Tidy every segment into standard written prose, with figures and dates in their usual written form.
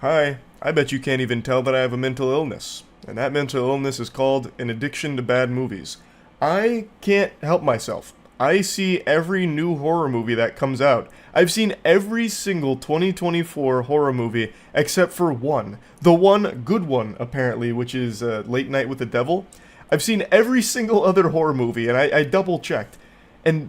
Hi, I bet you can't even tell that I have a mental illness. And that mental illness is called an addiction to bad movies. I can't help myself. I see every new horror movie that comes out. I've seen every single 2024 horror movie except for one. The one good one, apparently, which is Late Night with the Devil. I've seen every single other horror movie, and I double checked. And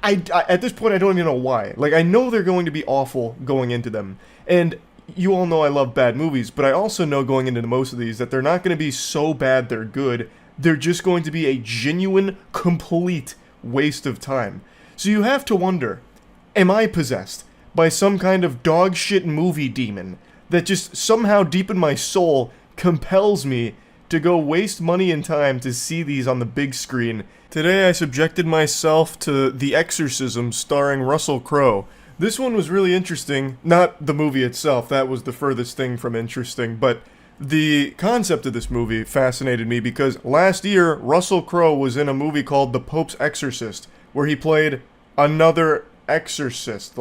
at this point, I don't even know why. Like, I know they're going to be awful going into them. And you all know I love bad movies, but I also know going into most of these that they're not going to be so bad they're good. They're just going to be a genuine, complete waste of time. So you have to wonder, am I possessed by some kind of dog shit movie demon that just somehow deep in my soul compels me to go waste money and time to see these on the big screen? Today I subjected myself to The Exorcism starring Russell Crowe. This one was really interesting. Not the movie itself, that was the furthest thing from interesting, but the concept of this movie fascinated me because last year, Russell Crowe was in a movie called The Pope's Exorcist, where he played another exorcist.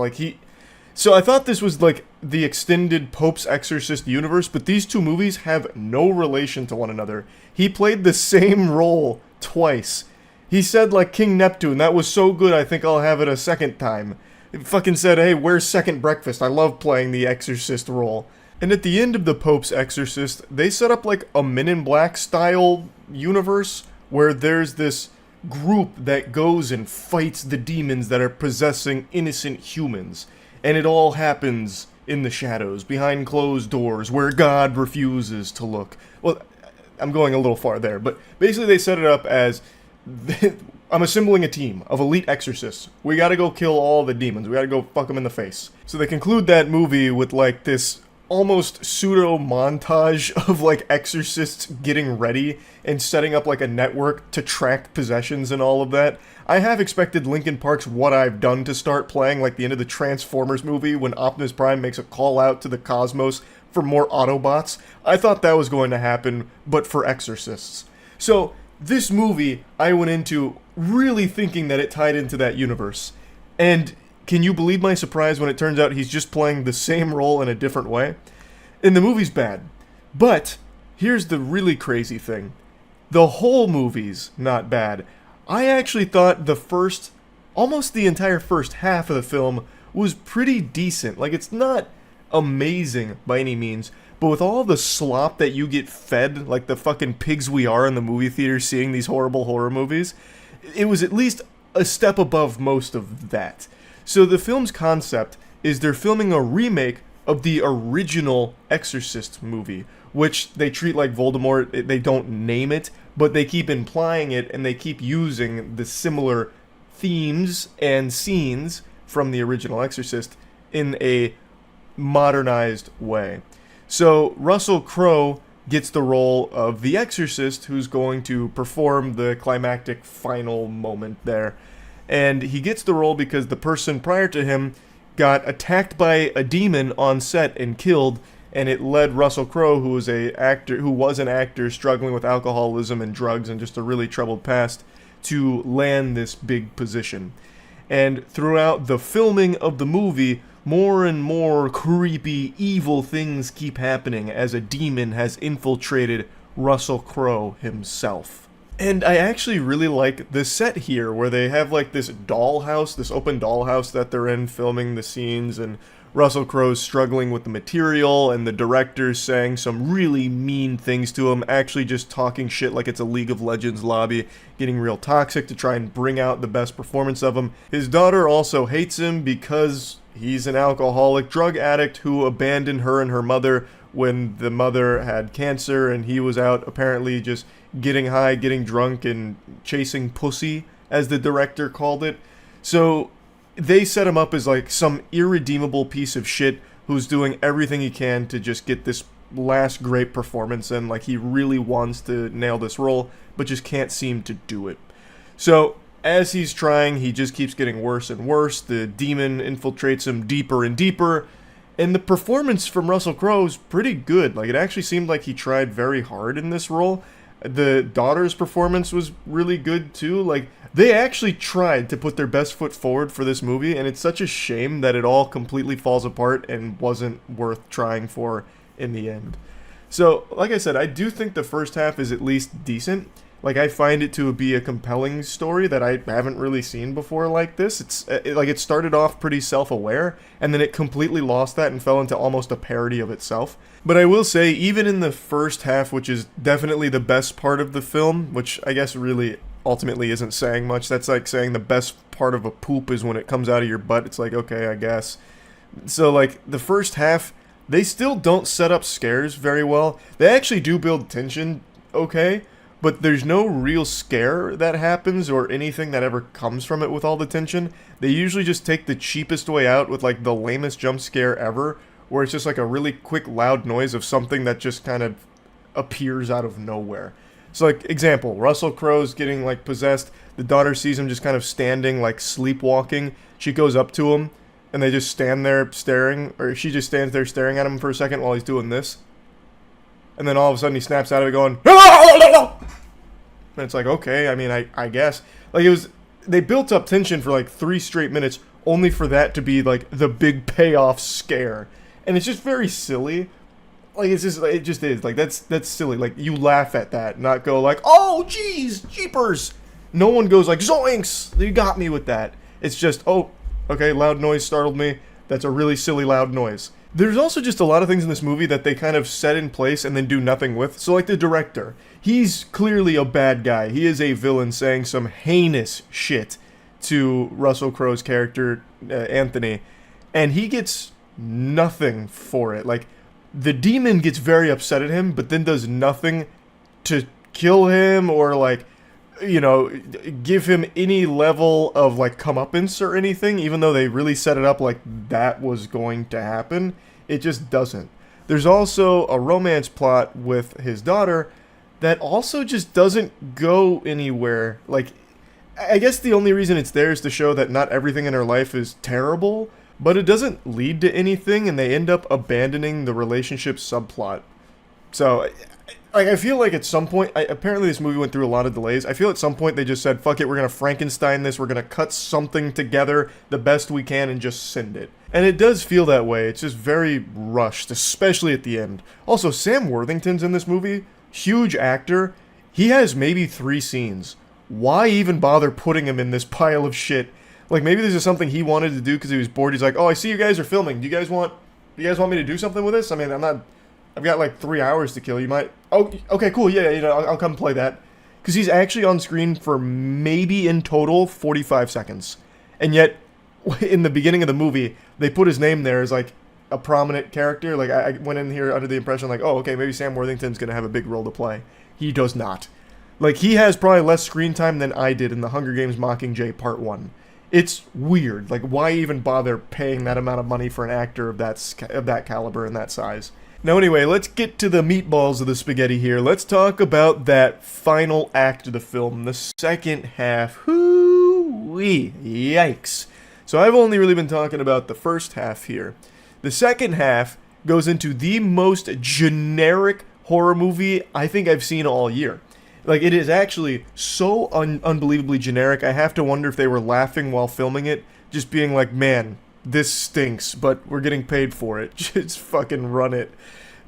So I thought this was like the extended Pope's Exorcist universe, but these two movies have no relation to one another. He played the same role twice. He said like King Neptune, that was so good I think I'll have it a second time. It fucking said, hey, where's second breakfast? I love playing the Exorcist role. And at the end of The Pope's Exorcist, they set up like a Men in Black style universe where there's this group that goes and fights the demons that are possessing innocent humans. And it all happens in the shadows, behind closed doors, where God refuses to look. Well, I'm going a little far there, but basically they set it up as I'm assembling a team of elite exorcists. We gotta go kill all the demons. We gotta go fuck them in the face. So they conclude that movie with like this almost pseudo montage of like exorcists getting ready and setting up like a network to track possessions and all of that. I have expected Linkin Park's What I've Done to start playing, like the end of the Transformers movie when Optimus Prime makes a call out to the cosmos for more Autobots. I thought that was going to happen, but for exorcists. So this movie I went into really thinking that it tied into that universe. And can you believe my surprise when it turns out he's just playing the same role in a different way? And the movie's bad. But here's the really crazy thing. The whole movie's not bad. I actually thought almost the entire first half of the film was pretty decent. Like, it's not amazing by any means, but with all the slop that you get fed, like the fucking pigs we are in the movie theater seeing these horrible horror movies, it was at least a step above most of that. So the film's concept is they're filming a remake of the original Exorcist movie, which they treat like Voldemort. They don't name it, but they keep implying it, and they keep using the similar themes and scenes from the original Exorcist in a modernized way. So Russell Crowe gets the role of the exorcist who's going to perform the climactic final moment there. And he gets the role because the person prior to him got attacked by a demon on set and killed, and it led Russell Crowe, who was an actor struggling with alcoholism and drugs and just a really troubled past, to land this big position. And throughout the filming of the movie, more and more creepy, evil things keep happening as a demon has infiltrated Russell Crowe himself. And I actually really like the set here, where they have like this dollhouse, this open dollhouse that they're in filming the scenes, and Russell Crowe's struggling with the material, and the director's saying some really mean things to him, actually just talking shit like it's a League of Legends lobby, getting real toxic to try and bring out the best performance of him. His daughter also hates him because he's an alcoholic drug addict who abandoned her and her mother when the mother had cancer, and he was out apparently just getting high, getting drunk, and chasing pussy, as the director called it. So they set him up as like some irredeemable piece of shit who's doing everything he can to just get this last great performance in. Like, he really wants to nail this role, but just can't seem to do it. So as he's trying, he just keeps getting worse and worse. The demon infiltrates him deeper and deeper. And the performance from Russell Crowe is pretty good. Like, it actually seemed like he tried very hard in this role. The daughter's performance was really good too. Like, they actually tried to put their best foot forward for this movie, and it's such a shame that it all completely falls apart and wasn't worth trying for in the end. So, like I said, I do think the first half is at least decent. Like, I find it to be a compelling story that I haven't really seen before like this. It started off pretty self-aware, and then it completely lost that and fell into almost a parody of itself. But I will say, even in the first half, which is definitely the best part of the film, which I guess really ultimately isn't saying much. That's like saying the best part of a poop is when it comes out of your butt. It's like, okay, I guess. So, like, the first half, they still don't set up scares very well. They actually do build tension okay, but there's no real scare that happens or anything that ever comes from it with all the tension. They usually just take the cheapest way out with, like, the lamest jump scare ever, where it's just like a really quick loud noise of something that just kind of appears out of nowhere. So, like, example, Russell Crowe's getting, like, possessed. The daughter sees him just kind of standing, like, sleepwalking. She goes up to him, and they just stand there staring, or she just stands there staring at him for a second while he's doing this. And then all of a sudden he snaps out of it going, and it's like, okay, I mean, I guess. Like, they built up tension for, like, 3 straight minutes, only for that to be, like, the big payoff scare. And it's just very silly. Like, it just is. Like, that's silly. Like, you laugh at that, not go like, oh, jeez, jeepers. No one goes like, zoinks, you got me with that. It's just, oh, okay, loud noise startled me. That's a really silly loud noise. There's also just a lot of things in this movie that they kind of set in place and then do nothing with. So, like, the director, he's clearly a bad guy. He is a villain saying some heinous shit to Russell Crowe's character, Anthony, and he gets nothing for it. Like, the demon gets very upset at him, but then does nothing to kill him or, like, you know, give him any level of, like, comeuppance or anything, even though they really set it up like that was going to happen. It just doesn't. There's also a romance plot with his daughter that also just doesn't go anywhere. Like, I guess the only reason it's there is to show that not everything in her life is terrible, but it doesn't lead to anything, and they end up abandoning the relationship subplot. So, I feel like at some point, apparently this movie went through a lot of delays. I feel at some point they just said, fuck it, we're going to Frankenstein this, we're going to cut something together the best we can and just send it. And it does feel that way. It's just very rushed, especially at the end. Also, Sam Worthington's in this movie. Huge actor. He has maybe 3 scenes. Why even bother putting him in this pile of shit? Like, maybe this is something he wanted to do because he was bored. He's like, oh, I see you guys are filming. Do you guys want me to do something with this? I mean, I've got like 3 hours to kill. You might, oh, okay, cool, yeah, you know, I'll come play that. Because he's actually on screen for maybe in total 45 seconds. And yet, in the beginning of the movie, they put his name there as like a prominent character. Like, I went in here under the impression like, oh, okay, maybe Sam Worthington's going to have a big role to play. He does not. Like, he has probably less screen time than I did in The Hunger Games Mockingjay Part 1. It's weird. Like, why even bother paying that amount of money for an actor of that caliber and that size? Now, anyway, let's get to the meatballs of the spaghetti here. Let's talk about that final act of the film, the second half. Hoo-wee. Yikes. So I've only really been talking about the first half here. The second half goes into the most generic horror movie I think I've seen all year. Like, it is actually so unbelievably generic, I have to wonder if they were laughing while filming it, just being like, man, this stinks, but we're getting paid for it. Just fucking run it.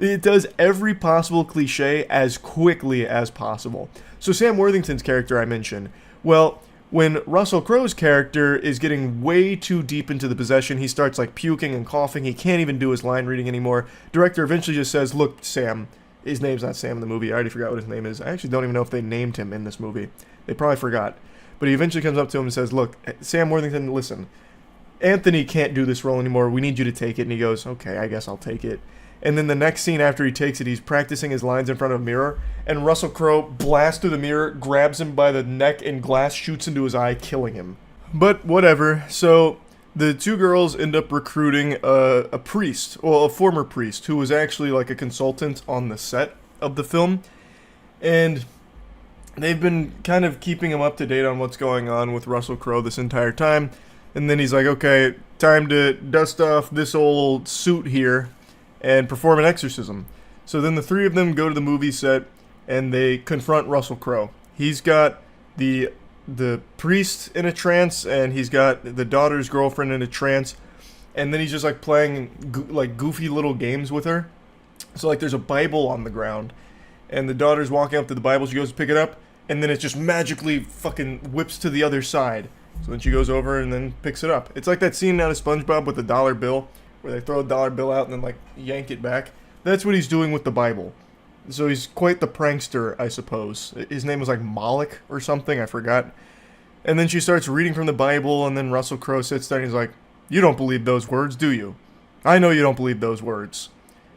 It does every possible cliche as quickly as possible. So Sam Worthington's character I mentioned, well, when Russell Crowe's character is getting way too deep into the possession, he starts like puking and coughing, he can't even do his line reading anymore. Director eventually just says, look, Sam, his name's not Sam in the movie, I already forgot what his name is. I actually don't even know if they named him in this movie. They probably forgot. But he eventually comes up to him and says, look, Sam Worthington, listen, Anthony can't do this role anymore, we need you to take it. And he goes, okay, I guess I'll take it. And then the next scene after he takes it, he's practicing his lines in front of a mirror, and Russell Crowe blasts through the mirror, grabs him by the neck, and glass shoots into his eye, killing him. But whatever. So the 2 girls end up recruiting a priest, well, a former priest, who was actually like a consultant on the set of the film. And they've been kind of keeping him up to date on what's going on with Russell Crowe this entire time. And then he's like, okay, time to dust off this old suit here and perform an exorcism. So then the 3 of them go to the movie set, and they confront Russell Crowe. He's got the priest in a trance, and he's got the daughter's girlfriend in a trance, and then he's just like playing like goofy little games with her. So like there's a Bible on the ground, and the daughter's walking up to the Bible. She goes to pick it up, and then it just magically fucking whips to the other side. So then she goes over and then picks it up. It's like that scene out of SpongeBob with the dollar bill, where they throw a dollar bill out and then like yank it back. That's what he's doing with the Bible. So he's quite the prankster, I suppose. His name was like Moloch or something, I forgot. And then she starts reading from the Bible, and then Russell Crowe sits there and he's like, "You don't believe those words, do you? I know you don't believe those words."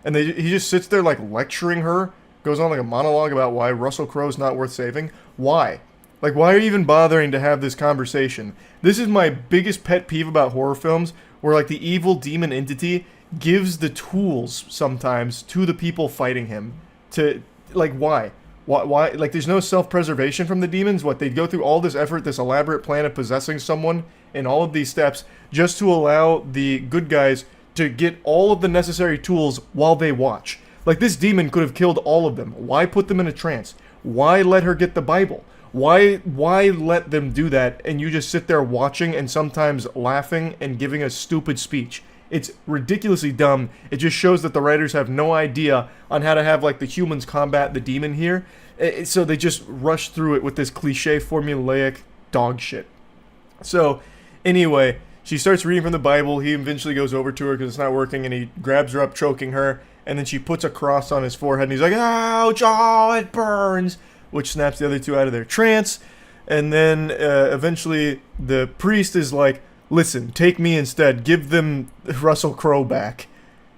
And he just sits there like lecturing her, goes on like a monologue about why Russell Crowe's not worth saving. Why? Like, why are you even bothering to have this conversation? This is my biggest pet peeve about horror films, where like the evil demon entity gives the tools sometimes to the people fighting him. To, like, why? Why? Like, there's no self-preservation from the demons? What, they'd go through all this effort, this elaborate plan of possessing someone, and all of these steps, just to allow the good guys to get all of the necessary tools while they watch. Like, this demon could have killed all of them. Why put them in a trance? Why let her get the Bible? Why let them do that, and you just sit there watching and sometimes laughing and giving a stupid speech? It's ridiculously dumb. It just shows that the writers have no idea on how to have, like, the humans combat the demon here. So they just rush through it with this cliche formulaic dog shit. So, anyway, she starts reading from the Bible. He eventually goes over to her because it's not working, and he grabs her up, choking her. And then she puts a cross on his forehead, and he's like, "Ouch, oh, it burns," which snaps the other two out of their trance. And then eventually the priest is like, "Listen, take me instead. Give them Russell Crowe back."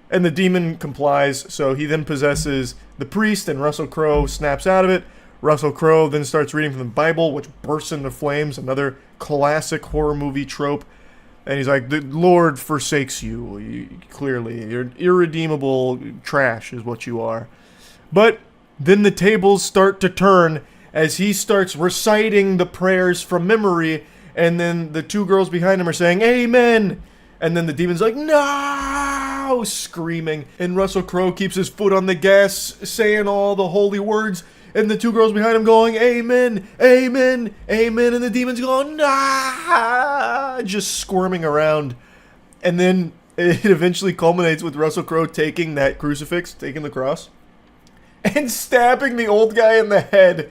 And the demon complies, so he then possesses the priest, and Russell Crowe snaps out of it. Russell Crowe then starts reading from the Bible, which bursts into flames, another classic horror movie trope. And he's like, "The Lord forsakes you, clearly. You're irredeemable trash is what you are." But then the tables start to turn as he starts reciting the prayers from memory, and then the two girls behind him are saying, "Amen!" And then the demon's like, "No!" screaming. And Russell Crowe keeps his foot on the gas, saying all the holy words, and the two girls behind him going, "Amen! Amen! Amen!" And the demon's going, "Ah!" just squirming around. And then it eventually culminates with Russell Crowe taking that crucifix, taking the cross, and stabbing the old guy in the head,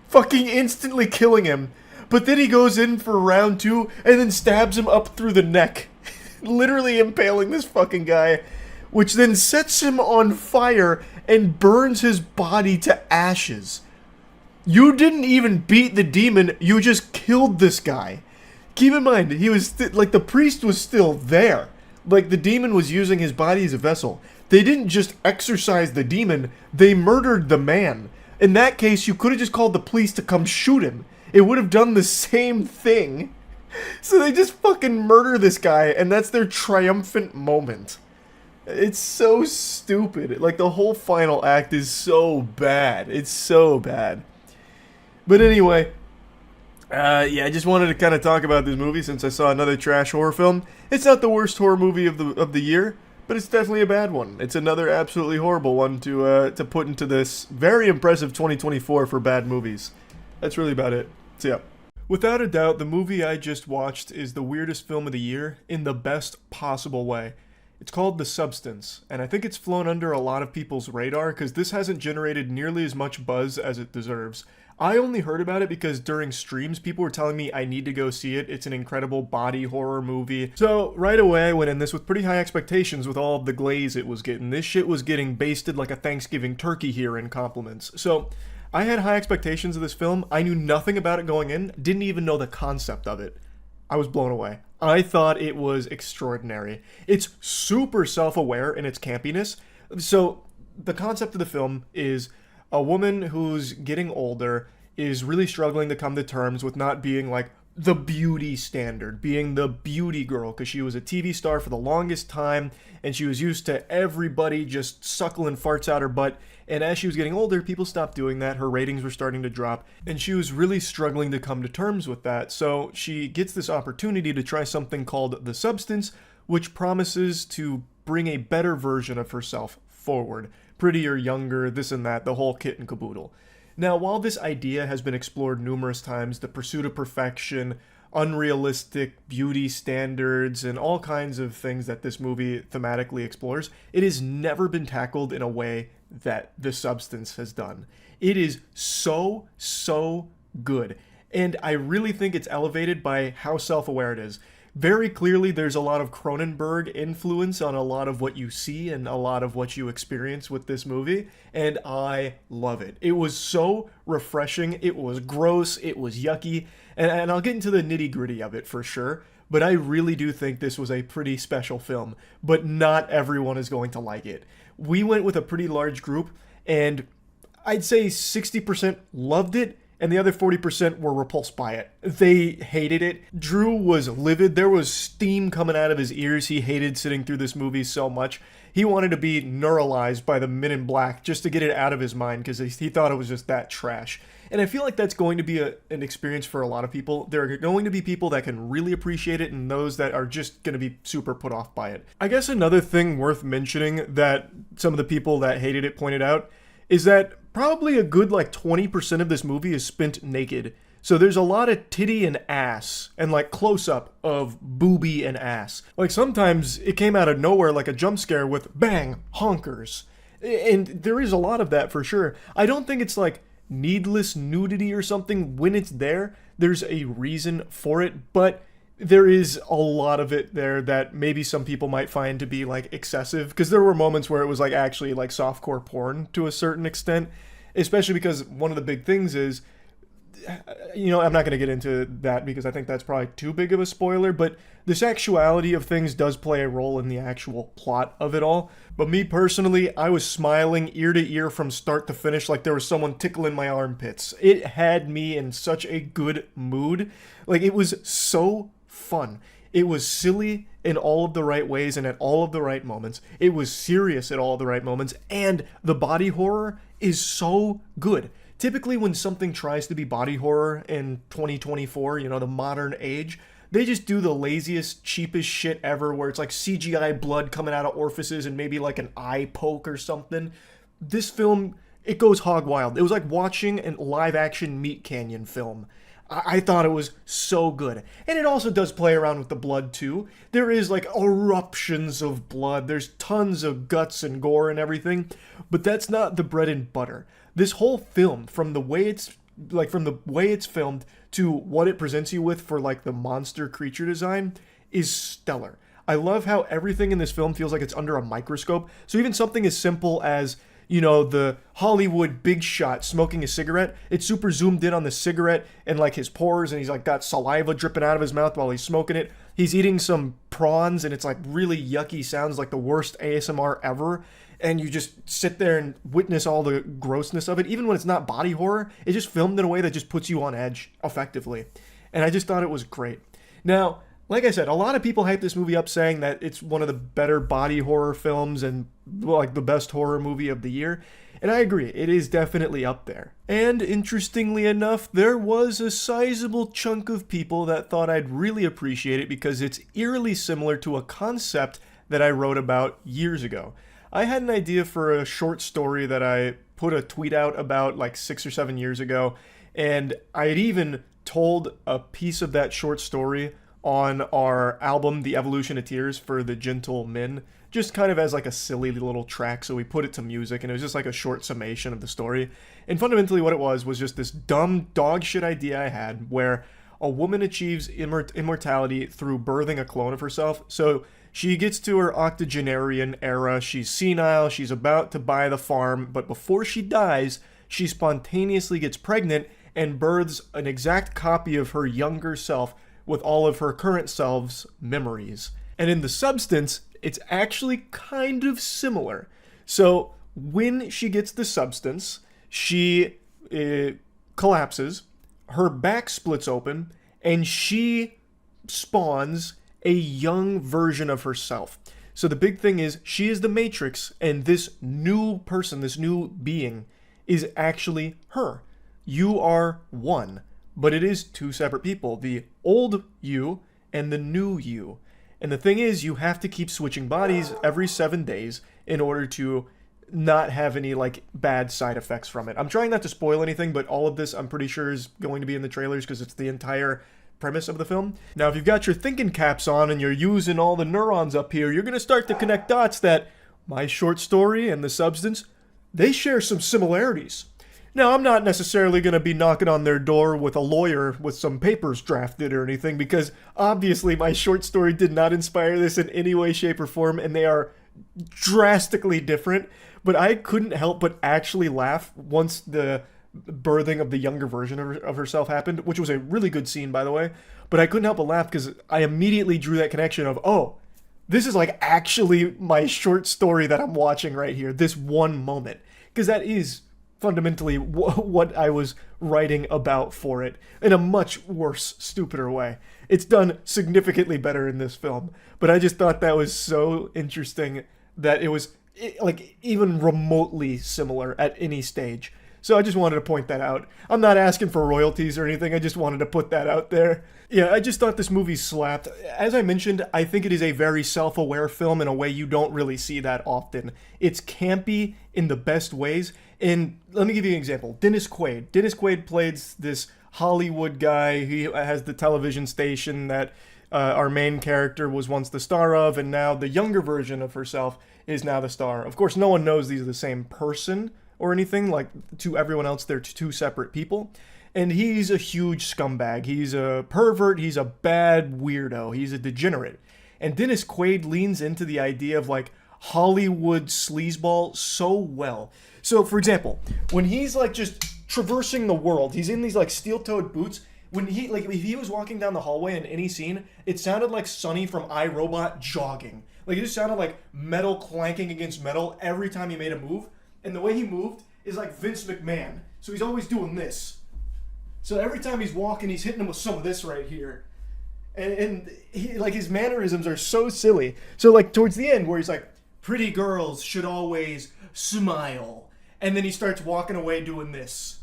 fucking instantly killing him. But then he goes in for round two and then stabs him up through the neck, literally impaling this fucking guy, which then sets him on fire and burns his body to ashes. You didn't even beat the demon, you just killed this guy. Keep in mind, he was like, the priest was still there. Like, the demon was using his body as a vessel. They didn't just exorcise the demon, they murdered the man. In that case, you could have just called the police to come shoot him. It would have done the same thing. So they just fucking murder this guy, and that's their triumphant moment. It's so stupid. Like, the whole final act is so bad. It's so bad. But anyway, I just wanted to kind of talk about this movie since I saw another trash horror film. It's not the worst horror movie of the year, but it's definitely a bad one. It's another absolutely horrible one to put into this very impressive 2024 for bad movies. That's really about it. So yeah. Without a doubt, the movie I just watched is the weirdest film of the year in the best possible way. It's called The Substance, and I think it's flown under a lot of people's radar because this hasn't generated nearly as much buzz as it deserves. I only heard about it because during streams, people were telling me I need to go see it. It's an incredible body horror movie. So right away, I went in this with pretty high expectations with all of the glaze it was getting. This shit was getting basted like a Thanksgiving turkey here in compliments. So I had high expectations of this film. I knew nothing about it going in, didn't even know the concept of it. I was blown away. I thought it was extraordinary. It's super self-aware in its campiness. So the concept of the film is a woman who's getting older is really struggling to come to terms with not being like the beauty standard, being the beauty girl, because she was a TV star for the longest time, and she was used to everybody just suckling farts out her butt. And as she was getting older, people stopped doing that. Her ratings were starting to drop, and she was really struggling to come to terms with that. So she gets this opportunity to try something called The Substance, which promises to bring a better version of herself forward. Prettier, younger, this and that, the whole kit and caboodle. Now, while this idea has been explored numerous times, the pursuit of perfection, unrealistic beauty standards, and all kinds of things that this movie thematically explores, it has never been tackled in a way that The Substance has done. It is so, so good. And I really think it's elevated by how self-aware it is. Very clearly, there's a lot of Cronenberg influence on a lot of what you see and a lot of what you experience with this movie, and I love it. It was so refreshing, it was gross, it was yucky, and I'll get into the nitty-gritty of it for sure, but I really do think this was a pretty special film, but not everyone is going to like it. We went with a pretty large group, and I'd say 60% loved it, and the other 40% were repulsed by it. They hated it. Drew was livid. There was steam coming out of his ears. He hated sitting through this movie so much. He wanted to be neuralized by the Men in Black just to get it out of his mind because he thought it was just that trash. And I feel like that's going to be an experience for a lot of people. There are going to be people that can really appreciate it and those that are just going to be super put off by it. I guess another thing worth mentioning that some of the people that hated it pointed out is that probably a good 20% of this movie is spent naked. So there's a lot of titty and ass and close up of booby and ass. Sometimes it came out of nowhere like a jump scare with bang, honkers. And there is a lot of that for sure. I don't think it's needless nudity or something. When it's there, there's a reason for it, but there is a lot of it there that maybe some people might find to be excessive, because there were moments where it was actually softcore porn to a certain extent, especially because one of the big things is, I'm not going to get into that because I think that's probably too big of a spoiler, but the sexuality of things does play a role in the actual plot of it all. But me personally, I was smiling ear to ear from start to finish like there was someone tickling my armpits. It had me in such a good mood. It was so fun. It was silly in all of the right ways and at all of the right moments. It was serious at all of the right moments, and the body horror is so good. Typically when something tries to be body horror in 2024, the modern age, they just do the laziest, cheapest shit ever where it's CGI blood coming out of orifices and maybe an eye poke or something. This film, it goes hog wild. It was like watching a live action Meat Canyon film. I thought it was so good. And it also does play around with the blood too. There is eruptions of blood. There's tons of guts and gore and everything. But that's not the bread and butter. This whole film, from the way it's filmed to what it presents you with for the monster creature design, is stellar. I love how everything in this film feels like it's under a microscope. So even something as simple as the Hollywood big shot smoking a cigarette, it's super zoomed in on the cigarette and his pores, and he's got saliva dripping out of his mouth while he's smoking it. He's eating some prawns and it's really yucky sounds, the worst ASMR ever. And you just sit there and witness all the grossness of it. Even when it's not body horror, it's just filmed in a way that just puts you on edge effectively. And I just thought it was great. Now, like I said, a lot of people hype this movie up saying that it's one of the better body horror films and the best horror movie of the year. And I agree, it is definitely up there. And interestingly enough, there was a sizable chunk of people that thought I'd really appreciate it because it's eerily similar to a concept that I wrote about years ago. I had an idea for a short story that I put a tweet out about 6 or 7 years ago, and I had even told a piece of that short story on our album, The Evolution of Tears for the Gentle Men, just kind of as a silly little track, so we put it to music, and it was just a short summation of the story. And fundamentally what it was just this dumb dog shit idea I had where a woman achieves immortality through birthing a clone of herself. So she gets to her octogenarian era, she's senile, she's about to buy the farm, but before she dies, she spontaneously gets pregnant and births an exact copy of her younger self with all of her current self's memories. And in The Substance, it's actually kind of similar. So when she gets the substance, she collapses, her back splits open, and she spawns a young version of herself. So the big thing is she is the Matrix, and this new person, this new being, is actually her. You are one, but it is two separate people, the old you and the new you. And the thing is, you have to keep switching bodies every 7 days in order to not have any like bad side effects from it. I'm trying not to spoil anything, but all of this I'm pretty sure is going to be in the trailers because it's the entire premise of the film. Now, if you've got your thinking caps on and you're using all the neurons up here, you're going to start to connect dots that my short story and the substance, they share some similarities. Now, I'm not necessarily going to be knocking on their door with a lawyer with some papers drafted or anything, because obviously my short story did not inspire this in any way, shape, or form, and they are drastically different. But I couldn't help but actually laugh once the birthing of the younger version of herself happened, which was a really good scene, by the way. But I couldn't help but laugh because I immediately drew that connection of, oh, this is like actually my short story that I'm watching right here, this one moment. Because that is fundamentally what I was writing about for it, in a much worse, stupider way. It's done significantly better in this film, but I just thought that was so interesting that it was like even remotely similar at any stage. So I just wanted to point that out. I'm not asking for royalties or anything, I just wanted to put that out there. Yeah, I just thought this movie slapped. As I mentioned, I think it is a very self-aware film in a way you don't really see that often. It's campy in the best ways, and let me give you an example. Dennis Quaid. Dennis Quaid plays this Hollywood guy. He has the television station that our main character was once the star of, and now the younger version of herself is now the star. Of course, no one knows these are the same person or anything. Like, to everyone else, they're two separate people. And he's a huge scumbag. He's a pervert. He's a bad weirdo. He's a degenerate. And Dennis Quaid leans into the idea of like Hollywood sleazeball so well. So, for example, when he's like just traversing the world, he's in these like steel-toed boots. When he like if he was walking down the hallway in any scene, it sounded like Sonny from iRobot jogging. Like, it just sounded like metal clanking against metal every time he made a move. And the way he moved is like Vince McMahon. So he's always doing this. So every time he's walking, he's hitting him with some of this right here. And he, like, his mannerisms are so silly. So, like, towards the end where he's like, pretty girls should always smile. And then he starts walking away doing this.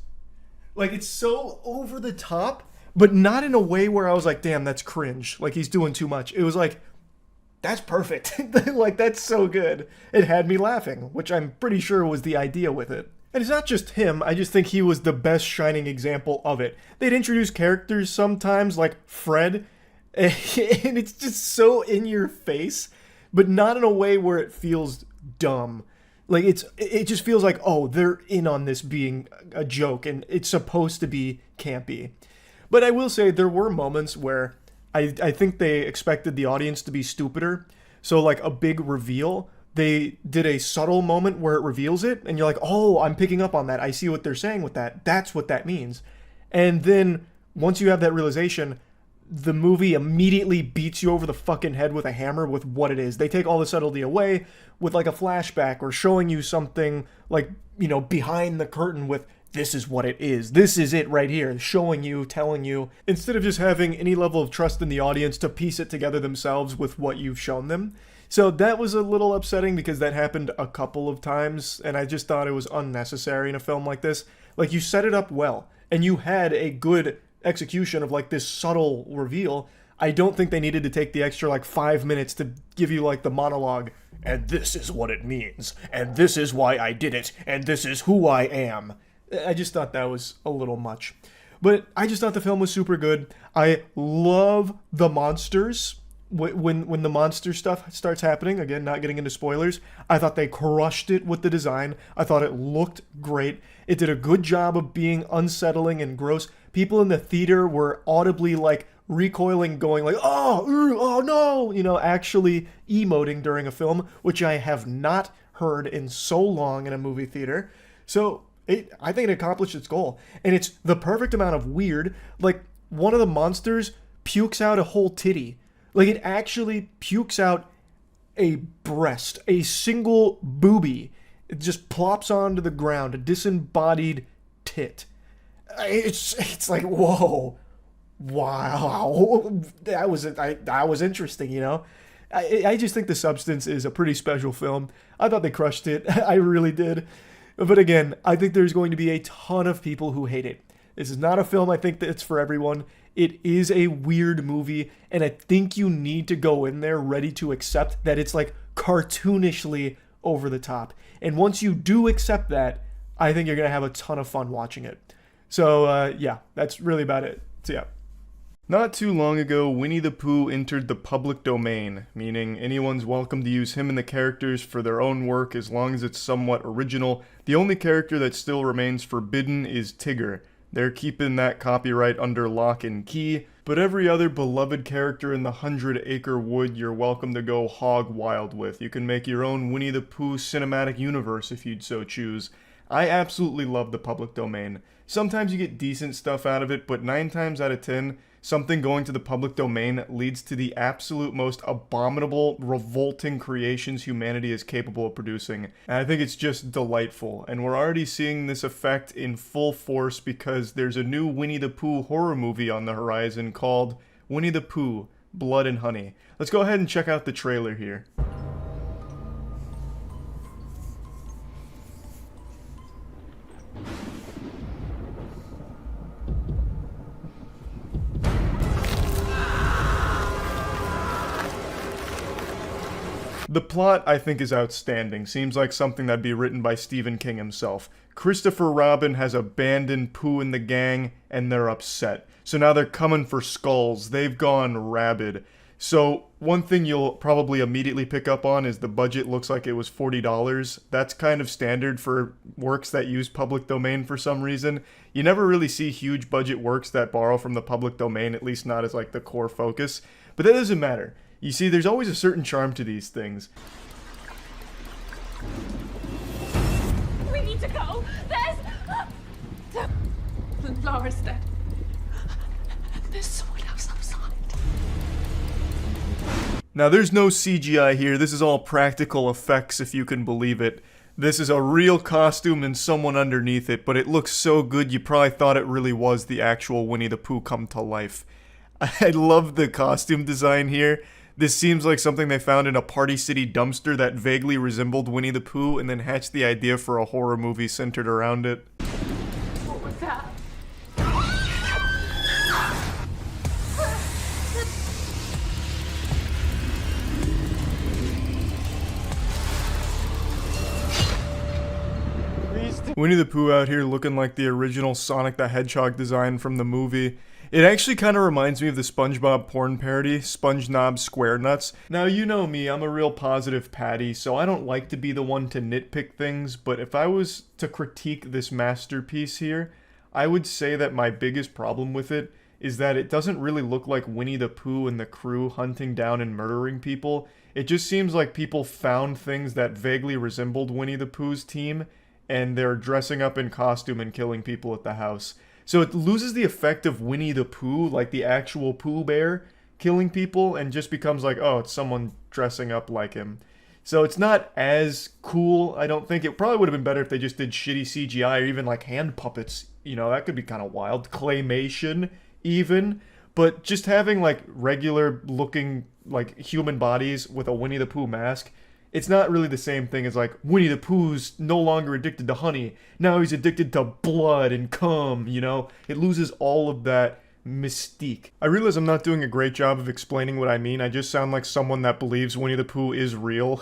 Like, it's so over the top, but not in a way where I was like, damn, that's cringe. Like, he's doing too much. It was like, that's perfect. Like, that's so good. It had me laughing, which I'm pretty sure was the idea with it. And it's not just him, I just think he was the best shining example of it. They'd introduce characters sometimes, like Fred, and it's just so in your face, but not in a way where it feels dumb. Like, it just feels like, oh, they're in on this being a joke, and it's supposed to be campy. But I will say, there were moments where I think they expected the audience to be stupider. So, like, a big reveal, they did a subtle moment where it reveals it, and you're like, oh, I'm picking up on that. I see what they're saying with that. That's what that means. And then, once you have that realization, the movie immediately beats you over the fucking head with a hammer with what it is. They take all the subtlety away with, like, a flashback or showing you something, like, you know, behind the curtain with, this is what it is. This is it right here. Showing you, telling you, instead of just having any level of trust in the audience to piece it together themselves with what you've shown them. So that was a little upsetting because that happened a couple of times, and I just thought it was unnecessary in a film like this. Like, you set it up well, and you had a good execution of, like, this subtle reveal. I don't think they needed to take the extra, like, 5 minutes to give you, like, the monologue, and this is what it means, and this is why I did it, and this is who I am. I just thought that was a little much. But I just thought the film was super good. I love the monsters. When the monster stuff starts happening, again, not getting into spoilers, I thought they crushed it with the design. I thought it looked great. It did a good job of being unsettling and gross. People in the theater were audibly, like, recoiling, going like, oh no, you know, actually emoting during a film, which I have not heard in so long in a movie theater. So I think it accomplished its goal. And it's the perfect amount of weird. Like, one of the monsters pukes out a whole titty. Like, it actually pukes out a breast, a single boobie. It just plops onto the ground, a disembodied tit. It's like, whoa, wow, that was interesting, you know? I just think The Substance is a pretty special film. I thought they crushed it. I really did. But again, I think there's going to be a ton of people who hate it. This is not a film I think that's for everyone. It is a weird movie, and I think you need to go in there ready to accept that it's, like, cartoonishly over the top. And once you do accept that, I think you're going to have a ton of fun watching it. So, yeah, that's really about it. So, yeah. Not too long ago, Winnie the Pooh entered the public domain, meaning anyone's welcome to use him and the characters for their own work as long as it's somewhat original. The only character that still remains forbidden is Tigger. They're keeping that copyright under lock and key, but every other beloved character in the 100-acre wood you're welcome to go hog wild with. You can make your own Winnie the Pooh cinematic universe if you'd so choose. I absolutely love the public domain. Sometimes you get decent stuff out of it, but 9 times out of 10, something going to the public domain leads to the absolute most abominable, revolting creations humanity is capable of producing. And I think it's just delightful. And we're already seeing this effect in full force because there's a new Winnie the Pooh horror movie on the horizon called Winnie the Pooh, Blood and Honey. Let's go ahead and check out the trailer here. The plot, I think, is outstanding. Seems like something that'd be written by Stephen King himself. Christopher Robin has abandoned Pooh and the gang, and they're upset. So now they're coming for skulls. They've gone rabid. So one thing you'll probably immediately pick up on is the budget looks like it was $40. That's kind of standard for works that use public domain for some reason. You never really see huge budget works that borrow from the public domain, at least not as like the core focus. But that doesn't matter. You see, there's always a certain charm to these things. We need to go. There's... Laura's dead. There's someone else outside. Now, there's no CGI here. This is all practical effects, if you can believe it. This is a real costume and someone underneath it, but it looks so good you probably thought it really was the actual Winnie the Pooh come to life. I love the costume design here. This seems like something they found in a Party City dumpster that vaguely resembled Winnie the Pooh and then hatched the idea for a horror movie centered around it. What was that? Winnie the Pooh out here looking like the original Sonic the Hedgehog design from the movie. It actually kind of reminds me of the SpongeBob porn parody, SpongeNob Square Nuts. Now, you know me, I'm a real positive Patty, so I don't like to be the one to nitpick things, but if I was to critique this masterpiece here, I would say that my biggest problem with it is that it doesn't really look like Winnie the Pooh and the crew hunting down and murdering people. It just seems like people found things that vaguely resembled Winnie the Pooh's team, and they're dressing up in costume and killing people at the house. So it loses the effect of Winnie the Pooh, like the actual Pooh Bear, killing people, and just becomes like, oh, it's someone dressing up like him. So it's not as cool, I don't think. It probably would have been better if they just did shitty CGI or even like hand puppets. You know, that could be kind of wild. Claymation, even. But just having like regular looking like human bodies with a Winnie the Pooh mask, it's not really the same thing as like Winnie the Pooh's no longer addicted to honey. Now he's addicted to blood and cum, you know? It loses all of that mystique. I realize I'm not doing a great job of explaining what I mean. I just sound like someone that believes Winnie the Pooh is real.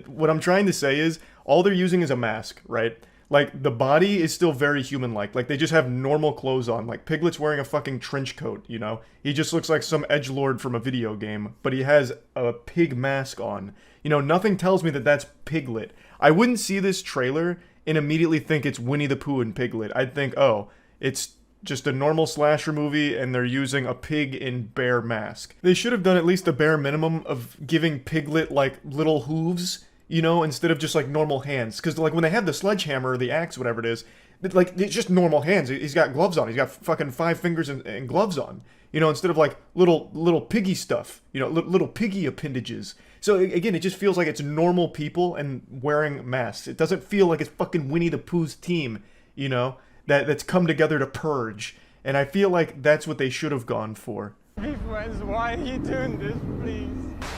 What I'm trying to say is all they're using is a mask, right? Like, the body is still very human-like. Like, they just have normal clothes on. Like, Piglet's wearing a fucking trench coat, you know? He just looks like some edgelord from a video game, but he has a pig mask on. You know, nothing tells me that that's Piglet. I wouldn't see this trailer and immediately think it's Winnie the Pooh and Piglet. I'd think, oh, it's just a normal slasher movie and they're using a pig in bear mask. They should have done at least a bare minimum of giving Piglet, like, little hooves, you know, instead of just, like, normal hands. Because, like, when they have the sledgehammer or the axe, whatever it is, it's just normal hands. He's got gloves on. He's got fucking 5 fingers and gloves on. You know, instead of, like, little piggy stuff. You know, little piggy appendages. So, again, it just feels like it's normal people and wearing masks. It doesn't feel like it's fucking Winnie the Pooh's team, you know, that's come together to purge. And I feel like that's what they should have gone for. Be friends, why are you doing this, please?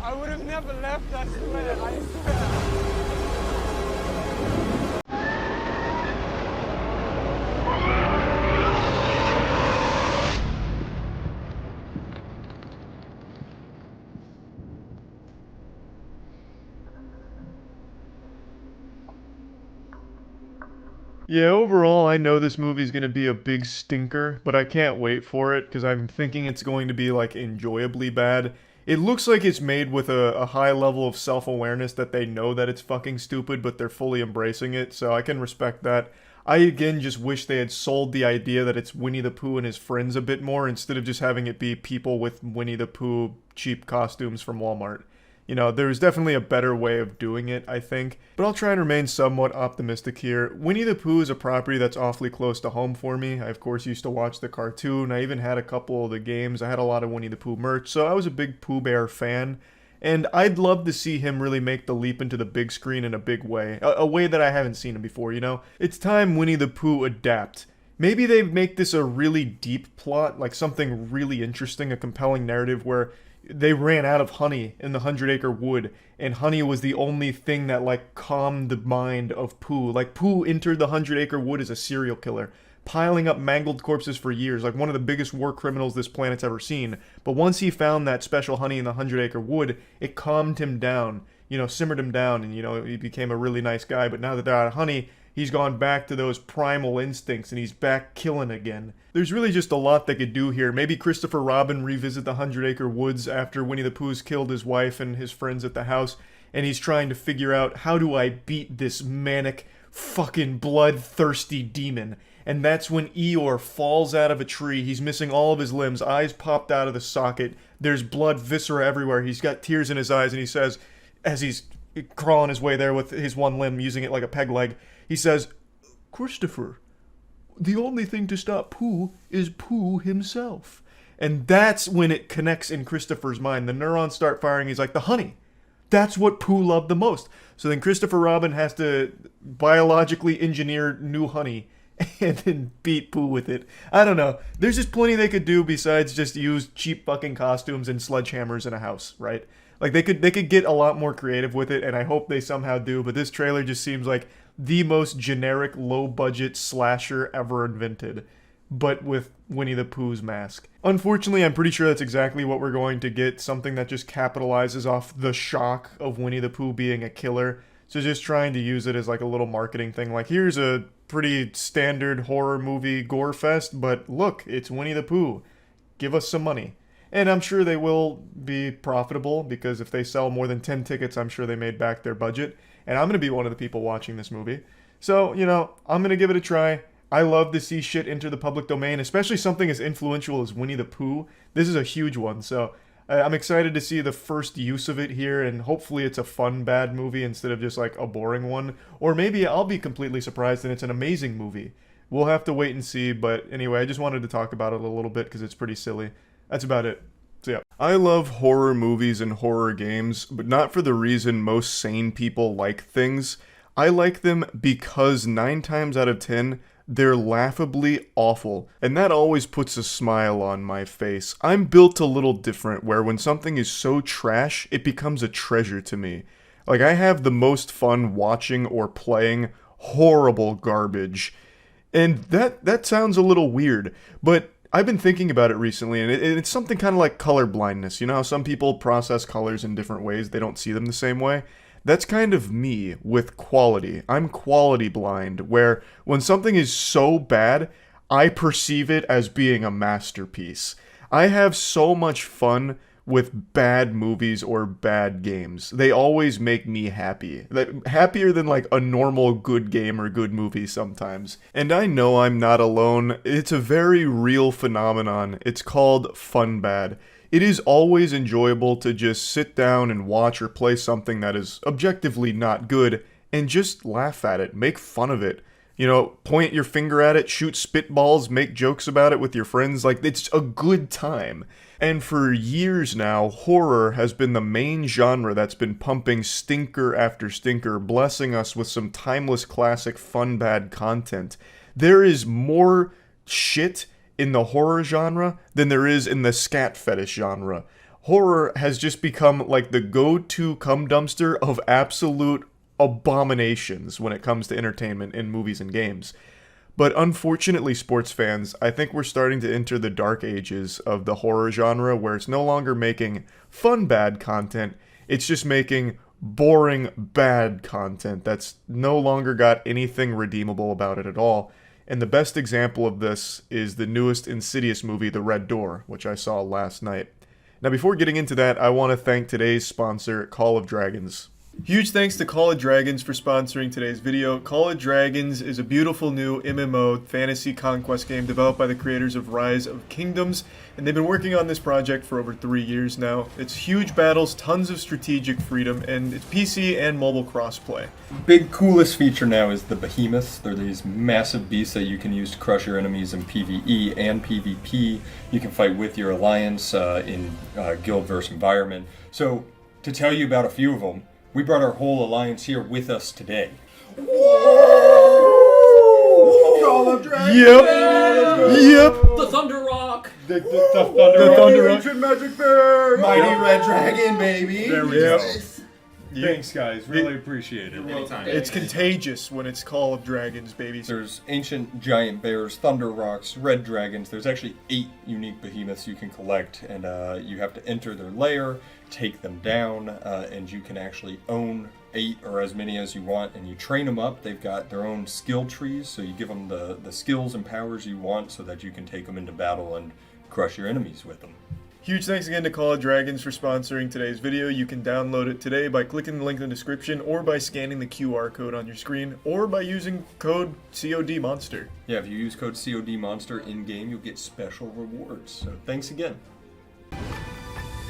I would have never left, I swear, I swear. Yeah, overall, I know this movie's gonna be a big stinker, but I can't wait for it because I'm thinking it's going to be like enjoyably bad. It looks like it's made with a high level of self-awareness that they know that it's fucking stupid, but they're fully embracing it, so I can respect that. I again just wish they had sold the idea that it's Winnie the Pooh and his friends a bit more instead of just having it be people with Winnie the Pooh cheap costumes from Walmart. You know, there's definitely a better way of doing it, I think. But I'll try and remain somewhat optimistic here. Winnie the Pooh is a property that's awfully close to home for me. I, of course, used to watch the cartoon. I even had a couple of the games. I had a lot of Winnie the Pooh merch, so I was a big Pooh Bear fan. And I'd love to see him really make the leap into the big screen in a big way. A way that I haven't seen him before, you know? It's time Winnie the Pooh adapt. Maybe they make this a really deep plot, like something really interesting, a compelling narrative where they ran out of honey in the 100-acre wood, and honey was the only thing that, like, calmed the mind of Pooh. Like, Pooh entered the 100-acre wood as a serial killer, piling up mangled corpses for years, like one of the biggest war criminals this planet's ever seen. But once he found that special honey in the 100-acre wood, it calmed him down, you know, simmered him down, and, you know, he became a really nice guy. But now that they're out of honey, he's gone back to those primal instincts, and he's back killing again. There's really just a lot they could do here. Maybe Christopher Robin revisit the 100-acre woods after Winnie the Pooh's killed his wife and his friends at the house, and he's trying to figure out, how do I beat this manic, fucking bloodthirsty demon? And that's when Eeyore falls out of a tree. He's missing all of his limbs, eyes popped out of the socket. There's blood, viscera everywhere. He's got tears in his eyes, and he says, as he's crawling his way there with his one limb, using it like a peg leg, he says, "Christopher, the only thing to stop Pooh is Pooh himself." And that's when it connects in Christopher's mind. The neurons start firing. He's like, the honey. That's what Pooh loved the most. So then Christopher Robin has to biologically engineer new honey and then beat Pooh with it. I don't know. There's just plenty they could do besides just use cheap fucking costumes and sledgehammers in a house, right? Like, they could get a lot more creative with it, and I hope they somehow do, but this trailer just seems like the most generic, low-budget slasher ever invented, but with Winnie the Pooh's mask. Unfortunately, I'm pretty sure that's exactly what we're going to get, something that just capitalizes off the shock of Winnie the Pooh being a killer. So just trying to use it as like a little marketing thing, like, here's a pretty standard horror movie gore fest, but look, it's Winnie the Pooh. Give us some money. And I'm sure they will be profitable, because if they sell more than 10 tickets, I'm sure they made back their budget. And I'm going to be one of the people watching this movie. So, you know, I'm going to give it a try. I love to see shit enter the public domain, especially something as influential as Winnie the Pooh. This is a huge one, so I'm excited to see the first use of it here, and hopefully it's a fun, bad movie instead of just like a boring one. Or maybe I'll be completely surprised and it's an amazing movie. We'll have to wait and see, but anyway, I just wanted to talk about it a little bit because it's pretty silly. That's about it. So yeah. I love horror movies and horror games, but not for the reason most sane people like things. I like them because 9 times out of 10, they're laughably awful, and that always puts a smile on my face. I'm built a little different, where when something is so trash, it becomes a treasure to me. Like, I have the most fun watching or playing horrible garbage. And that sounds a little weird, but I've been thinking about it recently, and it's something kind of like color blindness. You know how some people process colors in different ways, they don't see them the same way? That's kind of me with quality. I'm quality blind, where when something is so bad, I perceive it as being a masterpiece. I have so much fun with bad movies or bad games. They always make me happy. Happier than like a normal good game or good movie sometimes. And I know I'm not alone. It's a very real phenomenon. It's called fun bad. It is always enjoyable to just sit down and watch or play something that is objectively not good and just laugh at it, make fun of it. You know, point your finger at it, shoot spitballs, make jokes about it with your friends. Like, it's a good time. And for years now, horror has been the main genre that's been pumping stinker after stinker, blessing us with some timeless classic fun bad content. There is more shit in the horror genre than there is in the scat fetish genre. Horror has just become like the go-to cum dumpster of absolute abominations when it comes to entertainment in movies and games. But unfortunately, sports fans, I think we're starting to enter the dark ages of the horror genre, where it's no longer making fun bad content, it's just making boring, bad content that's no longer got anything redeemable about it at all. And the best example of this is the newest Insidious movie, The Red Door, which I saw last night. Now, before getting into that, I want to thank today's sponsor, Call of Dragons. Huge thanks to Call of Dragons for sponsoring today's video. Call of Dragons is a beautiful new MMO fantasy conquest game developed by the creators of Rise of Kingdoms, and they've been working on this project for over 3 years now. It's huge battles, tons of strategic freedom, and it's PC and mobile crossplay. Big coolest feature now is the behemoths. They're these massive beasts that you can use to crush your enemies in PvE and PvP. You can fight with your alliance in guild-verse environment. So, to tell you about a few of them, we brought our whole alliance here with us today. Whoa! Call of Dragons! Yep! The Thunder Rock! The Thunder Rock. Ancient Magic Bear! Mighty Red Dragon, baby! There we go. Yep. Thanks, guys. Really appreciate it. Anytime. It's contagious when it's Call of Dragons, baby. There's ancient giant bears, thunder rocks, red dragons. There's actually 8 unique behemoths you can collect, and you have to enter their lair, take them down, and you can actually own 8 or as many as you want, and you train them up. They've got their own skill trees, so you give them the skills and powers you want so that you can take them into battle and crush your enemies with them. Huge thanks again to Call of Dragons for sponsoring today's video. You can download it today by clicking the link in the description, or by scanning the QR code on your screen, or by using code CODMonster. Yeah, if you use code CODMonster in-game, you'll get special rewards. So thanks again.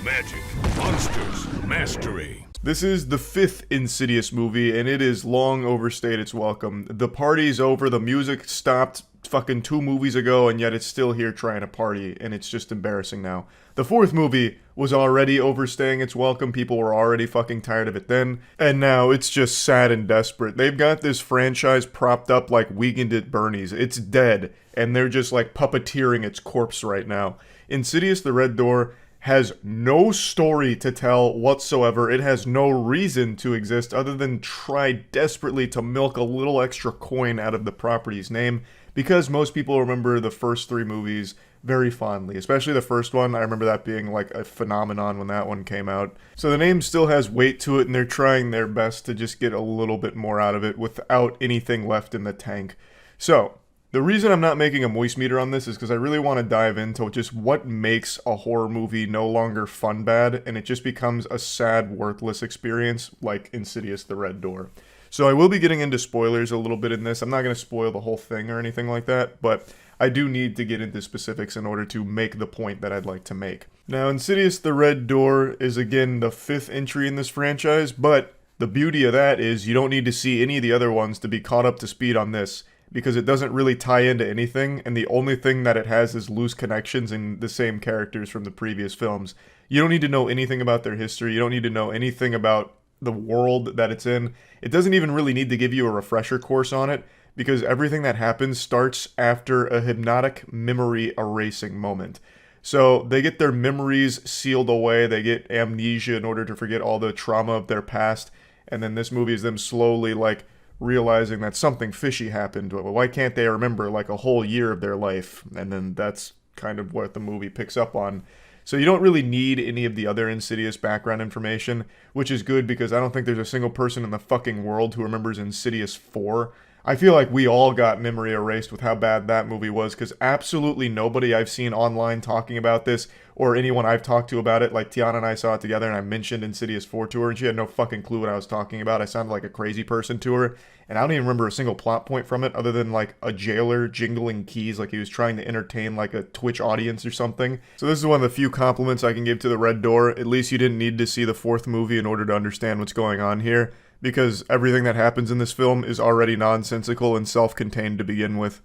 Magic, monsters, mastery. This is the 5th Insidious movie, and it is long overstayed its welcome. The party's over, the music stopped fucking 2 movies ago, and yet it's still here trying to party, and it's just embarrassing now. The 4th movie was already overstaying its welcome, people were already fucking tired of it then, and now it's just sad and desperate. They've got this franchise propped up like Weekend at Bernie's. It's dead, and they're just like puppeteering its corpse right now. Insidious The Red Door has no story to tell whatsoever. It has no reason to exist other than try desperately to milk a little extra coin out of the property's name, because most people remember the first 3 movies very fondly, especially the first one. I remember that being like a phenomenon when that one came out. So the name still has weight to it, and they're trying their best to just get a little bit more out of it without anything left in the tank. So the reason I'm not making a moist meter on this is because I really want to dive into just what makes a horror movie no longer fun bad, and it just becomes a sad, worthless experience like Insidious The Red Door. So I will be getting into spoilers a little bit in this. I'm not going to spoil the whole thing or anything like that, but I do need to get into specifics in order to make the point that I'd like to make. Now, Insidious The Red Door is again the 5th entry in this franchise, but the beauty of that is you don't need to see any of the other ones to be caught up to speed on this, because it doesn't really tie into anything, and the only thing that it has is loose connections in the same characters from the previous films. You don't need to know anything about their history. You don't need to know anything about the world that it's in. It doesn't even really need to give you a refresher course on it, because everything that happens starts after a hypnotic memory erasing moment. So they get their memories sealed away, they get amnesia in order to forget all the trauma of their past, and then this movie is them slowly like realizing that something fishy happened. Why can't they remember like a whole year of their life? And then that's kind of what the movie picks up on. So you don't really need any of the other Insidious background information, which is good because I don't think there's a single person in the fucking world who remembers Insidious 4. I feel like we all got memory erased with how bad that movie was, because absolutely nobody I've seen online talking about this, or anyone I've talked to about it, like Tiana and I saw it together and I mentioned Insidious 4 to her and she had no fucking clue what I was talking about. I sounded like a crazy person to her, and I don't even remember a single plot point from it other than like a jailer jingling keys like he was trying to entertain like a Twitch audience or something. So this is one of the few compliments I can give to The Red Door. At least you didn't need to see the 4th movie in order to understand what's going on here, because everything that happens in this film is already nonsensical and self-contained to begin with.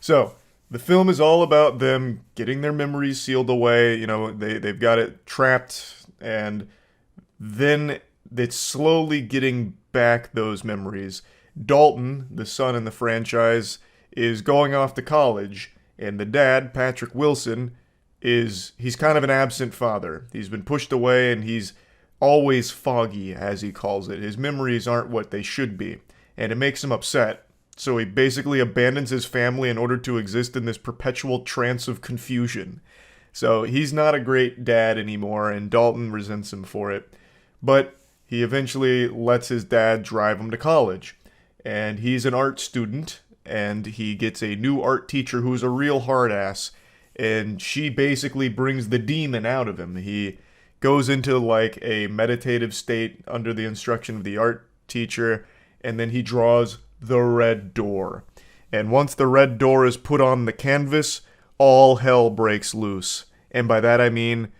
So the film is all about them getting their memories sealed away. You know, they've got it trapped, and then it's slowly getting back those memories. Dalton, the son in the franchise, is going off to college, and the dad, Patrick Wilson, he's kind of an absent father. He's been pushed away, and he's always foggy, as he calls it. His memories aren't what they should be, and it makes him upset. So he basically abandons his family in order to exist in this perpetual trance of confusion. So he's not a great dad anymore, and Dalton resents him for it. But he eventually lets his dad drive him to college. And he's an art student, and he gets a new art teacher who's a real hard ass, and she basically brings the demon out of him. He goes into like a meditative state under the instruction of the art teacher, and then he draws the red door. And once the red door is put on the canvas, all hell breaks loose. And by that I mean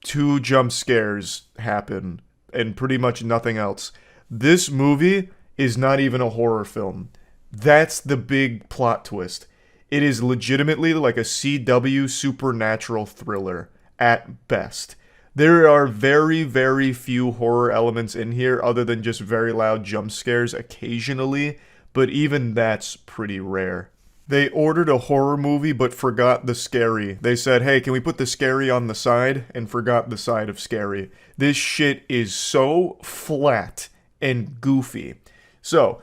2 jump scares happen, and pretty much nothing else. This movie is not even a horror film. That's the big plot twist. It is legitimately like a CW supernatural thriller at best. There are very, very few horror elements in here other than just very loud jump scares occasionally, but even that's pretty rare. They ordered a horror movie but forgot the scary. They said, hey, can we put the scary on the side? And forgot the side of scary. This shit is so flat and goofy. So,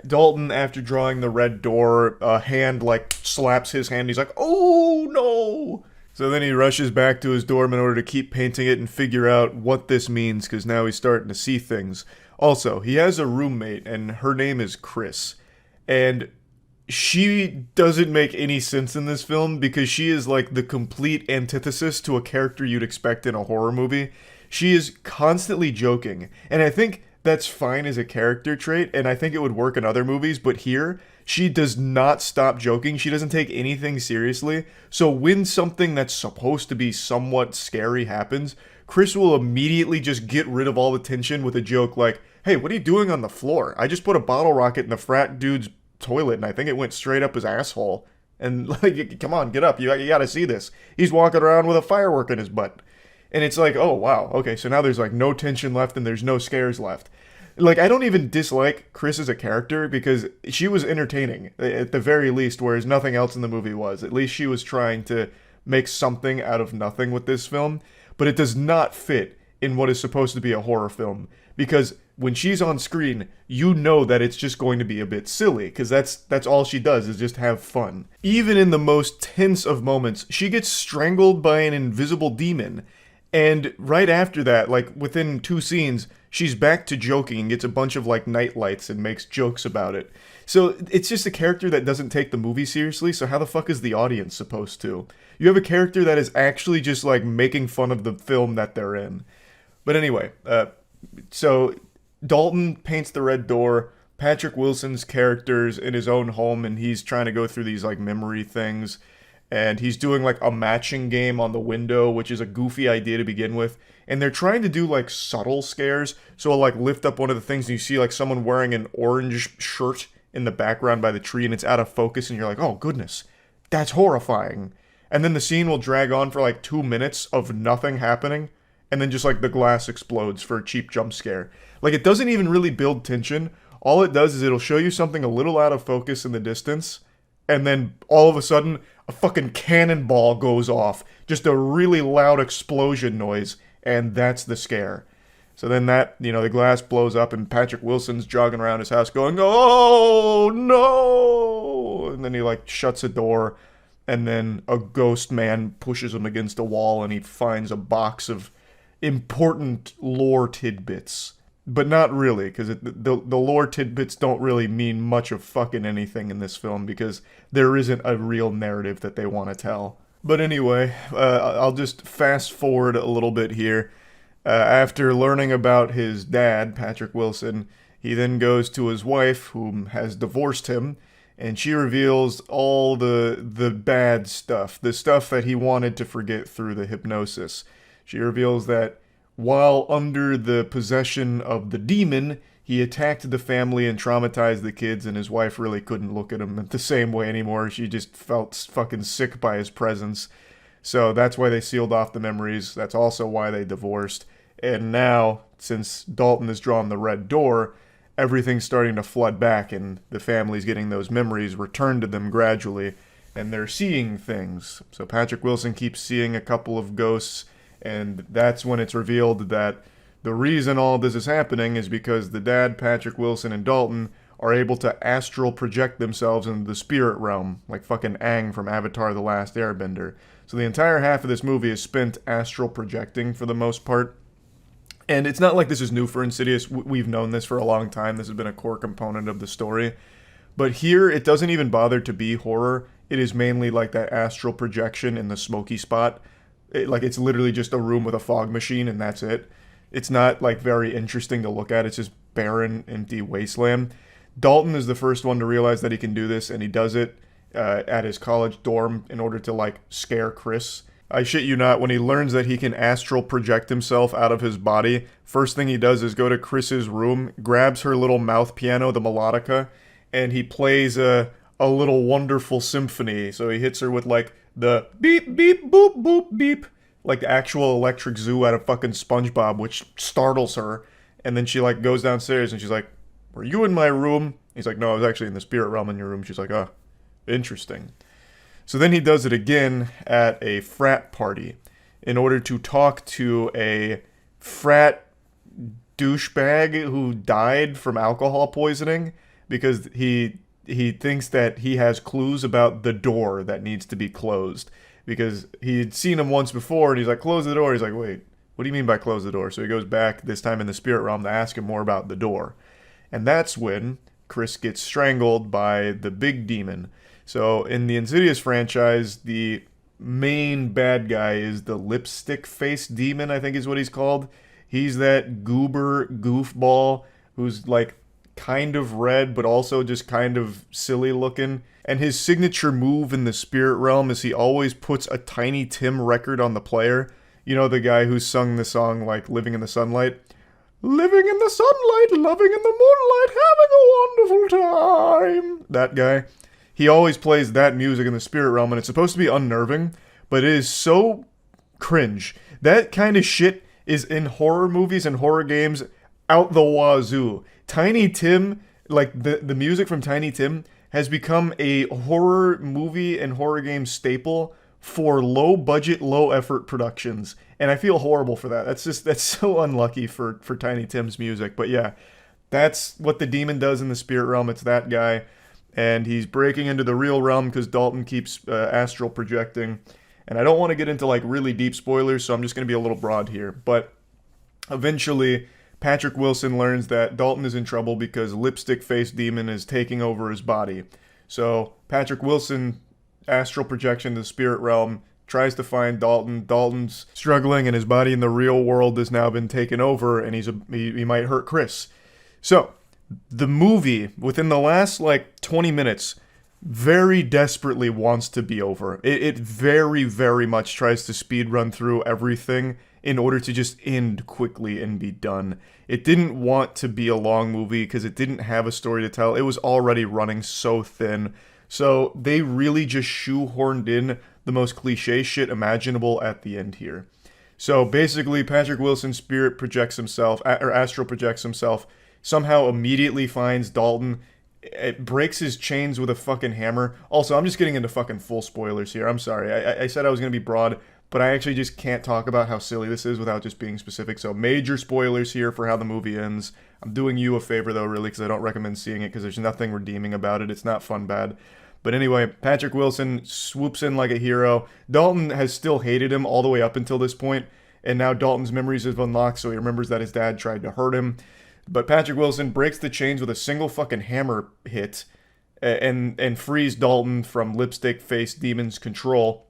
Dalton, after drawing the red door, a hand like slaps his hand. He's like, oh no! So then he rushes back to his dorm in order to keep painting it and figure out what this means, because now he's starting to see things. Also, he has a roommate, and her name is Chris. And she doesn't make any sense in this film because she is like the complete antithesis to a character you'd expect in a horror movie. She is constantly joking, and I think that's fine as a character trait, and I think it would work in other movies, but here, she does not stop joking. She doesn't take anything seriously. So when something that's supposed to be somewhat scary happens, Chris will immediately just get rid of all the tension with a joke like, hey, what are you doing on the floor? I just put a bottle rocket in the frat dude's toilet, and I think it went straight up his asshole. And like, come on, get up. You gotta see this. He's walking around with a firework in his butt. And it's like, oh, wow, okay, so now there's like no tension left and there's no scares left. Like, I don't even dislike Chris as a character because she was entertaining, at the very least, whereas nothing else in the movie was. At least she was trying to make something out of nothing with this film, but it does not fit in what is supposed to be a horror film because when she's on screen, you know that it's just going to be a bit silly because that's all she does is just have fun. Even in the most tense of moments, she gets strangled by an invisible demon. And right after that, like within 2 scenes, she's back to joking and gets a bunch of like night lights and makes jokes about it. So it's just a character that doesn't take the movie seriously, so how the fuck is the audience supposed to? You have a character that is actually just like making fun of the film that they're in. But anyway, so Dalton paints the red door. Patrick Wilson's character's in his own home and he's trying to go through these like memory things. And he's doing like a matching game on the window, which is a goofy idea to begin with. And they're trying to do like subtle scares. So I'll like lift up one of the things and you see like someone wearing an orange shirt in the background by the tree and it's out of focus and you're like, oh goodness, that's horrifying. And then the scene will drag on for like 2 minutes of nothing happening. And then just like the glass explodes for a cheap jump scare. Like it doesn't even really build tension. All it does is it'll show you something a little out of focus in the distance. And then all of a sudden, a fucking cannonball goes off. Just a really loud explosion noise. And that's the scare. So then that, the glass blows up and Patrick Wilson's jogging around his house going, oh, no! And then he like shuts a door. And then a ghost man pushes him against a wall and he finds a box of important lore tidbits. But not really, because the lore tidbits don't really mean much of fucking anything in this film, because there isn't a real narrative that they want to tell. But anyway, I'll just fast forward a little bit here. After learning about his dad, Patrick Wilson, he then goes to his wife, who has divorced him, and she reveals all the bad stuff, the stuff that he wanted to forget through the hypnosis. She reveals that while under the possession of the demon, he attacked the family and traumatized the kids, and his wife really couldn't look at him the same way anymore. She just felt fucking sick by his presence. So that's why they sealed off the memories. That's also why they divorced. And now, since Dalton has drawn the red door, everything's starting to flood back, and the family's getting those memories returned to them gradually, and they're seeing things. So Patrick Wilson keeps seeing a couple of ghosts, and that's when it's revealed that the reason all this is happening is because the dad, Patrick Wilson, and Dalton are able to astral project themselves into the spirit realm, like fucking Aang from Avatar: The Last Airbender. So the entire half of this movie is spent astral projecting for the most part. And it's not like this is new for Insidious. We've known this for a long time. This has been a core component of the story. But here, it doesn't even bother to be horror. It is mainly like that astral projection in the smoky spot. It's literally just a room with a fog machine, and that's it. It's not, like, very interesting to look at. It's just barren, empty wasteland. Dalton is the first one to realize that he can do this, and he does it at his college dorm in order to, like, scare Chris. I shit you not, when he learns that he can astral project himself out of his body, first thing he does is go to Chris's room, grabs her little mouth piano, the melodica, and he plays a little wonderful symphony. So he hits her with, like, the beep, beep, boop, boop, beep, like the actual electric zoo out of fucking SpongeBob, which startles her. And then she, like, goes downstairs and she's like, "Were you in my room?" He's like, "No, I was actually in the spirit realm in your room." She's like, "Oh, interesting." So then he does it again at a frat party in order to talk to a frat douchebag who died from alcohol poisoning because he thinks that he has clues about the door that needs to be closed because he'd seen him once before and he's like, "Close the door." He's like, "Wait, what do you mean by close the door?" So he goes back, this time in the spirit realm, to ask him more about the door. And that's when Chris gets strangled by the big demon. So in the Insidious franchise, the main bad guy is the lipstick face demon, I think is what he's called. He's that goober goofball who's like kind of red, but also just kind of silly looking. And his signature move in the spirit realm is he always puts a Tiny Tim record on the player. You know, the guy who sung the song, like, Living in the Sunlight? Living in the sunlight, loving in the moonlight, having a wonderful time. That guy. He always plays that music in the spirit realm, and it's supposed to be unnerving, but it is so cringe. That kind of shit is in horror movies and horror games out the wazoo. Tiny Tim, like the music from Tiny Tim, has become a horror movie and horror game staple for low budget, low effort productions. And I feel horrible for that. That's so unlucky for Tiny Tim's music. But yeah, that's what the demon does in the spirit realm. It's that guy. And he's breaking into the real realm because Dalton keeps astral projecting. And I don't want to get into like really deep spoilers, so I'm just going to be a little broad here. But eventually, Patrick Wilson learns that Dalton is in trouble because Lipstick Face Demon is taking over his body. So Patrick Wilson, astral projection to the spirit realm, tries to find Dalton. Dalton's struggling, and his body in the real world has now been taken over, and he might hurt Chris. So the movie, within the last, like, 20 minutes, very desperately wants to be over. It very, very much tries to speed run through everything in order to just end quickly and be done. It didn't want to be a long movie because it didn't have a story to tell. It was already running so thin. So they really just shoehorned in the most cliche shit imaginable at the end here. So basically, Patrick Wilson's spirit projects himself, or astral projects himself, somehow immediately finds Dalton. It breaks his chains with a fucking hammer. Also, I'm just getting into fucking full spoilers here. I'm sorry. I said I was going to be broad, but I actually just can't talk about how silly this is without just being specific. So major spoilers here for how the movie ends. I'm doing you a favor, though, really, because I don't recommend seeing it because there's nothing redeeming about it. It's not fun bad. But anyway, Patrick Wilson swoops in like a hero. Dalton has still hated him all the way up until this point, and now Dalton's memories have unlocked, so he remembers that his dad tried to hurt him. But Patrick Wilson breaks the chains with a single fucking hammer hit and frees Dalton from Lipstick Face Demon's control.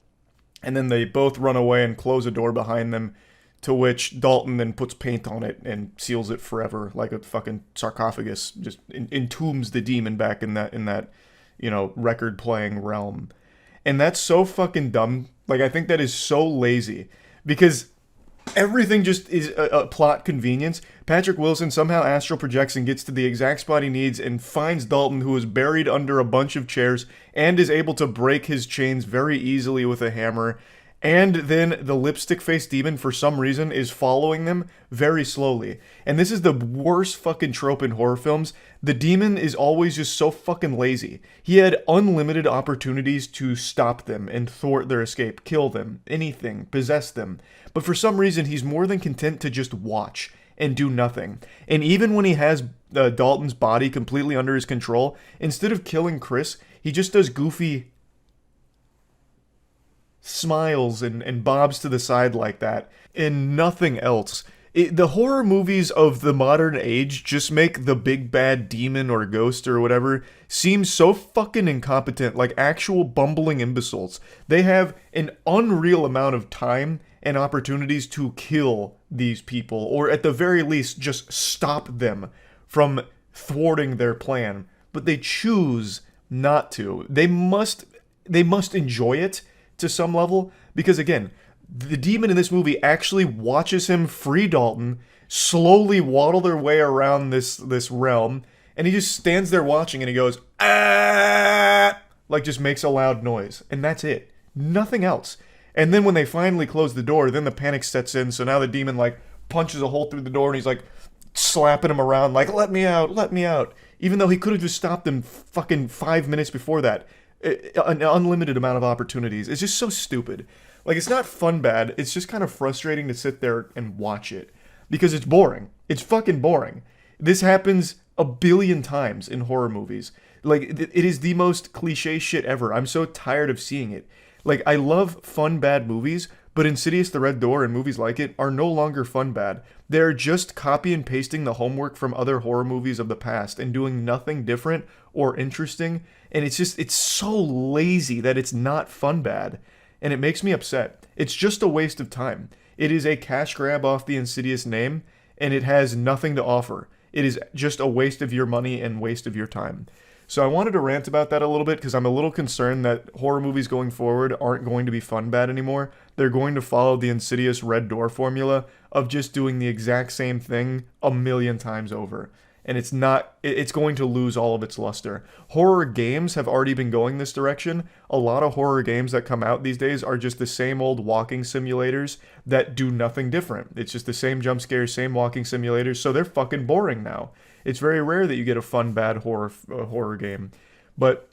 And then they both run away and close a door behind them, to which Dalton then puts paint on it and seals it forever, like a fucking sarcophagus, just entombs the demon back in that record-playing realm. And that's so fucking dumb. Like, I think that is so lazy, because everything just is a plot convenience. Patrick Wilson somehow astral projects and gets to the exact spot he needs and finds Dalton, who is buried under a bunch of chairs, and is able to break his chains very easily with a hammer. And then the Lipstick Face Demon, for some reason, is following them very slowly. And this is the worst fucking trope in horror films. The demon is always just so fucking lazy. He had unlimited opportunities to stop them and thwart their escape, kill them, anything, possess them. But for some reason, he's more than content to just watch and do nothing. And even when he has Dalton's body completely under his control, instead of killing Chris, he just does goofy smiles and bobs to the side like that, and nothing else. The horror movies of the modern age just make the big bad demon or ghost or whatever seem so fucking incompetent, like actual bumbling imbeciles. They have an unreal amount of time and opportunities to kill these people, or at the very least, just stop them from thwarting their plan. But they choose not to. They must enjoy it to some level, because again, the demon in this movie actually watches him free Dalton, slowly waddle their way around this realm, and he just stands there watching and he goes, ah, like just makes a loud noise. And that's it. Nothing else. And then when they finally close the door, then the panic sets in, so now the demon like punches a hole through the door and he's like slapping him around like, let me out, let me out. Even though he could have just stopped him fucking 5 minutes before that. An unlimited amount of opportunities. It's just so stupid. Like, it's not fun bad, it's just kind of frustrating to sit there and watch it. Because it's boring. It's fucking boring. This happens a billion times in horror movies. Like, it is the most cliche shit ever. I'm so tired of seeing it. Like, I love fun bad movies, but Insidious the Red Door and movies like it are no longer fun bad. They're just copy and pasting the homework from other horror movies of the past and doing nothing different or interesting. And it's so lazy that it's not fun bad. And it makes me upset. It's just a waste of time. It is a cash grab off the Insidious name, and it has nothing to offer. It is just a waste of your money and waste of your time. So I wanted to rant about that a little bit because I'm a little concerned that horror movies going forward aren't going to be fun bad anymore. They're going to follow the Insidious Red Door formula of just doing the exact same thing a million times over. And it's going to lose all of its luster. Horror games have already been going this direction. A lot of horror games that come out these days are just the same old walking simulators that do nothing different. It's just the same jump scares, same walking simulators, so they're fucking boring now. It's very rare that you get a fun, bad horror game. But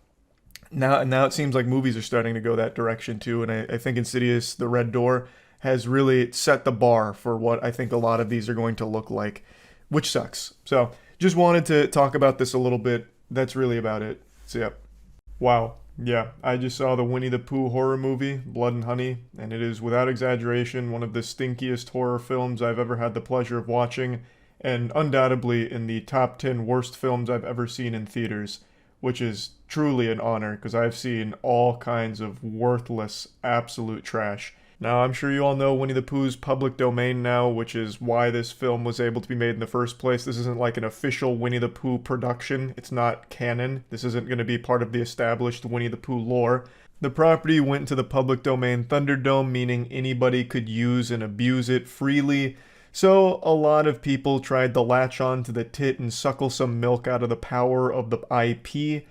now it seems like movies are starting to go that direction too, and I think Insidious, The Red Door, has really set the bar for what I think a lot of these are going to look like, which sucks. So just wanted to talk about this a little bit. That's really about it. So, yep. Wow. Yeah, I just saw the Winnie the Pooh horror movie, Blood and Honey, and it is, without exaggeration, one of the stinkiest horror films I've ever had the pleasure of watching, and undoubtedly in the top 10 worst films I've ever seen in theaters, which is truly an honor, because I've seen all kinds of worthless, absolute trash. Now, I'm sure you all know Winnie the Pooh's public domain now, which is why this film was able to be made in the first place. This isn't like an official Winnie the Pooh production. It's not canon. This isn't going to be part of the established Winnie the Pooh lore. The property went to the public domain Thunderdome, meaning anybody could use and abuse it freely. So a lot of people tried to latch on to the tit and suckle some milk out of the power of the IP.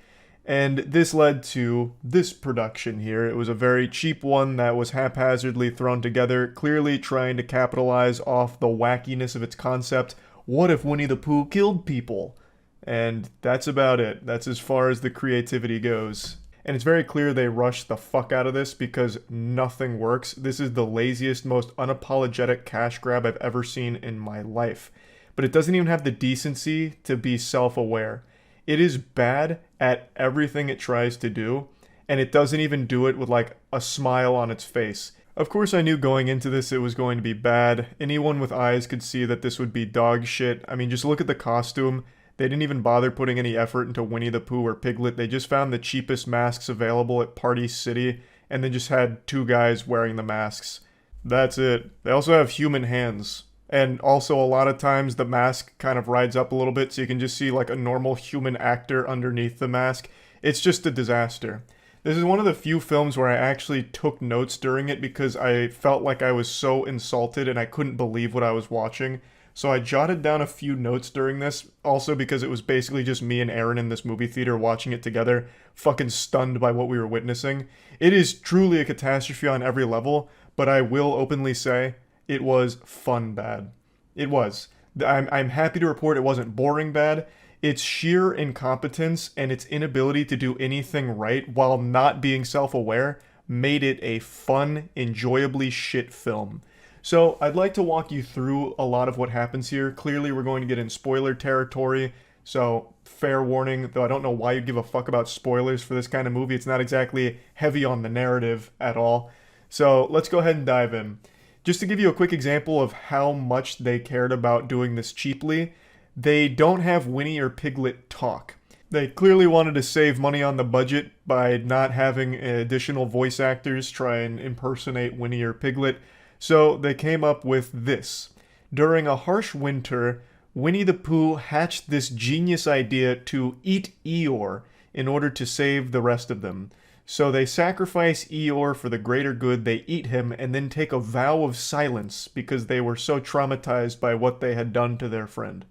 And this led to this production here. It was a very cheap one that was haphazardly thrown together, clearly trying to capitalize off the wackiness of its concept. What if Winnie the Pooh killed people? And that's about it. That's as far as the creativity goes. And it's very clear they rushed the fuck out of this because nothing works. This is the laziest, most unapologetic cash grab I've ever seen in my life. But it doesn't even have the decency to be self-aware. It is bad at everything it tries to do, and it doesn't even do it with like a smile on its face. Of course, I knew going into this it was going to be bad. Anyone with eyes could see that this would be dog shit. I mean, just look at the costume. They didn't even bother putting any effort into Winnie the Pooh or Piglet. They just found the cheapest masks available at Party City, and then just had two guys wearing the masks. That's it. They also have human hands. And also, a lot of times, the mask kind of rides up a little bit, so you can just see like a normal human actor underneath the mask. It's just a disaster. This is one of the few films where I actually took notes during it because I felt like I was so insulted and I couldn't believe what I was watching. So I jotted down a few notes during this, also because it was basically just me and Aaron in this movie theater watching it together, fucking stunned by what we were witnessing. It is truly a catastrophe on every level, but I will openly say, it was fun bad. It was. I'm happy to report it wasn't boring bad. Its sheer incompetence and its inability to do anything right while not being self-aware made it a fun, enjoyably shit film. So I'd like to walk you through a lot of what happens here. Clearly we're going to get in spoiler territory, so fair warning, though I don't know why you'd give a fuck about spoilers for this kind of movie. It's not exactly heavy on the narrative at all. So let's go ahead and dive in. Just to give you a quick example of how much they cared about doing this cheaply, they don't have Winnie or Piglet talk. They clearly wanted to save money on the budget by not having additional voice actors try and impersonate Winnie or Piglet, so they came up with this. During a harsh winter, Winnie the Pooh hatched this genius idea to eat Eeyore in order to save the rest of them. So they sacrifice Eeyore for the greater good, they eat him, and then take a vow of silence because they were so traumatized by what they had done to their friend.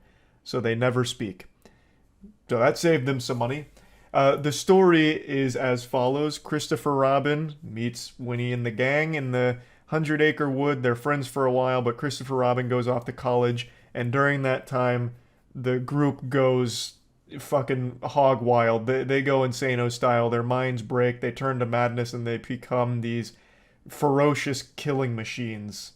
So they never speak. So that saved them some money. The story is as follows. Christopher Robin meets Winnie and the gang in the 100-acre wood. They're friends for a while, but Christopher Robin goes off to college, and during that time, the group goes fucking hog wild. They go insano style. Their minds break. They turn to madness, and they become these ferocious killing machines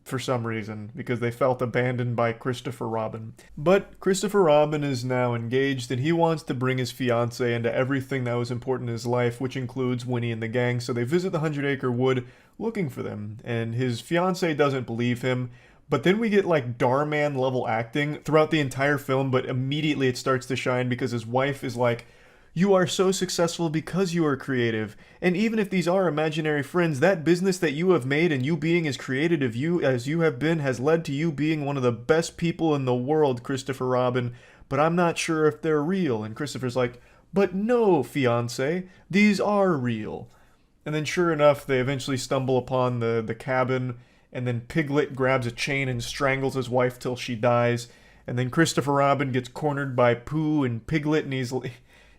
for some reason, because they felt abandoned by Christopher Robin. But Christopher Robin is now engaged, and he wants to bring his fiancée into everything that was important in his life, which includes Winnie and the gang. So they visit the 100-acre wood looking for them, and his fiancée doesn't believe him. But then we get like Darman level acting throughout the entire film, but immediately it starts to shine because his wife is like, "You are so successful because you are creative. And even if these are imaginary friends, that business that you have made and you being as creative as you have been has led to you being one of the best people in the world, Christopher Robin. But I'm not sure if they're real." And Christopher's like, "But no, fiancé, these are real." And then sure enough, they eventually stumble upon the cabin, and then Piglet grabs a chain and strangles his wife till she dies. And then Christopher Robin gets cornered by Pooh and Piglet, and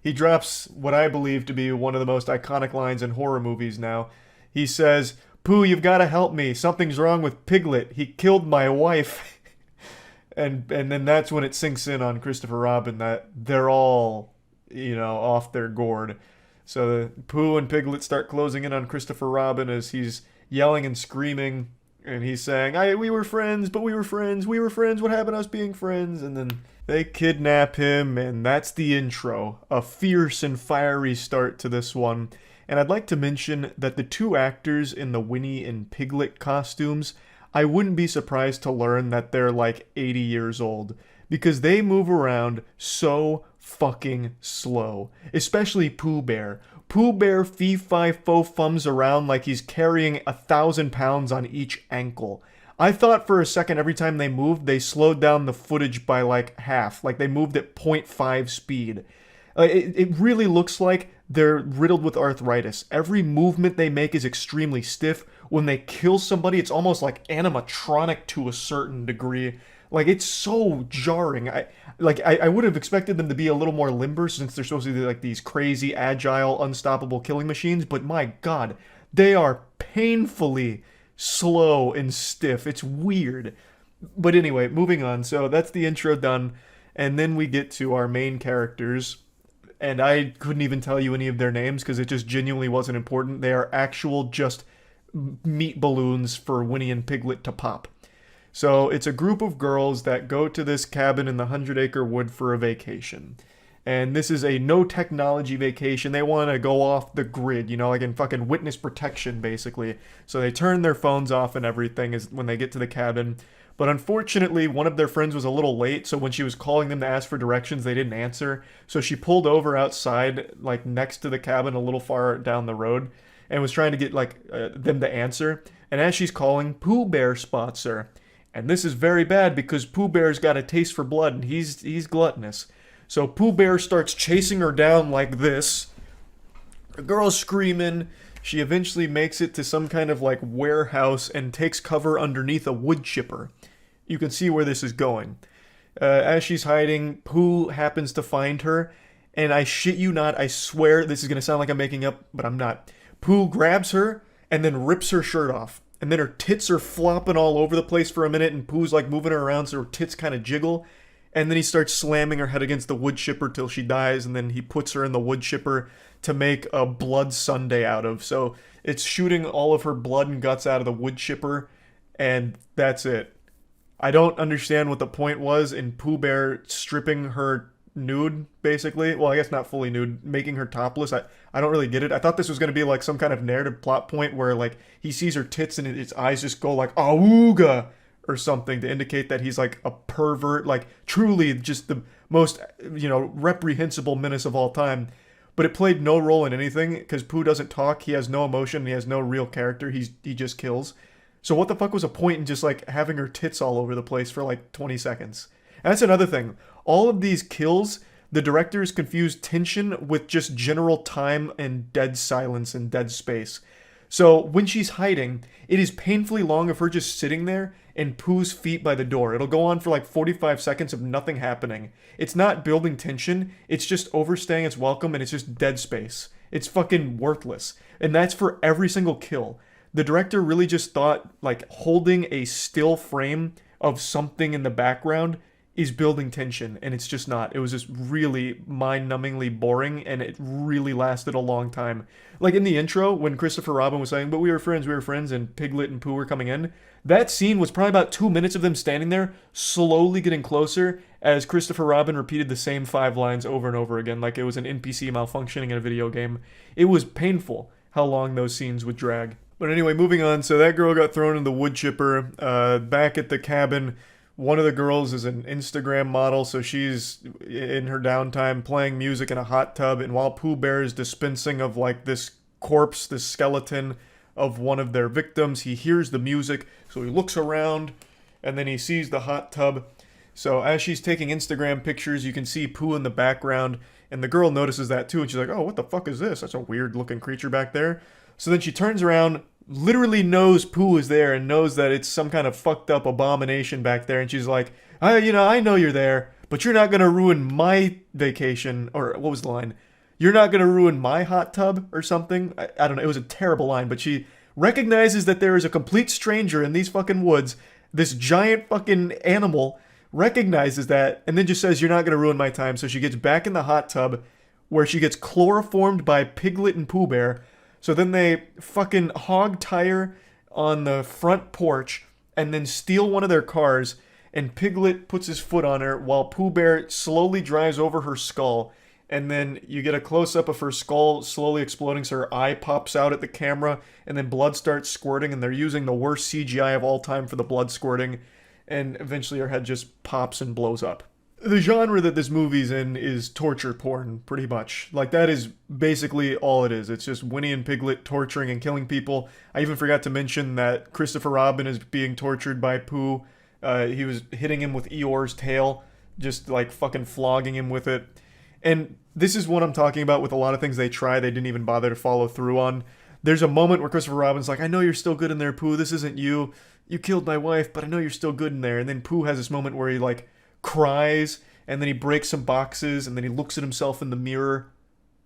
he drops what I believe to be one of the most iconic lines in horror movies now. He says, "Pooh, you've got to help me. Something's wrong with Piglet. He killed my wife." and then that's when it sinks in on Christopher Robin that they're all, off their gourd. So Pooh and Piglet start closing in on Christopher Robin as he's yelling and screaming. And he's saying, "We were friends, but we were friends. We were friends. What happened to us being friends?" And then they kidnap him, and that's the intro. A fierce and fiery start to this one. And I'd like to mention that the two actors in the Winnie and Piglet costumes, I wouldn't be surprised to learn that they're like 80 years old, because they move around so fucking slow. Especially Pooh Bear. Pooh Bear fee-fi-fo-fums around like he's carrying 1,000 pounds on each ankle. I thought for a second every time they moved, they slowed down the footage by like half. Like they moved at 0.5 speed. It really looks like they're riddled with arthritis. Every movement they make is extremely stiff. When they kill somebody, it's almost like animatronic to a certain degree. Like, it's so jarring. I would have expected them to be a little more limber since they're supposed to be like these crazy, agile, unstoppable killing machines. But my god, they are painfully slow and stiff. It's weird. But anyway, moving on. So that's the intro done. And then we get to our main characters. And I couldn't even tell you any of their names because it just genuinely wasn't important. They are actual just meat balloons for Winnie and Piglet to pop. So it's a group of girls that go to this cabin in the 100-acre wood for a vacation. And this is a no-technology vacation. They want to go off the grid, like in fucking witness protection, basically. So they turn their phones off and everything is when they get to the cabin. But unfortunately, one of their friends was a little late, so when she was calling them to ask for directions, they didn't answer. So she pulled over outside, like next to the cabin a little far down the road, and was trying to get them to answer. And as she's calling, Pooh Bear spots her. And this is very bad because Pooh Bear's got a taste for blood and he's gluttonous. So Pooh Bear starts chasing her down like this. The girl's screaming. She eventually makes it to some kind of like warehouse and takes cover underneath a wood chipper. You can see where this is going. As she's hiding, Pooh happens to find her. And I shit you not, I swear this is going to sound like I'm making up, but I'm not. Pooh grabs her and then rips her shirt off. And then her tits are flopping all over the place for a minute, and Pooh's like moving her around so her tits kind of jiggle. And then he starts slamming her head against the wood chipper till she dies, and then he puts her in the wood chipper to make a blood sundae out of. So it's shooting all of her blood and guts out of the wood chipper, and that's it. I don't understand what the point was in Pooh Bear stripping her nude, basically. Well, I guess not fully nude, making her topless. I don't really get it. I thought this was going to be like some kind of narrative plot point where like he sees her tits and his eyes just go like awooga or something to indicate that he's like a pervert, like truly just the most, reprehensible menace of all time. But it played no role in anything because Pooh doesn't talk, he has no emotion, he has no real character, he just kills. So what the fuck was a point in just like having her tits all over the place for like 20 seconds? And that's another thing. All of these kills, the directors confused tension with just general time and dead silence and dead space. So when she's hiding, it is painfully long of her just sitting there and Pooh's feet by the door. It'll go on for like 45 seconds of nothing happening. It's not building tension, it's just overstaying its welcome and it's just dead space. It's fucking worthless. And that's for every single kill. The director really just thought like holding a still frame of something in the background is building tension, and it's just not. It was just really mind-numbingly boring, and it really lasted a long time. Like in the intro, when Christopher Robin was saying, but we were friends, and Piglet and Pooh were coming in, that scene was probably about 2 minutes of them standing there, slowly getting closer, as Christopher Robin repeated the same 5 lines over and over again, like it was an NPC malfunctioning in a video game. It was painful how long those scenes would drag. But anyway, moving on, so that girl got thrown in the wood chipper. Back at the cabin, one of the girls is an Instagram model, so she's in her downtime playing music in a hot tub, and while Pooh Bear is dispensing of like this corpse, this skeleton of one of their victims, he hears the music, so he looks around, and then he sees the hot tub. So as she's taking Instagram pictures, you can see Pooh in the background, and the girl notices that too, and she's like, oh, what the fuck is this? That's a weird looking creature back there. So then she turns around, literally knows Pooh is there and knows that it's some kind of fucked up abomination back there, and she's like, I know you're there, but you're not gonna ruin my vacation, or what was the line? You're not gonna ruin my hot tub or something? I don't know, it was a terrible line, but she recognizes that there is a complete stranger in these fucking woods, this giant fucking animal recognizes that, and then just says, you're not gonna ruin my time, so she gets back in the hot tub, where she gets chloroformed by Piglet and Pooh Bear. So then they fucking hog tire on the front porch and then steal one of their cars, and Piglet puts his foot on her while Pooh Bear slowly drives over her skull, and then you get a close-up of her skull slowly exploding, so her eye pops out at the camera, and then blood starts squirting, and they're using the worst CGI of all time for the blood squirting, and eventually her head just pops and blows up. The genre that this movie's in is torture porn, pretty much. Like, that is basically all it is. It's just Winnie and Piglet torturing and killing people. I even forgot to mention that Christopher Robin is being tortured by Pooh. He was hitting him with Eeyore's tail, just, like, fucking flogging him with it. And this is what I'm talking about with a lot of things they didn't even bother to follow through on. There's a moment where Christopher Robin's like, I know you're still good in there, Pooh. This isn't you. You killed my wife, but I know you're still good in there. And then Pooh has this moment where he, like, cries, and then he breaks some boxes, and then he looks at himself in the mirror,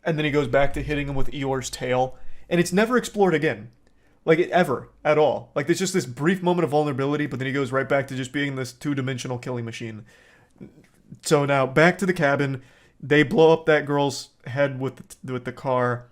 and then he goes back to hitting him with Eeyore's tail, and it's never explored again. Like, ever, at all. Like, there's just this brief moment of vulnerability, but then he goes right back to just being this two-dimensional killing machine. So now, back to the cabin, they blow up that girl's head with the car.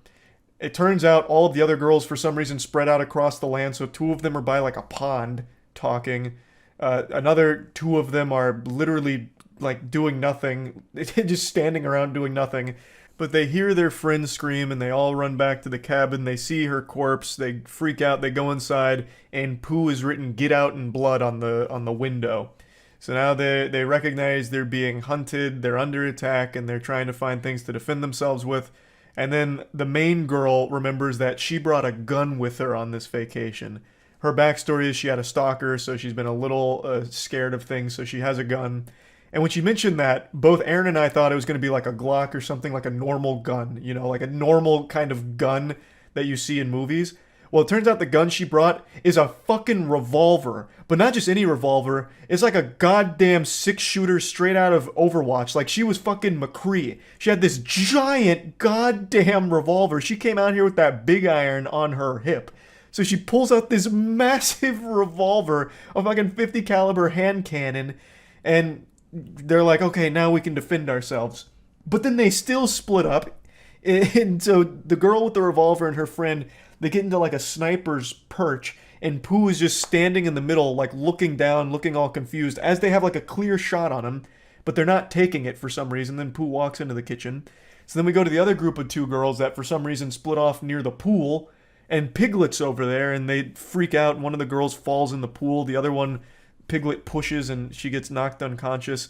It turns out all of the other girls, for some reason, spread out across the land, so 2 of them are by, like, a pond, talking. Another 2 of them are literally like doing nothing, just standing around doing nothing. But they hear their friend scream and they all run back to the cabin. They see her corpse, they freak out, they go inside, and Pooh is written "Get out" in blood on the window. So now they recognize they're being hunted, they're under attack, and they're trying to find things to defend themselves with. And then the main girl remembers that she brought a gun with her on this vacation. Her backstory is she had a stalker, so she's been a little scared of things, so she has a gun. And when she mentioned that, both Aaron and I thought it was going to be like a Glock or something, like a normal gun, like a normal kind of gun that you see in movies. Well, it turns out the gun she brought is a fucking revolver. But not just any revolver. It's like a goddamn 6-shooter straight out of Overwatch. Like, she was fucking McCree. She had this giant goddamn revolver. She came out here with that big iron on her hip. So she pulls out this massive revolver, a fucking 50 caliber hand cannon, and they're like, okay, now we can defend ourselves. But then they still split up. And so the girl with the revolver and her friend, they get into like a sniper's perch, and Pooh is just standing in the middle, like looking down, looking all confused, as they have like a clear shot on him. but they're not taking it for some reason. Then Pooh walks into the kitchen. So then we go to the other group of 2 girls that for some reason split off near the pool, and Piglet's over there, and they freak out. One of the girls falls in the pool. The other one, Piglet pushes, and she gets knocked unconscious.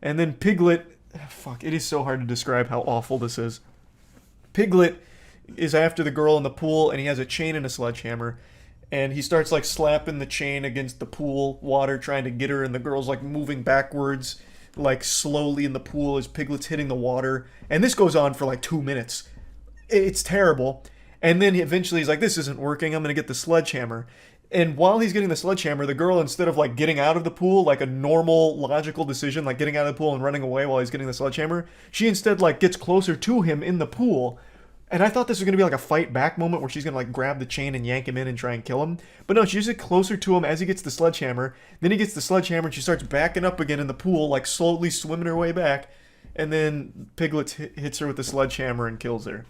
And then Piglet, fuck, it is so hard to describe how awful this is. Piglet is after the girl in the pool, and he has a chain and a sledgehammer. And he starts like slapping the chain against the pool water, trying to get her, and the girl's like moving backwards, like slowly in the pool as Piglet's hitting the water. And this goes on for like 2 minutes. It's terrible. And then eventually he's like, this isn't working, I'm gonna get the sledgehammer. And while he's getting the sledgehammer, the girl, instead of like getting out of the pool, like a normal logical decision, like getting out of the pool and running away while he's getting the sledgehammer, she instead like gets closer to him in the pool. And I thought this was going to be like a fight back moment where she's going to like grab the chain and yank him in and try and kill him. But no, she just gets closer to him as he gets the sledgehammer. Then he gets the sledgehammer and she starts backing up again in the pool, like slowly swimming her way back. And then Piglet hits her with the sledgehammer and kills her.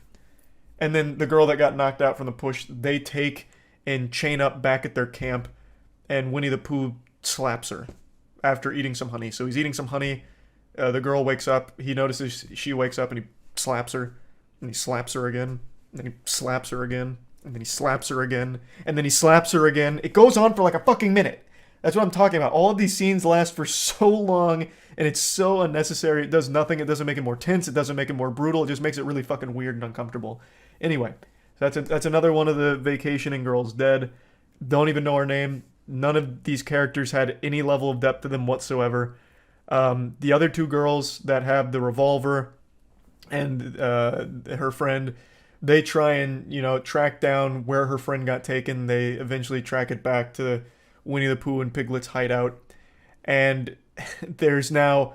And then the girl that got knocked out from the push, they take and chain up back at their camp. And Winnie the Pooh slaps her after eating some honey. So he's eating some honey. The girl wakes up. He notices she wakes up and he slaps her. And he slaps her again, and then he slaps her again, and then he slaps her again, and then he slaps her again. It goes on for like a fucking minute. That's what I'm talking about. All of these scenes last for so long, and it's so unnecessary. It does nothing. It doesn't make it more tense. It doesn't make it more brutal. It just makes it really fucking weird and uncomfortable. Anyway, that's another one of the vacationing girls dead. Don't even know her name. None of these characters had any level of depth to them whatsoever. The other 2 girls that have the revolver and her friend, they try and, track down where her friend got taken. They eventually track it back to Winnie the Pooh and Piglet's hideout. And there's now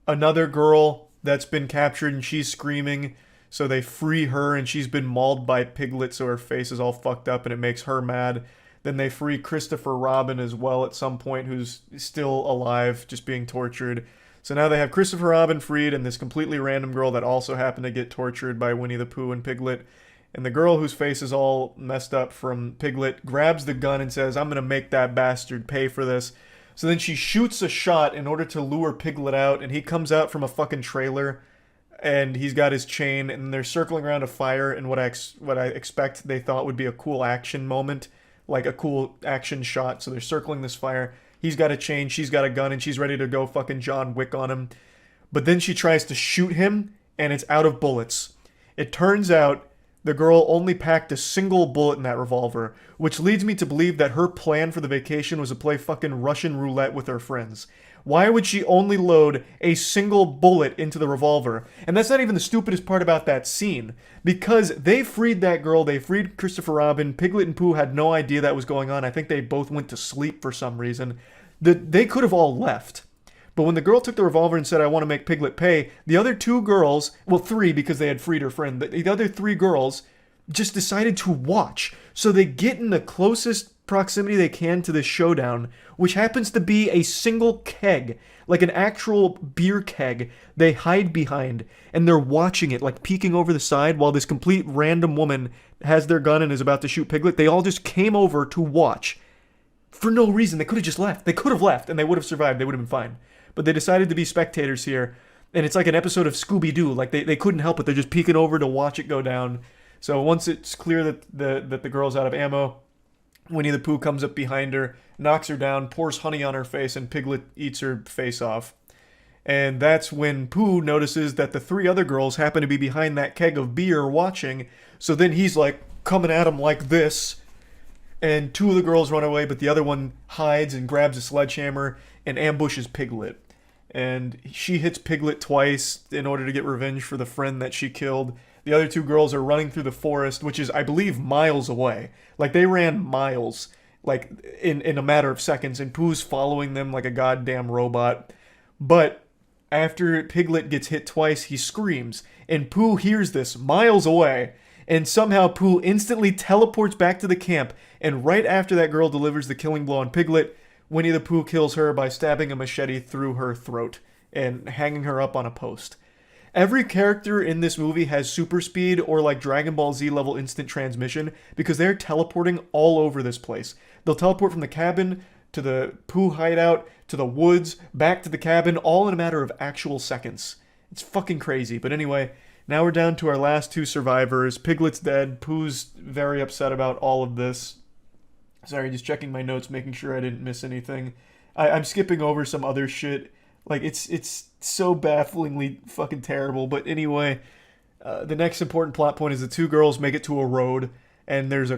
another girl that's been captured and she's screaming. So they free her and she's been mauled by Piglet, so her face is all fucked up and it makes her mad. Then they free Christopher Robin as well at some point, who's still alive, just being tortured. So now they have Christopher Robin freed and this completely random girl that also happened to get tortured by Winnie the Pooh and Piglet. And the girl whose face is all messed up from Piglet grabs the gun and says, I'm going to make that bastard pay for this. So then she shoots a shot in order to lure Piglet out, and he comes out from a fucking trailer, and he's got his chain, and they're circling around a fire in what I expect they thought would be a cool action moment, like a cool action shot. So they're circling this fire. He's got a chain, she's got a gun, and she's ready to go fucking John Wick on him. But then she tries to shoot him, and it's out of bullets. It turns out the girl only packed a single bullet in that revolver, which leads me to believe that her plan for the vacation was to play fucking Russian roulette with her friends. Why would she only load a single bullet into the revolver? And that's not even the stupidest part about that scene. Because they freed that girl, they freed Christopher Robin, Piglet and Pooh had no idea that was going on. I think they both went to sleep for some reason. They could have all left. But when the girl took the revolver and said, I want to make Piglet pay, the other 2 girls, well 3 because they had freed her friend, the other 3 girls just decided to watch. So they get in the closest proximity they can to this showdown, which happens to be a single keg, like an actual beer keg they hide behind, and they're watching it, like peeking over the side while this complete random woman has their gun and is about to shoot Piglet. They all just came over to watch for no reason. They could have just left. They could have left and they would have survived. They would have been fine. But they decided to be spectators here, and it's like an episode of Scooby-Doo. Like they couldn't help it. They're just peeking over to watch it go down. So once it's clear that the girl's out of ammo, Winnie the Pooh comes up behind her, knocks her down, pours honey on her face, and Piglet eats her face off. And that's when Pooh notices that the 3 other girls happen to be behind that keg of beer watching. So then he's like coming at him like this. And 2 of the girls run away, but the other one hides and grabs a sledgehammer and ambushes Piglet. And she hits Piglet twice in order to get revenge for the friend that she killed. The other 2 girls are running through the forest, which is, I believe, miles away. Like, they ran miles, like, in a matter of seconds, and Pooh's following them like a goddamn robot. But after Piglet gets hit twice, he screams, and Pooh hears this miles away, and somehow Pooh instantly teleports back to the camp, and right after that girl delivers the killing blow on Piglet, Winnie the Pooh kills her by stabbing a machete through her throat and hanging her up on a post. Every character in this movie has super speed or like Dragon Ball Z level instant transmission because they're teleporting all over this place. They'll teleport from the cabin to the Pooh hideout, to the woods, back to the cabin, all in a matter of actual seconds. It's fucking crazy. But anyway, now we're down to our last two survivors. Piglet's dead. Pooh's very upset about all of this. Sorry, just checking my notes, making sure I didn't miss anything. I'm skipping over some other shit. Like, it's so bafflingly fucking terrible. But anyway, the next important plot point is the two girls make it to a road, and there's a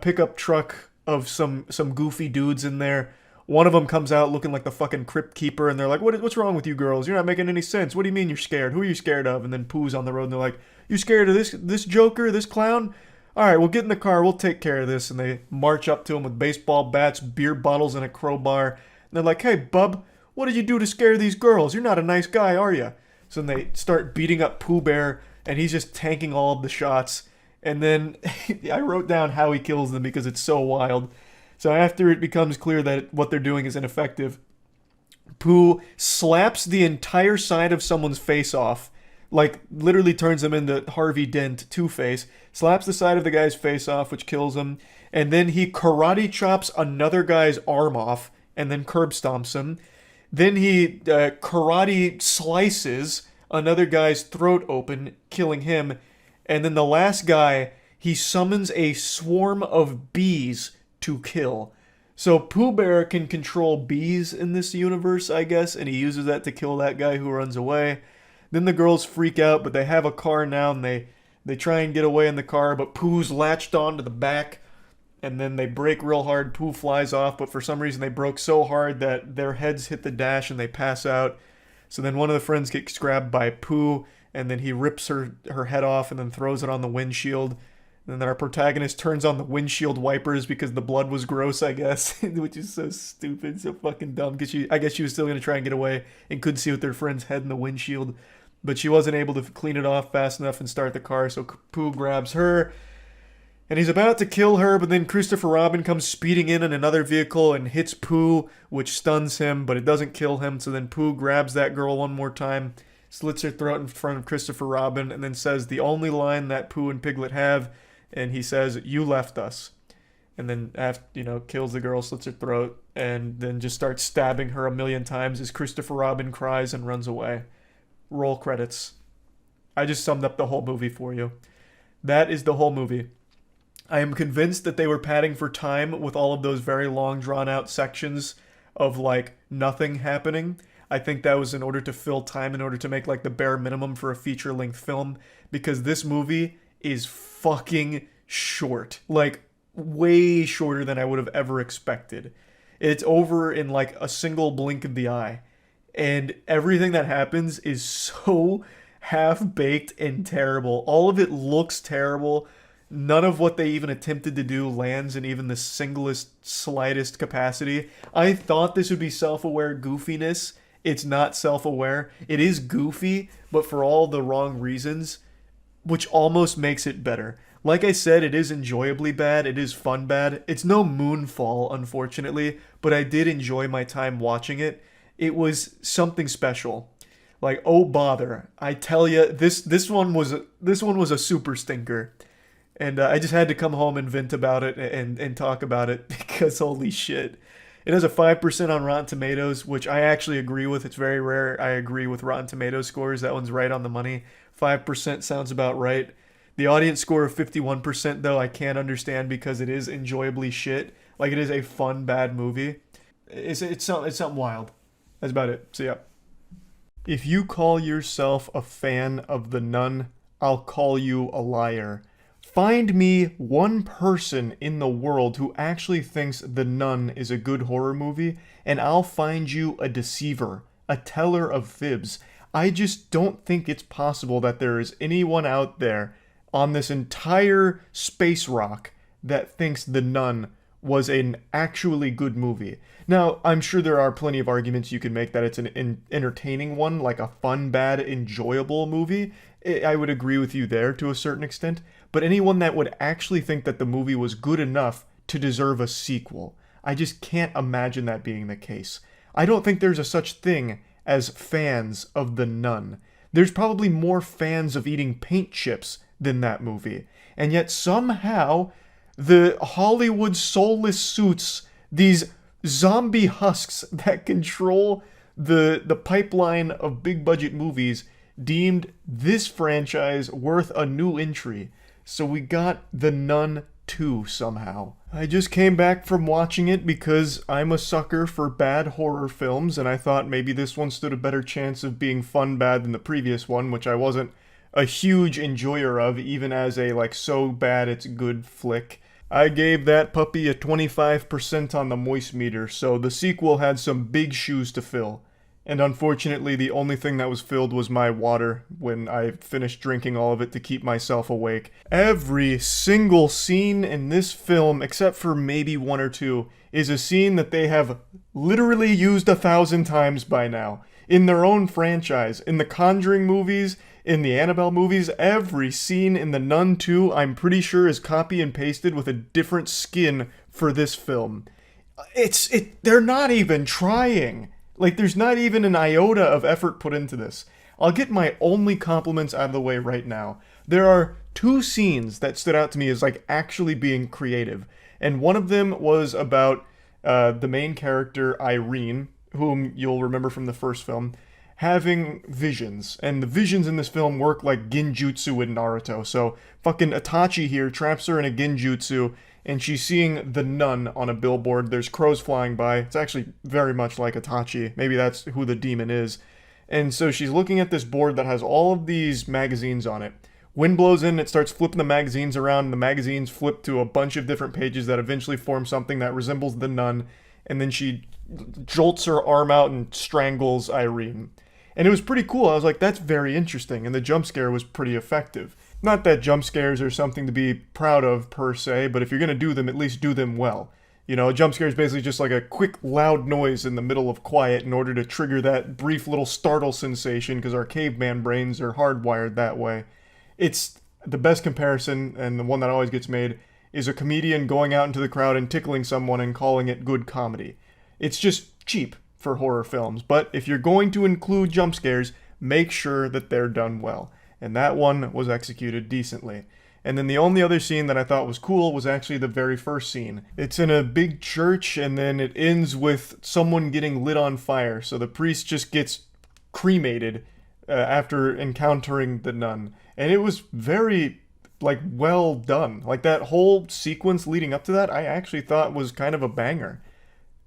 pickup truck of some goofy dudes in there. One of them comes out looking like the fucking crypt keeper, and they're like, what's wrong with you girls? You're not making any sense. What do you mean you're scared? Who are you scared of? And then Pooh's on the road, and they're like, you scared of this joker, this clown? All right, well, get in the car. We'll take care of this. And they march up to him with baseball bats, beer bottles, and a crowbar. And they're like, hey, bub, what did you do to scare these girls? You're not a nice guy, are you? So then they start beating up Pooh Bear, and he's just tanking all of the shots. And then I wrote down how he kills them because it's so wild. So after it becomes clear that what they're doing is ineffective, Pooh slaps the entire side of someone's face off, like literally turns him into Harvey Dent, Two-Face, slaps the side of the guy's face off, which kills him, and then he karate chops another guy's arm off, and then curb stomps him. Then he karate slices another guy's throat open, killing him. And then the last guy, he summons a swarm of bees to kill. So Pooh Bear can control bees in this universe, I guess, and he uses that to kill that guy who runs away. Then the girls freak out, but they have a car now, and they try and get away in the car, but Pooh's latched on to the back, and then they brake real hard. Pooh flies off, but for some reason they broke so hard that their heads hit the dash and they pass out. So then one of the friends gets grabbed by Pooh, and then he rips her head off and then throws it on the windshield. And then our protagonist turns on the windshield wipers because the blood was gross, I guess, which is so stupid, so fucking dumb. Because I guess she was still going to try and get away and could see with their friend's head in the windshield. But she wasn't able to clean it off fast enough and start the car, so Pooh grabs her. And he's about to kill her, but then Christopher Robin comes speeding in another vehicle and hits Pooh, which stuns him, but it doesn't kill him. So then Pooh grabs that girl one more time, slits her throat in front of Christopher Robin, and then says the only line that Pooh and Piglet have, and he says, "You left us." And then, after, kills the girl, slits her throat, and then just starts stabbing her a million times as Christopher Robin cries and runs away. Roll credits. I just summed up the whole movie for you. That is the whole movie. I am convinced that they were padding for time with all of those very long, drawn-out sections of, nothing happening. I think that was in order to fill time, in order to make, the bare minimum for a feature-length film, because this movie is fucking short. Way shorter than I would have ever expected. It's over in, a single blink of the eye. And everything that happens is so half-baked and terrible. All of it looks terrible. None of what they even attempted to do lands in even the slightest capacity. I thought this would be self-aware goofiness. It's not self-aware. It is goofy, but for all the wrong reasons, which almost makes it better. Like I said, it is enjoyably bad. It is fun bad. It's no Moonfall, unfortunately, but I did enjoy my time watching it. It was something special. Oh bother. I tell you, this one was a super stinker. And I just had to come home and vent about it and talk about it because holy shit. It has a 5% on Rotten Tomatoes, which I actually agree with. It's very rare I agree with Rotten Tomatoes scores. That one's right on the money. 5% sounds about right. The audience score of 51%, though, I can't understand because it is enjoyably shit. It is a fun, bad movie. It's something wild. That's about it. So, yeah. If you call yourself a fan of The Nun, I'll call you a liar. Find me one person in the world who actually thinks The Nun is a good horror movie, and I'll find you a deceiver, a teller of fibs. I just don't think it's possible that there is anyone out there on this entire space rock that thinks The Nun was an actually good movie. Now, I'm sure there are plenty of arguments you can make that it's an entertaining one, like a fun, bad, enjoyable movie. I would agree with you there to a certain extent. But anyone that would actually think that the movie was good enough to deserve a sequel, I just can't imagine that being the case. I don't think there's a such thing as fans of The Nun. There's probably more fans of eating paint chips than that movie. And yet somehow, the Hollywood soulless suits, these zombie husks that control the pipeline of big budget movies deemed this franchise worth a new entry. So we got The Nun 2 somehow. I just came back from watching it because I'm a sucker for bad horror films, and I thought maybe this one stood a better chance of being fun bad than the previous one, which I wasn't a huge enjoyer of, even as a so bad it's good flick. I gave that puppy a 25% on the moist meter, so the sequel had some big shoes to fill. And unfortunately, the only thing that was filled was my water when I finished drinking all of it to keep myself awake. Every single scene in this film, except for maybe one or two, is a scene that they have literally used 1,000 times by now. In their own franchise, in the Conjuring movies, in the Annabelle movies, every scene in The Nun 2, I'm pretty sure, is copy and pasted with a different skin for this film. They're not even trying. There's not even an iota of effort put into this. I'll get my only compliments out of the way right now. There are two scenes that stood out to me as actually being creative. And one of them was about the main character, Irene, whom you'll remember from the first film, having visions. And the visions in this film work like Genjutsu in Naruto. So fucking Itachi here traps her in a Genjutsu, and she's seeing the nun on a billboard. There's crows flying by. It's actually very much like Itachi. Maybe that's who the demon is. And so she's looking at this board that has all of these magazines on it. Wind blows in, it starts flipping the magazines around, and the magazines flip to a bunch of different pages that eventually form something that resembles the nun. And then she jolts her arm out and strangles Irene. And it was pretty cool. I was like, that's very interesting. And the jump scare was pretty effective. Not that jump scares are something to be proud of per se, but if you're going to do them, at least do them well. A jump scare is basically just like a quick, loud noise in the middle of quiet in order to trigger that brief little startle sensation, because our caveman brains are hardwired that way. It's the best comparison, and the one that always gets made, is a comedian going out into the crowd and tickling someone and calling it good comedy. It's just cheap for horror films, but if you're going to include jump scares, make sure that they're done well. And that one was executed decently. And then the only other scene that I thought was cool was actually the very first scene. It's in a big church, and then it ends with someone getting lit on fire. So the priest just gets cremated after encountering the nun. And it was very, well done. That whole sequence leading up to that, I actually thought was kind of a banger.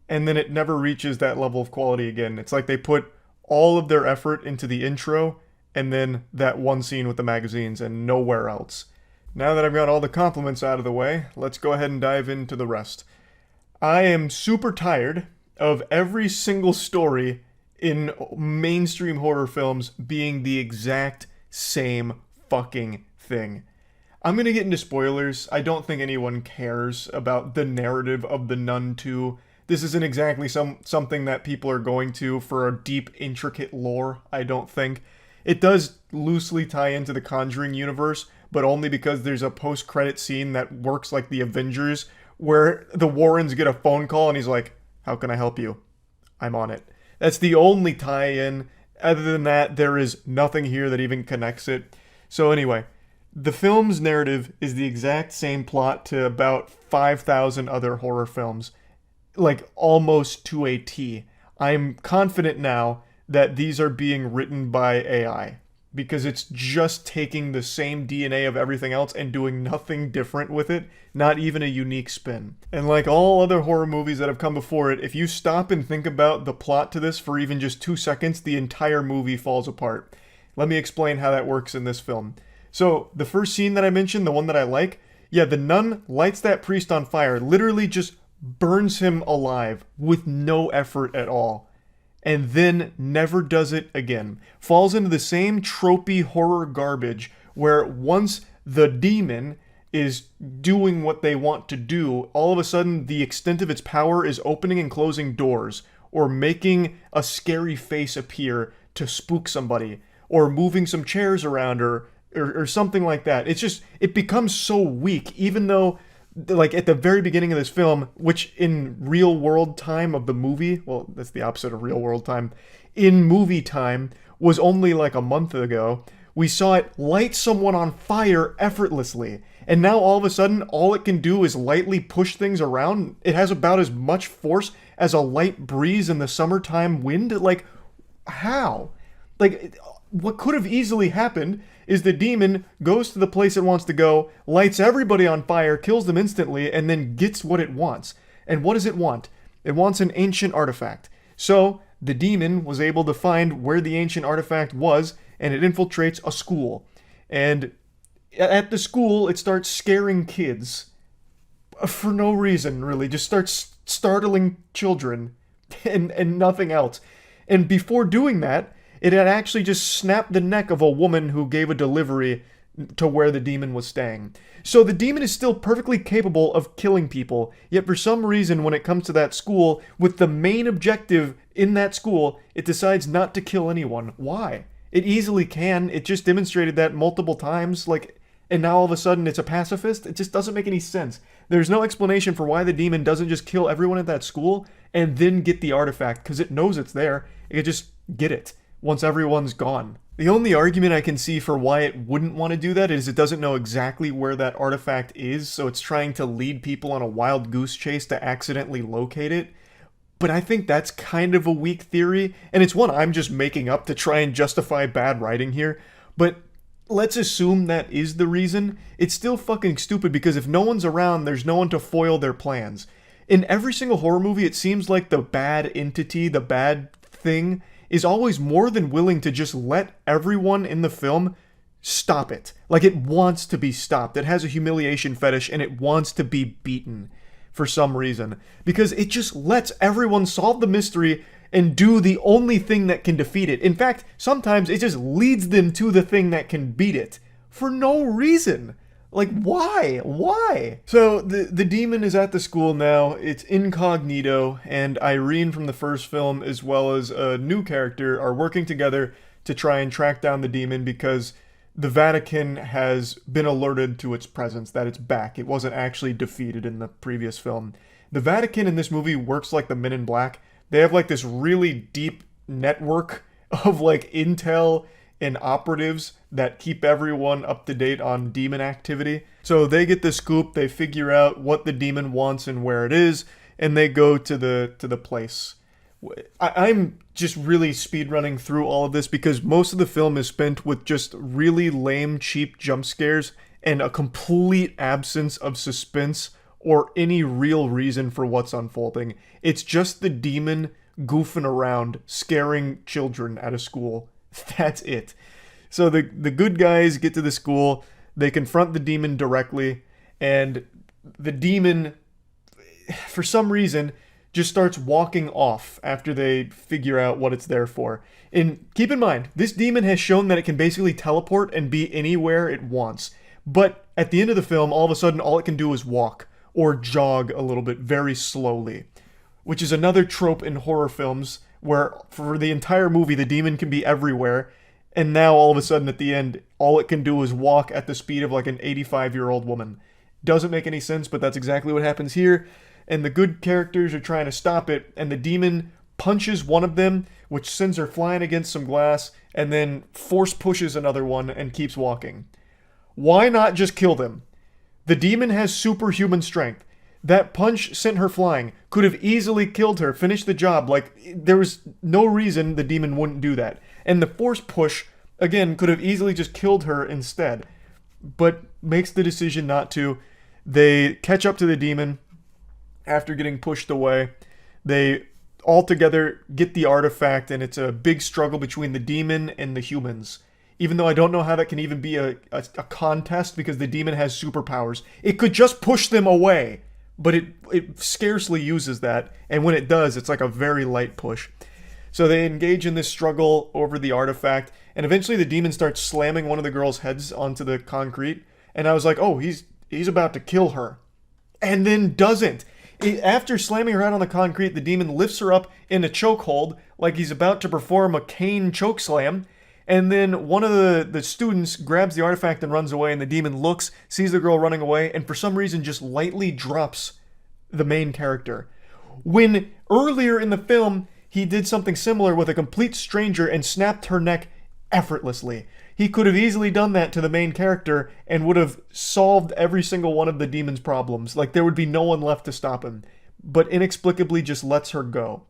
And then it never reaches that level of quality again. It's like they put all of their effort into the intro, and then that one scene with the magazines, and nowhere else. Now that I've got all the compliments out of the way, let's go ahead and dive into the rest. I am super tired of every single story in mainstream horror films being the exact same fucking thing. I'm gonna get into spoilers. I don't think anyone cares about the narrative of The Nun 2. This isn't exactly something that people are going to for a deep, intricate lore, I don't think. It does loosely tie into the Conjuring universe, but only because there's a post-credit scene that works like the Avengers, where the Warrens get a phone call and he's like, "How can I help you?" "I'm on it." That's the only tie-in. Other than that, there is nothing here that even connects it. So anyway, the film's narrative is the exact same plot to about 5,000 other horror films. Almost to a T. I'm confident now that these are being written by AI, because it's just taking the same DNA of everything else and doing nothing different with it, not even a unique spin. And like all other horror movies that have come before it, if you stop and think about the plot to this for even just 2 seconds, the entire movie falls apart. Let me explain how that works in this film. So, the first scene that I mentioned, the one that I like, the nun lights that priest on fire, literally just burns him alive with no effort at all. And then never does it again. Falls into the same tropey horror garbage where once the demon is doing what they want to do, all of a sudden the extent of its power is opening and closing doors, or making a scary face appear to spook somebody, or moving some chairs around, or something like that. It becomes so weak, even though at the very beginning of this film, which in real world time of the movie, well, that's the opposite of real world time, in movie time was only a month ago, we saw it light someone on fire effortlessly. And now all of a sudden, all it can do is lightly push things around. It has about as much force as a light breeze in the summertime wind. Like, how? Like, what could have easily happened is the demon goes to the place it wants to go, lights everybody on fire, kills them instantly, and then gets what it wants. And what does it want? It wants an ancient artifact. So, the demon was able to find where the ancient artifact was, and it infiltrates a school. And at the school, it starts scaring kids. For no reason, really. Just starts startling children. And nothing else. And before doing that, it had actually just snapped the neck of a woman who gave a delivery to where the demon was staying. So the demon is still perfectly capable of killing people, yet for some reason when it comes to that school, with the main objective in that school, it decides not to kill anyone. Why? It easily can. It just demonstrated that multiple times, and now all of a sudden it's a pacifist? It just doesn't make any sense. There's no explanation for why the demon doesn't just kill everyone at that school and then get the artifact, because it knows it's there. It could just get it once everyone's gone. The only argument I can see for why it wouldn't want to do that is it doesn't know exactly where that artifact is, so it's trying to lead people on a wild goose chase to accidentally locate it. But I think that's kind of a weak theory, and it's one I'm just making up to try and justify bad writing here. But let's assume that is the reason. It's still fucking stupid because if no one's around, there's no one to foil their plans. In every single horror movie, it seems like the bad entity, the bad thing, is always more than willing to just let everyone in the film stop it. Like, it wants to be stopped. It has a humiliation fetish and it wants to be beaten for some reason. Because it just lets everyone solve the mystery and do the only thing that can defeat it. In fact, sometimes it just leads them to the thing that can beat it. For no reason. Like, why? Why? So, the demon is at the school now. It's incognito, and Irene from the first film, as well as a new character, are working together to try and track down the demon because the Vatican has been alerted to its presence, that it's back. It wasn't actually defeated in the previous film. The Vatican in this movie works like the Men in Black. They have like this really deep network of like intel and operatives that keep everyone up to date on demon activity. So they get the scoop, they figure out what the demon wants and where it is, and they go to the place. I'm just really speedrunning through all of this because most of the film is spent with just really lame, cheap jump scares and a complete absence of suspense or any real reason for what's unfolding. It's just the demon goofing around, scaring children at a school. That's it. So the good guys get to the school, they confront the demon directly, and the demon, for some reason, just starts walking off after they figure out what it's there for. And keep in mind, this demon has shown that it can basically teleport and be anywhere it wants. But at the end of the film, all of a sudden, all it can do is walk or jog a little bit very slowly, which is another trope in horror films where for the entire movie, the demon can be everywhere. And now all of a sudden at the end, all it can do is walk at the speed of like an 85-year-old woman. Doesn't make any sense, but that's exactly what happens here. And the good characters are trying to stop it, and the demon punches one of them, which sends her flying against some glass, and then force pushes another one and keeps walking. Why not just kill them? The demon has superhuman strength. That punch sent her flying. Could have easily killed her, finished the job. Like, there was no reason the demon wouldn't do that. And the force push, again, could have easily just killed her instead. But makes the decision not to. They catch up to the demon after getting pushed away. They all together get the artifact, and it's a big struggle between the demon and the humans. Even though I don't know how that can even be a contest, because the demon has superpowers. It could just push them away. But it scarcely uses that, and when it does, it's like a very light push. So they engage in this struggle over the artifact, and eventually the demon starts slamming one of the girls' heads onto the concrete, and I was like, oh, he's about to kill her. And then doesn't. After slamming her head on the concrete, the demon lifts her up in a chokehold, like he's about to perform a cane chokeslam. And then one of the students grabs the artifact and runs away, and the demon looks, sees the girl running away, and for some reason just lightly drops the main character. When earlier in the film, he did something similar with a complete stranger and snapped her neck effortlessly. He could have easily done that to the main character and would have solved every single one of the demon's problems. Like, there would be no one left to stop him. But inexplicably just lets her go.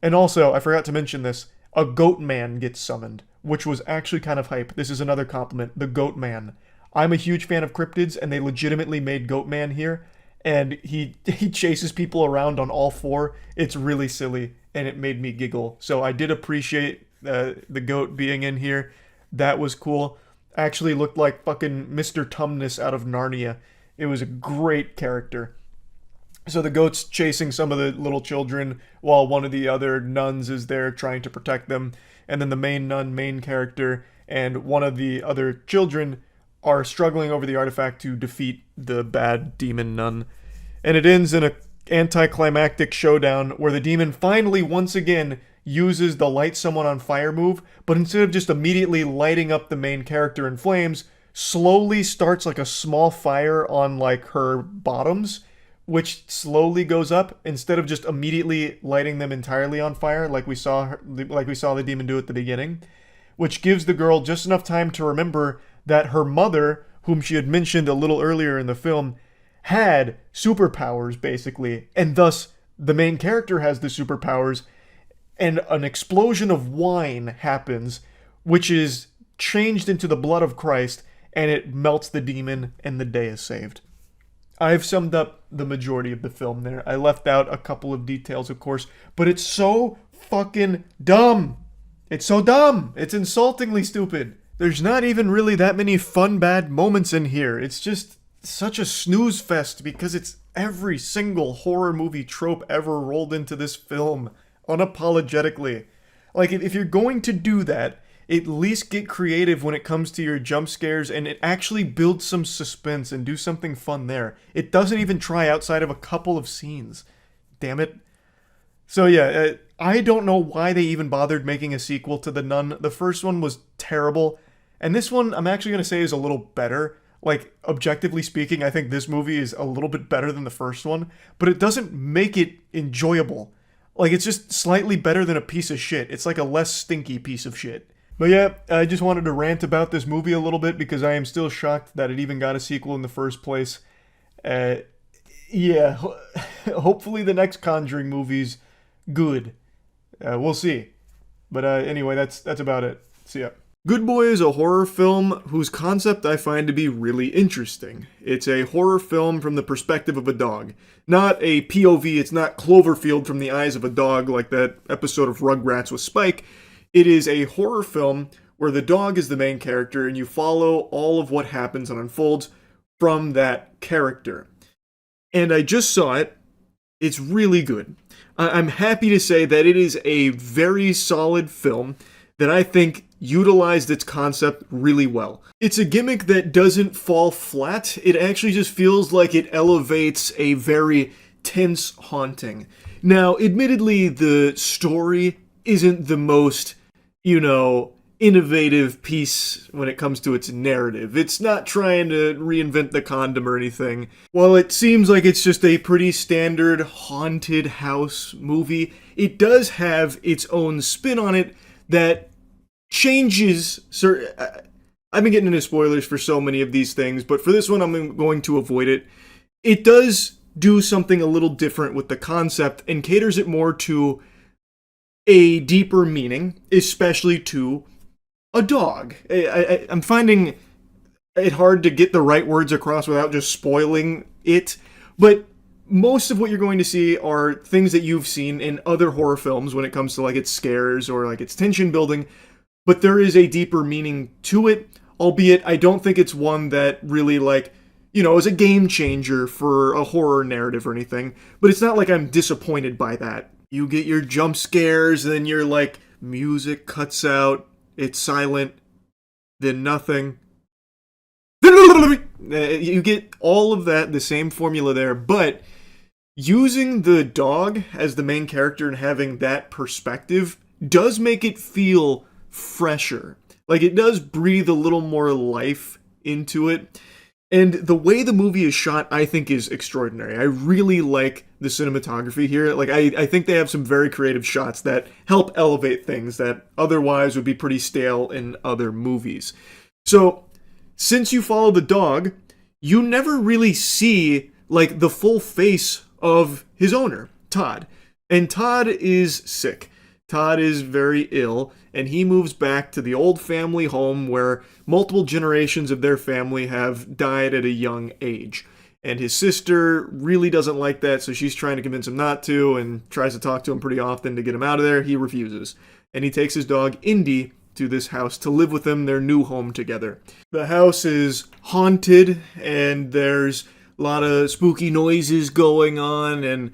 And also, I forgot to mention this, a goat man gets summoned, which was actually kind of hype. This is another compliment, the goat man. I'm a huge fan of cryptids, and they legitimately made goat man here. And he chases people around on all four. It's really silly, and it made me giggle. So I did appreciate the goat being in here. That was cool. Actually looked like fucking Mr. Tumnus out of Narnia. It was a great character. So the goat's chasing some of the little children while one of the other nuns is there trying to protect them. And then the main nun, main character, and one of the other children are struggling over the artifact to defeat the bad demon nun. And it ends in an anticlimactic showdown where the demon finally, once again, uses the light someone on fire move, but instead of just immediately lighting up the main character in flames, slowly starts like a small fire on like her bottoms, which slowly goes up instead of just immediately lighting them entirely on fire like we saw the demon do at the beginning, which gives the girl just enough time to remember that her mother, whom she had mentioned a little earlier in the film, had superpowers basically, and thus the main character has the superpowers, and an explosion of wine happens, which is changed into the blood of Christ, and it melts the demon, and the day is saved. I've summed up the majority of the film there. I left out a couple of details, of course, but it's so fucking dumb. It's so dumb. It's insultingly stupid. There's not even really that many fun bad moments in here. It's just such a snooze fest because it's every single horror movie trope ever rolled into this film, unapologetically. Like, if you're going to do that, at least get creative when it comes to your jump scares and it actually builds some suspense and do something fun there. It doesn't even try outside of a couple of scenes. Damn it. So yeah, I don't know why they even bothered making a sequel to The Nun. The first one was terrible, and this one I'm actually going to say is a little better. Like, objectively speaking, I think this movie is a little bit better than the first one, but it doesn't make it enjoyable. Like, it's just slightly better than a piece of shit. It's like a less stinky piece of shit. But yeah, I just wanted to rant about this movie a little bit because I am still shocked that it even got a sequel in the first place. Yeah, hopefully the next Conjuring movie's good. We'll see. But anyway, that's about it. See ya. Good Boy is a horror film whose concept I find to be really interesting. It's a horror film from the perspective of a dog. Not a POV, it's not Cloverfield from the eyes of a dog like that episode of Rugrats with Spike. It is a horror film where the dog is the main character and you follow all of what happens and unfolds from that character. And I just saw it. It's really good. I'm happy to say that it is a very solid film that I think utilized its concept really well. It's a gimmick that doesn't fall flat. It actually just feels like it elevates a very tense haunting. Now, admittedly, the story isn't the most, innovative piece when it comes to its narrative. It's not trying to reinvent the condom or anything. While it seems like it's just a pretty standard haunted house movie, it does have its own spin on it that changes. I've been getting into spoilers for so many of these things, but for this one I'm going to avoid it. It does do something a little different with the concept and caters it more to a deeper meaning, especially to a dog. I'm finding it hard to get the right words across without just spoiling it, but most of what you're going to see are things that you've seen in other horror films when it comes to like its scares or like its tension building, but there is a deeper meaning to it, albeit I don't think it's one that really is a game changer for a horror narrative or anything, but it's not like I'm disappointed by that. You get your jump scares, then your music cuts out, it's silent, then nothing. You get all of that, the same formula there, but using the dog as the main character and having that perspective does make it feel fresher. Like, it does breathe a little more life into it. And the way the movie is shot, I think, is extraordinary. I really like the cinematography here. Like, I think they have some very creative shots that help elevate things that otherwise would be pretty stale in other movies. So, since you follow the dog, you never really see, like, the full face of his owner, Todd. And Todd is sick. Todd is very ill, and he moves back to the old family home where multiple generations of their family have died at a young age. And his sister really doesn't like that, so she's trying to convince him not to and tries to talk to him pretty often to get him out of there. He refuses. And he takes his dog, Indy, to this house to live with them, their new home together. The house is haunted, and there's a lot of spooky noises going on, and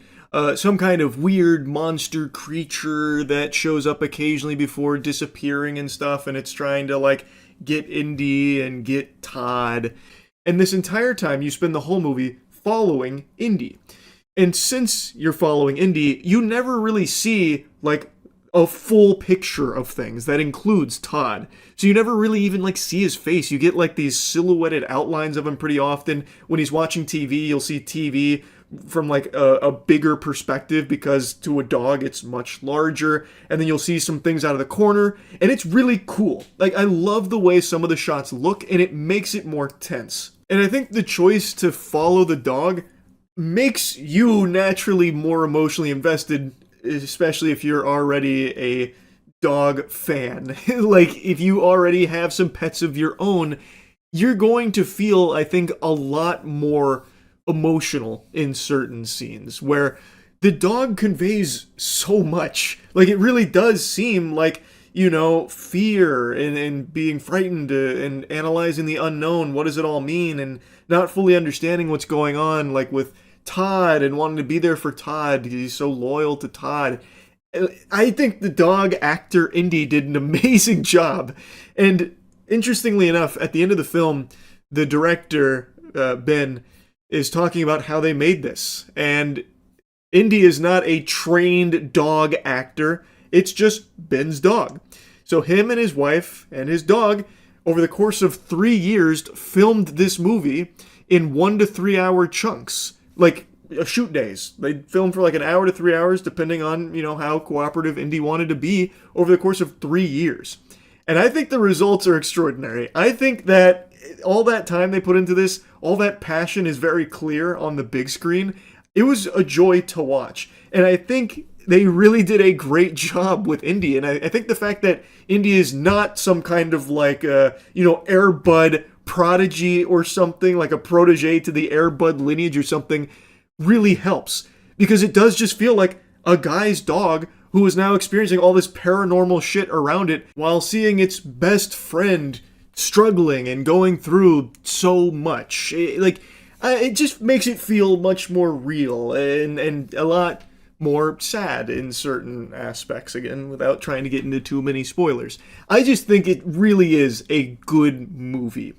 some kind of weird monster creature that shows up occasionally before disappearing and stuff, and it's trying to, like, get Indy and get Todd. And this entire time, you spend the whole movie following Indy. And since you're following Indy, you never really see, like, a full picture of things that includes Todd. So you never really even, like, see his face. You get, like, these silhouetted outlines of him pretty often. When he's watching TV, you'll see TV from, like, a bigger perspective, because to a dog it's much larger, and then you'll see some things out of the corner, and it's really cool. Like, I love the way some of the shots look, and it makes it more tense. And I think the choice to follow the dog makes you naturally more emotionally invested, especially if you're already a dog fan. Like, if you already have some pets of your own, you're going to feel, I think, a lot more emotional in certain scenes where the dog conveys so much. Like, it really does seem like, you know, fear and being frightened and analyzing the unknown. What does it all mean? And not fully understanding what's going on, like with Todd and wanting to be there for Todd. He's so loyal to Todd. I think the dog actor Indy did an amazing job. And interestingly enough, at the end of the film, the director, Ben, is talking about how they made this. And Indy is not a trained dog actor. It's just Ben's dog. So him and his wife and his dog, over the course of 3 years, filmed this movie in 1 to 3 hour chunks. Like, shoot days. They filmed for like an hour to 3 hours, depending on, you know, how cooperative Indy wanted to be over the course of 3 years. And I think the results are extraordinary. I think that all that time they put into this, all that passion is very clear on the big screen. It was a joy to watch. And I think they really did a great job with Indy. And I think the fact that Indy is not some kind of like, Air Bud prodigy or something, like a protege to the Air Bud lineage or something, really helps. Because it does just feel like a guy's dog who is now experiencing all this paranormal shit around it while seeing its best friend struggling and going through so much. It just makes it feel much more real and a lot more sad in certain aspects, again, without trying to get into too many spoilers. I just think it really is a good movie.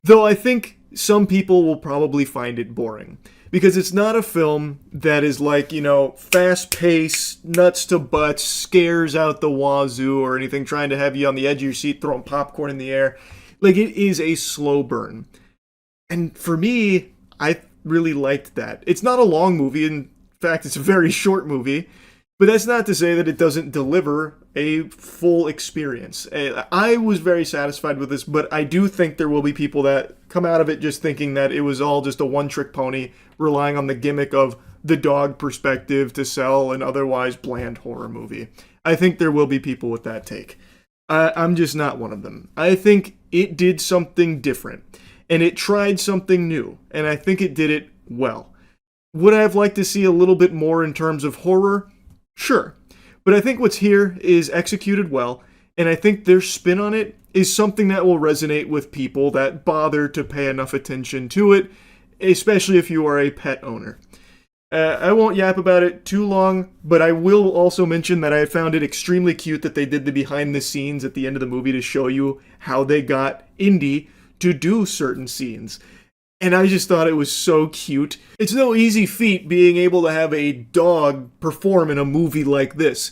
Though I think some people will probably find it boring. Because it's not a film that is like, fast-paced, nuts to butts, scares out the wazoo or anything, trying to have you on the edge of your seat throwing popcorn in the air. Like, it is a slow burn. And for me, I really liked that. It's not a long movie. In fact, it's a very short movie. But that's not to say that it doesn't deliver a full experience. I was very satisfied with this, but I do think there will be people that come out of it just thinking that it was all just a one-trick pony, relying on the gimmick of the dog perspective to sell an otherwise bland horror movie. I think there will be people with that take. I'm just not one of them. I think it did something different, and it tried something new, and I think it did it well. Would I have liked to see a little bit more in terms of horror? Sure. But I think what's here is executed well, and I think their spin on it is something that will resonate with people that bother to pay enough attention to it, especially if you are a pet owner. I won't yap about it too long, but I will also mention that I found it extremely cute that they did the behind the scenes at the end of the movie to show you how they got Indy to do certain scenes. And I just thought it was so cute. It's no easy feat being able to have a dog perform in a movie like this.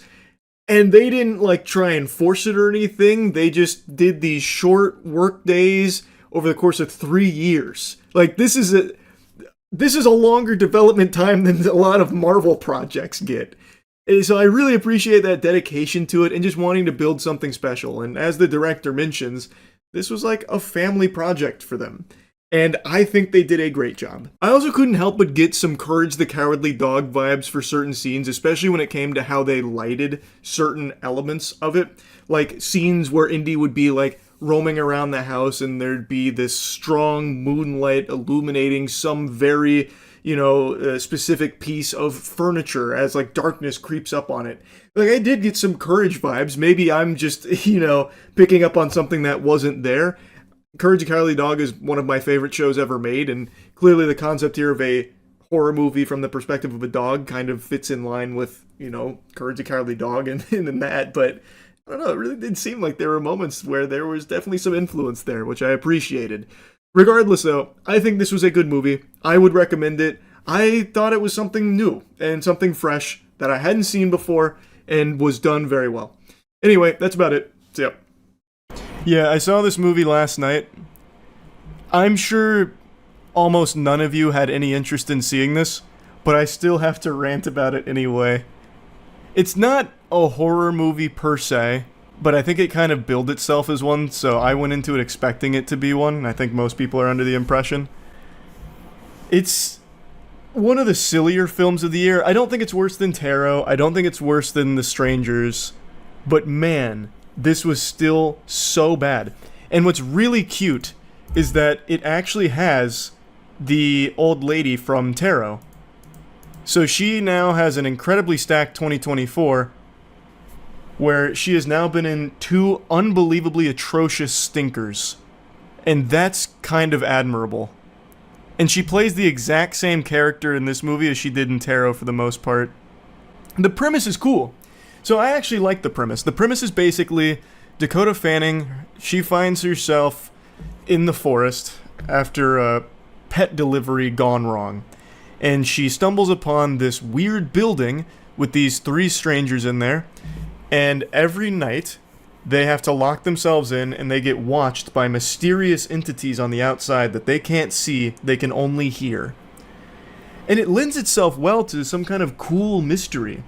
And they didn't try and force it or anything. They just did these short work days over the course of 3 years. Like, this is a longer development time than a lot of Marvel projects get. And so I really appreciate that dedication to it and just wanting to build something special. And as the director mentions, this was like a family project for them. And I think they did a great job. I also couldn't help but get some Courage the Cowardly Dog vibes for certain scenes, especially when it came to how they lighted certain elements of it. Like scenes where Indy would be like roaming around the house and there'd be this strong moonlight illuminating some very, specific piece of furniture as like darkness creeps up on it. Like I did get some Courage vibes. Maybe I'm just, picking up on something that wasn't there. Courage the Cowardly Dog is one of my favorite shows ever made, and clearly the concept here of a horror movie from the perspective of a dog kind of fits in line with, Courage the Cowardly Dog and that, but I don't know, it really did seem like there were moments where there was definitely some influence there, which I appreciated. Regardless, though, I think this was a good movie. I would recommend it. I thought it was something new and something fresh that I hadn't seen before and was done very well. Anyway, that's about it. See ya. Yeah, I saw this movie last night. I'm sure almost none of you had any interest in seeing this, but I still have to rant about it anyway. It's not a horror movie per se, but I think it kind of billed itself as one, so I went into it expecting it to be one, and I think most people are under the impression. It's one of the sillier films of the year. I don't think it's worse than Tarot. I don't think it's worse than The Strangers, but man, this was still so bad. And what's really cute is that it actually has the old lady from Tarot. So she now has an incredibly stacked 2024, where she has now been in 2 unbelievably atrocious stinkers. And that's kind of admirable. And she plays the exact same character in this movie as she did in Tarot for the most part. The premise is cool. So I actually like the premise. The premise is basically Dakota Fanning, she finds herself in the forest after a pet delivery gone wrong. And she stumbles upon this weird building with these 3 strangers in there. And every night, they have to lock themselves in and they get watched by mysterious entities on the outside that they can't see, they can only hear. And it lends itself well to some kind of cool mystery.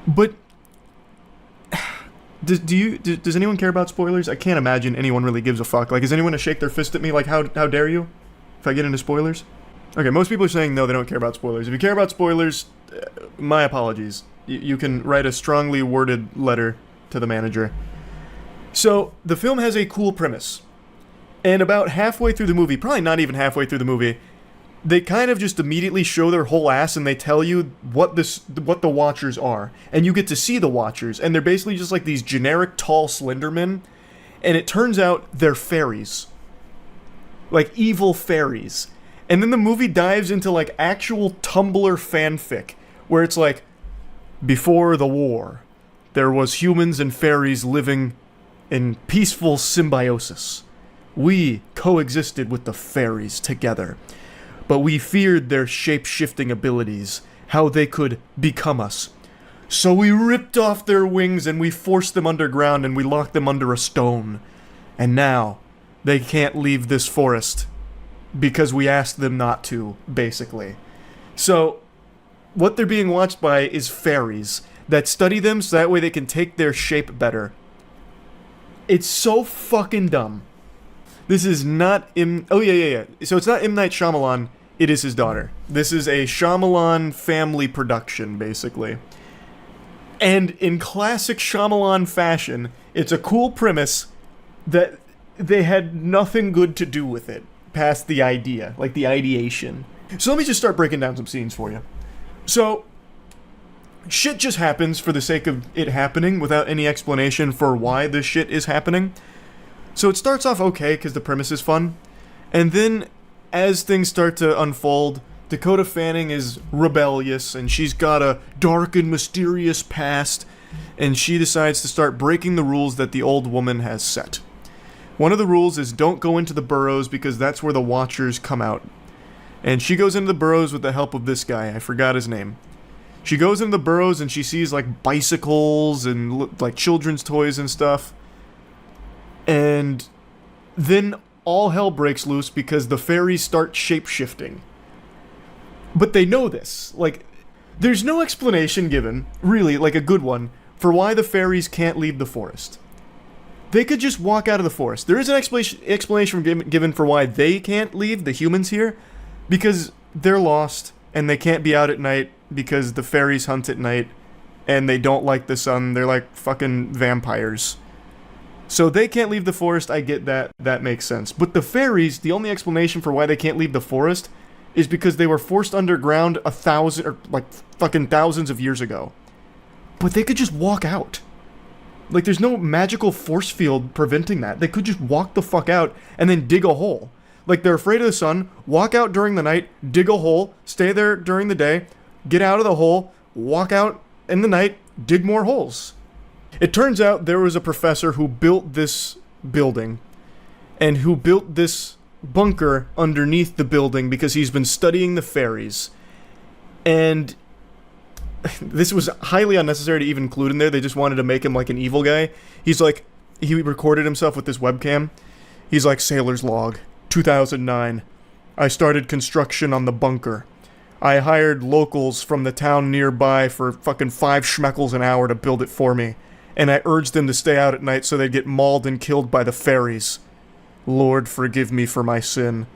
But does anyone care about spoilers? I can't imagine anyone really gives a fuck. Like, is anyone gonna shake their fist at me like, how dare you? If I get into spoilers? Okay, most people are saying no, they don't care about spoilers. If you care about spoilers, my apologies. You can write a strongly worded letter to the manager. So, the film has a cool premise. And about halfway through the movie, probably not even halfway through the movie, they kind of just immediately show their whole ass and they tell you what the Watchers are. And you get to see the Watchers, and they're basically just like these generic tall slender men. And it turns out they're fairies. Like evil fairies. And then the movie dives into like actual Tumblr fanfic, where it's like, before the war, there was humans and fairies living in peaceful symbiosis. We coexisted with the fairies together. But we feared their shape-shifting abilities, how they could become us. So we ripped off their wings and we forced them underground and we locked them under a stone. And now, they can't leave this forest because we asked them not to, basically. So, what they're being watched by is fairies that study them so that way they can take their shape better. It's so fucking dumb. This is not So it's not M. Night Shyamalan, it is his daughter. This is a Shyamalan family production, basically. And in classic Shyamalan fashion, it's a cool premise that they had nothing good to do with it, past the idea, like the ideation. So let me just start breaking down some scenes for you. So, shit just happens for the sake of it happening without any explanation for why this shit is happening. So it starts off okay because the premise is fun, and then as things start to unfold, Dakota Fanning is rebellious and she's got a dark and mysterious past, and she decides to start breaking the rules that the old woman has set. One of the rules is don't go into the burrows because that's where the Watchers come out. And she goes into the burrows with the help of this guy, I forgot his name. She goes into the burrows and she sees like bicycles and like children's toys and stuff. And then all hell breaks loose because the fairies start shape-shifting. But they know this. Like, there's no explanation given, really, like a good one, for why the fairies can't leave the forest. They could just walk out of the forest. There is an explanation given for why they can't leave, the humans here, because they're lost, and they can't be out at night because the fairies hunt at night, and they don't like the sun. They're like fucking vampires. So they can't leave the forest, I get that. That makes sense. But the fairies, the only explanation for why they can't leave the forest is because they were forced underground 1,000, or like fucking thousands of years ago. But they could just walk out. Like, there's no magical force field preventing that. They could just walk the fuck out and then dig a hole. Like, they're afraid of the sun, walk out during the night, dig a hole, stay there during the day, get out of the hole, walk out in the night, dig more holes. It turns out there was a professor who built this building and who built this bunker underneath the building because he's been studying the fairies. And this was highly unnecessary to even include in there. They just wanted to make him like an evil guy. He's like, he recorded himself with this webcam. He's like, sailor's log, 2009. I started construction on the bunker. I hired locals from the town nearby for fucking 5 schmeckles an hour to build it for me. And I urged them to stay out at night so they'd get mauled and killed by the fairies. Lord, forgive me for my sin.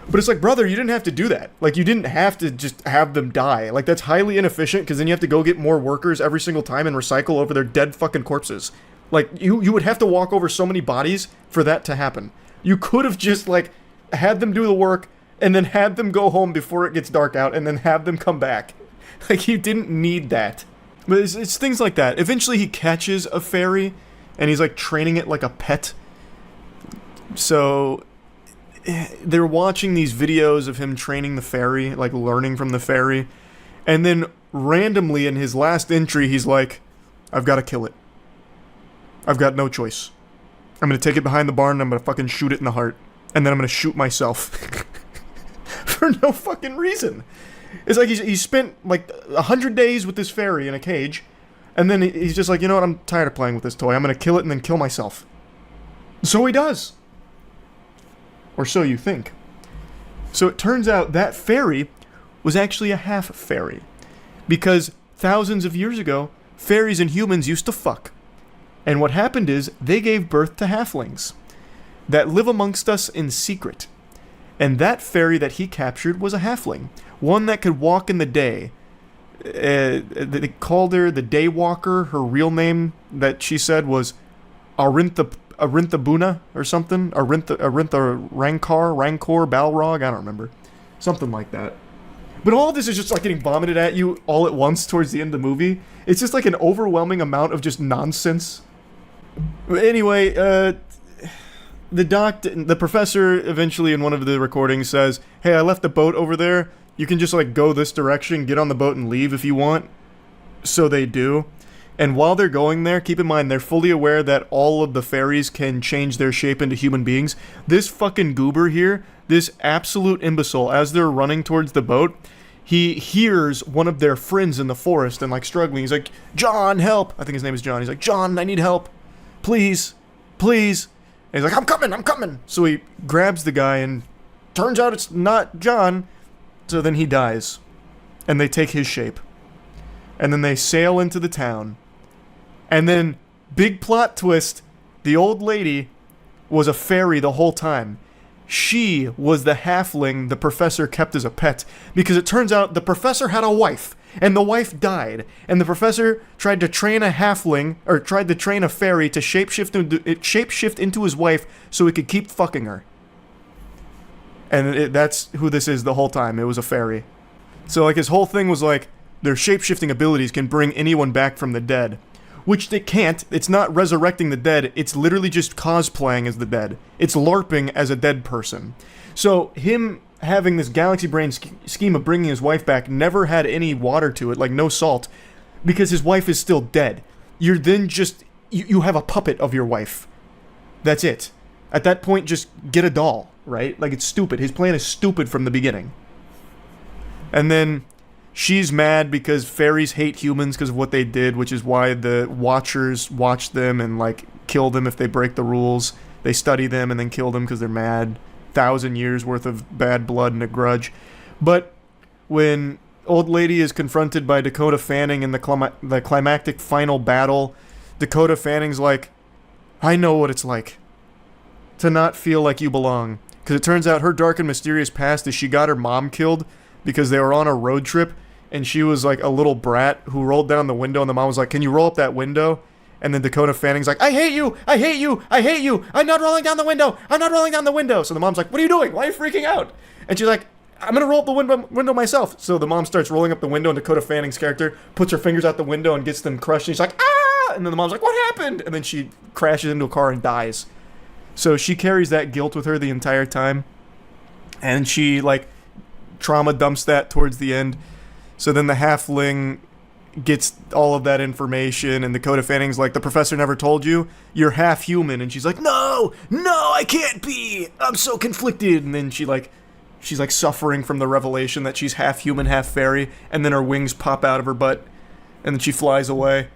But it's like, brother, you didn't have to do that. Like, you didn't have to just have them die. Like, that's highly inefficient, because then you have to go get more workers every single time and recycle over their dead fucking corpses. Like, you would have to walk over so many bodies for that to happen. You could have just, like, had them do the work, and then had them go home before it gets dark out, and then have them come back. Like, you didn't need that. But it's things like that. Eventually he catches a fairy, and he's, like, training it like a pet. So they're watching these videos of him training the fairy, like learning from the fairy, and then randomly in his last entry he's like, I've got to kill it. I've got no choice. I'm going to take it behind the barn and I'm going to fucking shoot it in the heart. And then I'm going to shoot myself. For no fucking reason. It's like he's spent like 100 days with this fairy in a cage, and then he's just like, you know what, I'm tired of playing with this toy. I'm going to kill it and then kill myself. So he does. Or so you think. So it turns out that fairy was actually a half fairy. Because thousands of years ago, fairies and humans used to fuck. And what happened is, they gave birth to halflings that live amongst us in secret. And that fairy that he captured was a halfling. One that could walk in the day. They called her the Daywalker. Her real name that she said was Arinthabuna or something. Arintha Rancor, Balrog, I don't remember. Something like that. But all of this is just like getting vomited at you all at once towards the end of the movie. It's just like an overwhelming amount of just nonsense. Anyway, the professor eventually in one of the recordings says, hey, I left the boat over there. You can just like go this direction, get on the boat and leave if you want. So they do. And while they're going there, keep in mind, they're fully aware that all of the fairies can change their shape into human beings. This fucking goober here, this absolute imbecile, as they're running towards the boat, he hears one of their friends in the forest and like struggling. He's like, John, help. I think his name is John. He's like, John, I need help. Please, please. And he's like, I'm coming. So he grabs the guy and turns out it's not John. So then he dies. And they take his shape. And then they sail into the town. And then, big plot twist, the old lady was a fairy the whole time. She was the halfling the professor kept as a pet. Because it turns out the professor had a wife. And the wife died. And the professor tried to train a halfling, or tried to train a fairy to shapeshift into his wife so he could keep fucking her. And that's who this is the whole time. It was a fairy. So like his whole thing was like, their shapeshifting abilities can bring anyone back from the dead. Which they can't. It's not resurrecting the dead. It's literally just cosplaying as the dead. It's LARPing as a dead person. So him having this galaxy brain scheme of bringing his wife back never had any water to it, like no salt, because his wife is still dead. You're then just, you have a puppet of your wife. That's it. At that point, just get a doll, right? Like, it's stupid. His plan is stupid from the beginning. And then she's mad because fairies hate humans because of what they did, which is why the Watchers watch them and, like, kill them if they break the rules. They study them and then kill them because they're mad. 1,000 years worth of bad blood and a grudge. But when old lady is confronted by Dakota Fanning in the climactic final battle, Dakota Fanning's like, I know what it's like to not feel like you belong. Because it turns out her dark and mysterious past is she got her mom killed because they were on a road trip and she was like a little brat who rolled down the window and the mom was like, can you roll up that window? And then Dakota Fanning's like, I hate you! I hate you! I hate you! I'm not rolling down the window! I'm not rolling down the window! So the mom's like, what are you doing? Why are you freaking out? And she's like, I'm gonna roll up the window myself. So the mom starts rolling up the window and Dakota Fanning's character puts her fingers out the window and gets them crushed. And she's like, ah! And then the mom's like, what happened? And then she crashes into a car and dies. So she carries that guilt with her the entire time. And she, like, trauma dumps that towards the end. So then the halfling gets all of that information, and Dakota Fanning's like, the professor never told you? You're half human. And she's like, no, I can't be. I'm so conflicted. And then she's like suffering from the revelation that she's half human, half fairy, and then her wings pop out of her butt, and then she flies away,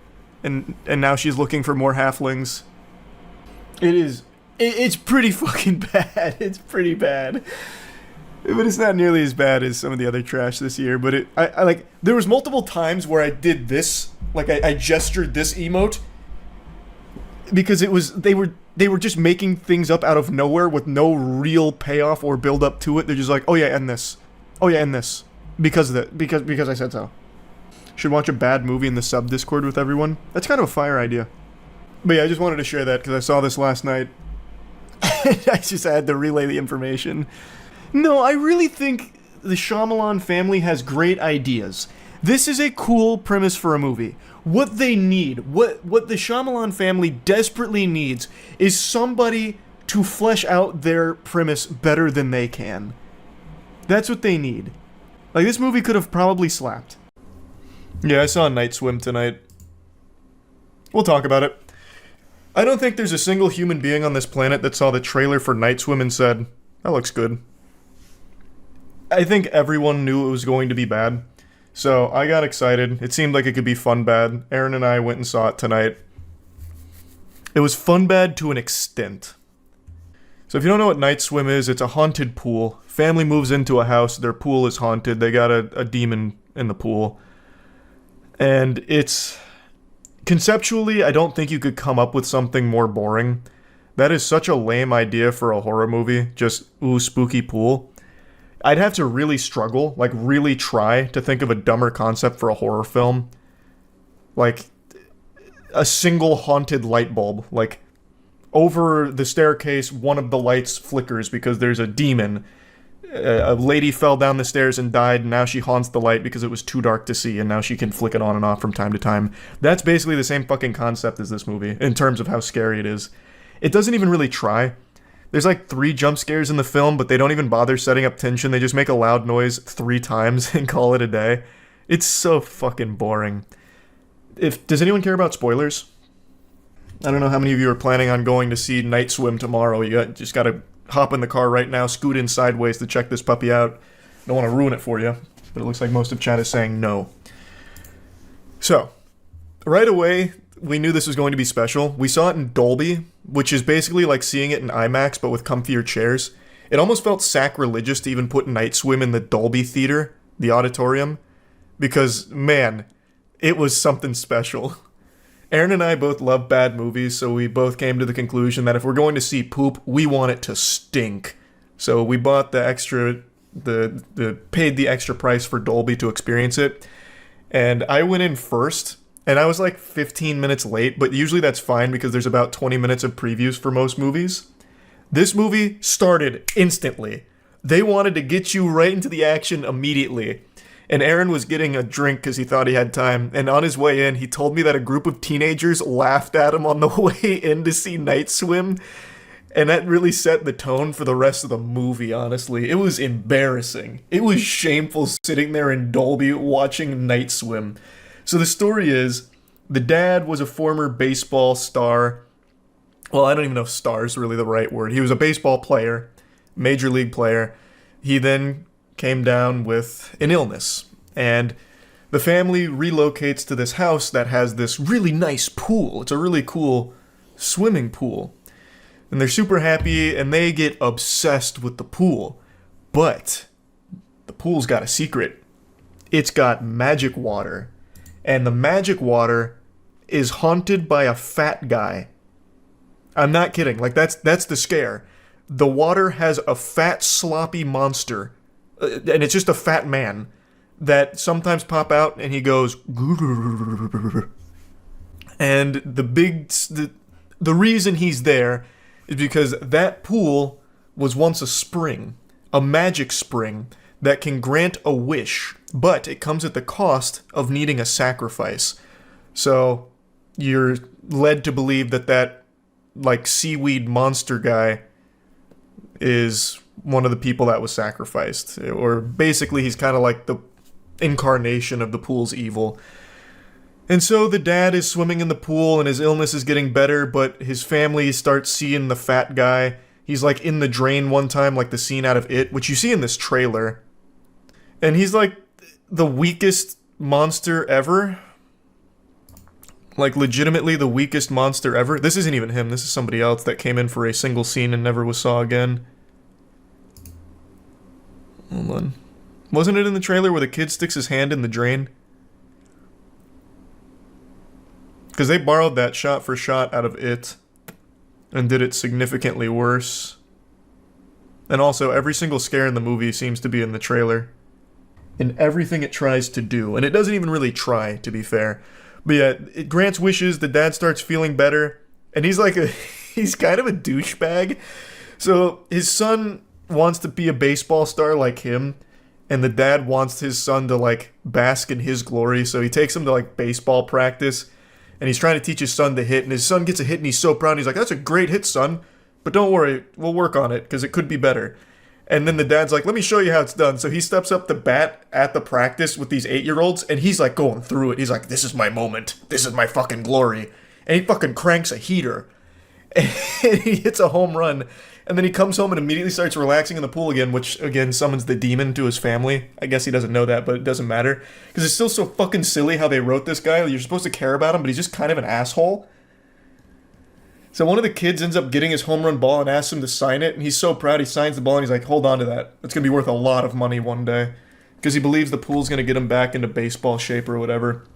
and now she's looking for more halflings. It's pretty fucking bad. It's pretty bad. But it's not nearly as bad as some of the other trash this year. But I like, there was multiple times where I did this, like I gestured this emote, because they were just making things up out of nowhere with no real payoff or build up to it. They're just like, oh yeah, end this. Oh yeah, end this. Because I said so. Should watch a bad movie in the sub Discord with everyone. That's kind of a fire idea. But yeah, I just wanted to share that because I saw this last night. I just had to relay the information. No, I really think the Shyamalan family has great ideas. This is a cool premise for a movie. What they need, what the Shyamalan family desperately needs, is somebody to flesh out their premise better than they can. That's what they need. Like, this movie could have probably slapped. Yeah, I saw Night Swim tonight. We'll talk about it. I don't think there's a single human being on this planet that saw the trailer for Night Swim and said, that looks good. I think everyone knew it was going to be bad. So I got excited. It seemed like it could be fun bad. Aaron and I went and saw it tonight. It was fun bad to an extent. So if you don't know what Night Swim is, it's a haunted pool. Family moves into a house, their pool is haunted. They got a demon in the pool. And it's... Conceptually, I don't think you could come up with something more boring. That is such a lame idea for a horror movie. Just, ooh, spooky pool. I'd have to really struggle, like really try to think of a dumber concept for a horror film. Like, a single haunted light bulb. Like, over the staircase, one of the lights flickers because there's a demon. A lady fell down the stairs and died, and now she haunts the light because it was too dark to see, and now she can flick it on and off from time to time. That's basically the same fucking concept as this movie, in terms of how scary it is. It doesn't even really try. There's like 3 jump scares in the film, but they don't even bother setting up tension. They just make a loud noise 3 times and call it a day. It's so fucking boring. Does anyone care about spoilers? I don't know how many of you are planning on going to see Night Swim tomorrow. You just gotta hop in the car right now, scoot in sideways to check this puppy out. Don't want to ruin it for you, but it looks like most of chat is saying no. So, right away, we knew this was going to be special. We saw it in Dolby, which is basically like seeing it in IMAX, but with comfier chairs. It almost felt sacrilegious to even put Night Swim in the Dolby Theater, the auditorium, because, man, it was something special. Aaron and I both love bad movies, so we both came to the conclusion that if we're going to see poop, we want it to stink. So we bought the extra, paid the extra price for Dolby to experience it. And I went in first, and I was like 15 minutes late, but usually that's fine because there's about 20 minutes of previews for most movies. This movie started instantly. They wanted to get you right into the action immediately. And Aaron was getting a drink because he thought he had time. And on his way in, he told me that a group of teenagers laughed at him on the way in to see Night Swim. And that really set the tone for the rest of the movie, honestly. It was embarrassing. It was shameful sitting there in Dolby watching Night Swim. So the story is, the dad was a former baseball star. Well, I don't even know if star is really the right word. He was a baseball player, major league player. He then came down with an illness, and the family relocates to this house that has this really nice pool. It's a really cool swimming pool. And they're super happy, and they get obsessed with the pool. But the pool's got a secret. It's got magic water. And the magic water is haunted by a fat guy. I'm not kidding. Like, that's the scare. The water has a fat, sloppy monster. And it's just a fat man that sometimes pop out, and he goes... And the reason he's there is because that pool was once a spring, a magic spring that can grant a wish, but it comes at the cost of needing a sacrifice. So you're led to believe that like seaweed monster guy is one of the people that was sacrificed, or basically he's kind of like the incarnation of the pool's evil. And so the dad is swimming in the pool and his illness is getting better, but his family starts seeing the fat guy. He's like in the drain one time, like the scene out of It, which you see in this trailer. And he's like the weakest monster ever. Like legitimately the weakest monster ever. This isn't even him, this is somebody else that came in for a single scene and never was saw again. Hold on. Wasn't it in the trailer where the kid sticks his hand in the drain? Because they borrowed that shot for shot out of It and did it significantly worse. And also, every single scare in the movie seems to be in the trailer. In everything it tries to do. And it doesn't even really try, to be fair. But yeah, it grants wishes, the dad starts feeling better, and he's kind of a douchebag. So his son wants to be a baseball star like him, and the dad wants his son to like bask in his glory, so he takes him to like baseball practice. And he's trying to teach his son to hit, and his son gets a hit, and he's so proud. And he's like, "That's a great hit, son. But don't worry, we'll work on it, because it could be better." And then the dad's like, "Let me show you how it's done." So he steps up the bat at the practice with these 8-year-olds, and he's like going through it. He's like, "This is my moment. This is my fucking glory." And he fucking cranks a heater. And he hits a home run. And then he comes home and immediately starts relaxing in the pool again, which, again, summons the demon to his family. I guess he doesn't know that, but it doesn't matter. Because it's still so fucking silly how they wrote this guy. You're supposed to care about him, but he's just kind of an asshole. So one of the kids ends up getting his home run ball and asks him to sign it. And he's so proud, he signs the ball, and he's like, "Hold on to that. It's going to be worth a lot of money one day." Because he believes the pool's going to get him back into baseball shape or whatever.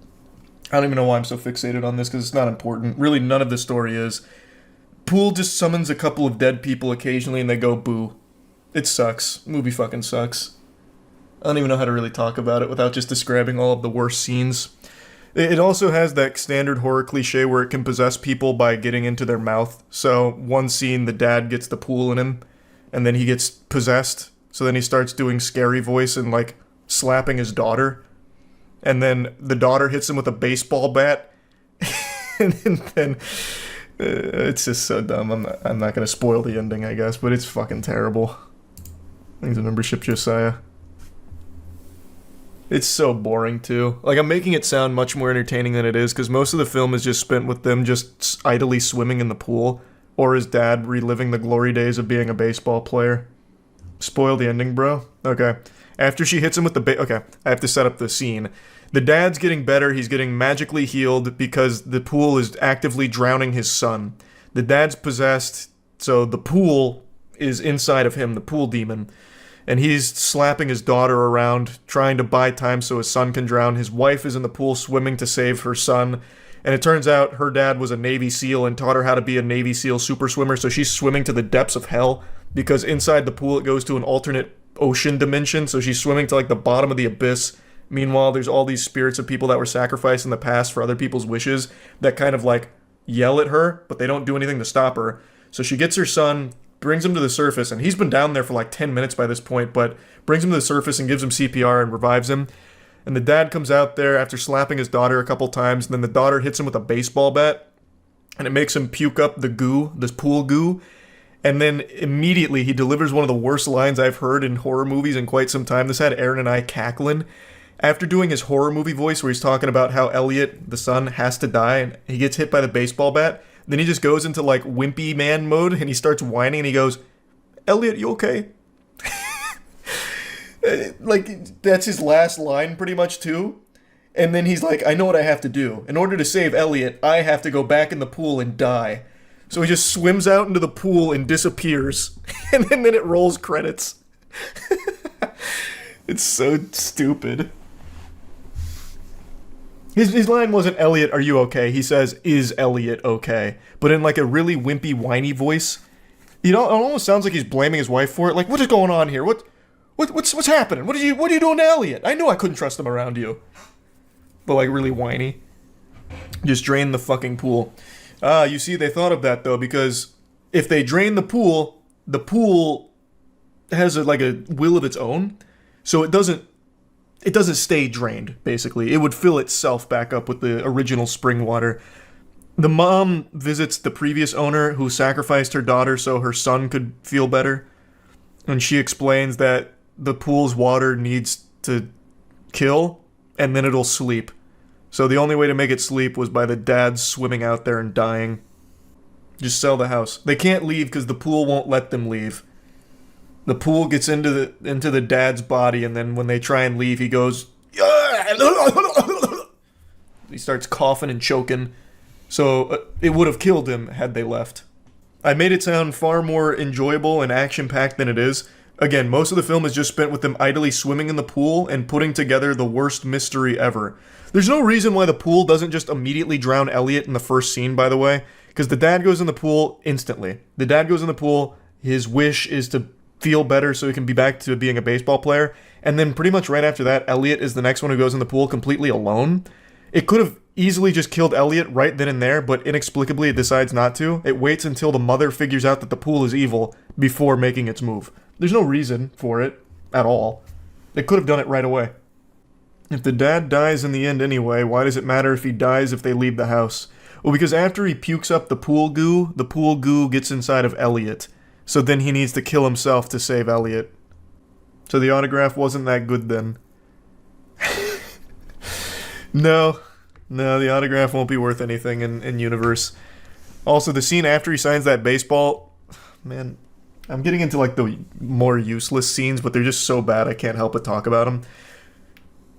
I don't even know why I'm so fixated on this, because it's not important. Really, none of the story is. Pool just summons a couple of dead people occasionally and they go boo. It sucks. Movie fucking sucks. I don't even know how to really talk about it without just describing all of the worst scenes. It also has that standard horror cliche where it can possess people by getting into their mouth. So one scene, the dad gets the pool in him and then he gets possessed. So then he starts doing scary voice and like slapping his daughter. And then the daughter hits him with a baseball bat. And then it's just so dumb. I'm not gonna spoil the ending, I guess, but it's fucking terrible. Thanks for membership, Josiah. It's so boring too. Like, I'm making it sound much more entertaining than it is, because most of the film is just spent with them just idly swimming in the pool, or his dad reliving the glory days of being a baseball player. Spoil the ending, bro? Okay. After she hits him with the okay, I have to set up the scene. The dad's getting better, he's getting magically healed because the pool is actively drowning his son. The dad's possessed, so the pool is inside of him, the pool demon. And he's slapping his daughter around, trying to buy time so his son can drown. His wife is in the pool swimming to save her son. And it turns out her dad was a Navy SEAL and taught her how to be a Navy SEAL super swimmer, so she's swimming to the depths of hell, because inside the pool it goes to an alternate ocean dimension, so she's swimming to like the bottom of the abyss. Meanwhile, there's all these spirits of people that were sacrificed in the past for other people's wishes that kind of like yell at her, but they don't do anything to stop her. So she gets her son, brings him to the surface, and he's been down there for like 10 minutes by this point, but brings him to the surface and gives him CPR and revives him. And the dad comes out there after slapping his daughter a couple times, and then the daughter hits him with a baseball bat, and it makes him puke up the goo, this pool goo. And then immediately he delivers one of the worst lines I've heard in horror movies in quite some time. This had Aaron and I cackling. After doing his horror movie voice where he's talking about how Elliot, the son, has to die and he gets hit by the baseball bat, then he just goes into like wimpy man mode and he starts whining and he goes, "Elliot, you okay?" Like, that's his last line pretty much too. And then he's like, "I know what I have to do. In order to save Elliot, I have to go back in the pool and die." So he just swims out into the pool and disappears. And then it rolls credits. It's so stupid. His line wasn't, Elliot, are you okay? He says, is Elliot okay? But in like a really wimpy, whiny voice. You know, it almost sounds like he's blaming his wife for it. Like, what is going on here? What's happening? What are you doing to Elliot? I knew I couldn't trust him around you. But like really whiny. Just drain the fucking pool. You see, they thought of that though, because if they drain the pool has like a will of its own, so it doesn't stay drained, basically. It would fill itself back up with the original spring water. The mom visits the previous owner who sacrificed her daughter so her son could feel better, and she explains that the pool's water needs to kill, and then it'll sleep. So the only way to make it sleep was by the dad swimming out there and dying. Just sell the house. They can't leave because the pool won't let them leave. The pool gets into the dad's body, and then when they try and leave, he goes... He starts coughing and choking. So it would have killed him had they left. I made it sound far more enjoyable and action-packed than it is. Again, most of the film is just spent with them idly swimming in the pool and putting together the worst mystery ever. There's no reason why the pool doesn't just immediately drown Elliot in the first scene, by the way, because the dad goes in the pool instantly. The dad goes in the pool, his wish is to feel better so he can be back to being a baseball player, and then pretty much right after that, Elliot is the next one who goes in the pool completely alone. It could have easily just killed Elliot right then and there, but inexplicably it decides not to. It waits until the mother figures out that the pool is evil before making its move. There's no reason for it at all. They could have done it right away. If the dad dies in the end anyway, why does it matter if he dies if they leave the house? Well, because after he pukes up the pool goo gets inside of Elliot. So then he needs to kill himself to save Elliot. So the autograph wasn't that good then. No, the autograph won't be worth anything in universe. Also, the scene after he signs that baseball, man, I'm getting into like the more useless scenes, but they're just so bad I can't help but talk about them.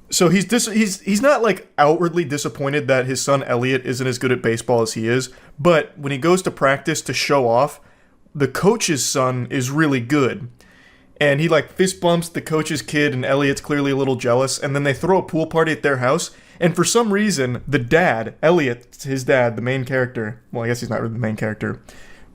So he's not like outwardly disappointed that his son Elliot isn't as good at baseball as he is, but when he goes to practice to show off, the coach's son is really good. And he like fist bumps the coach's kid, and Elliot's clearly a little jealous, and then they throw a pool party at their house, and for some reason, the dad, Elliot, his dad, the main character, well, I guess he's not really the main character,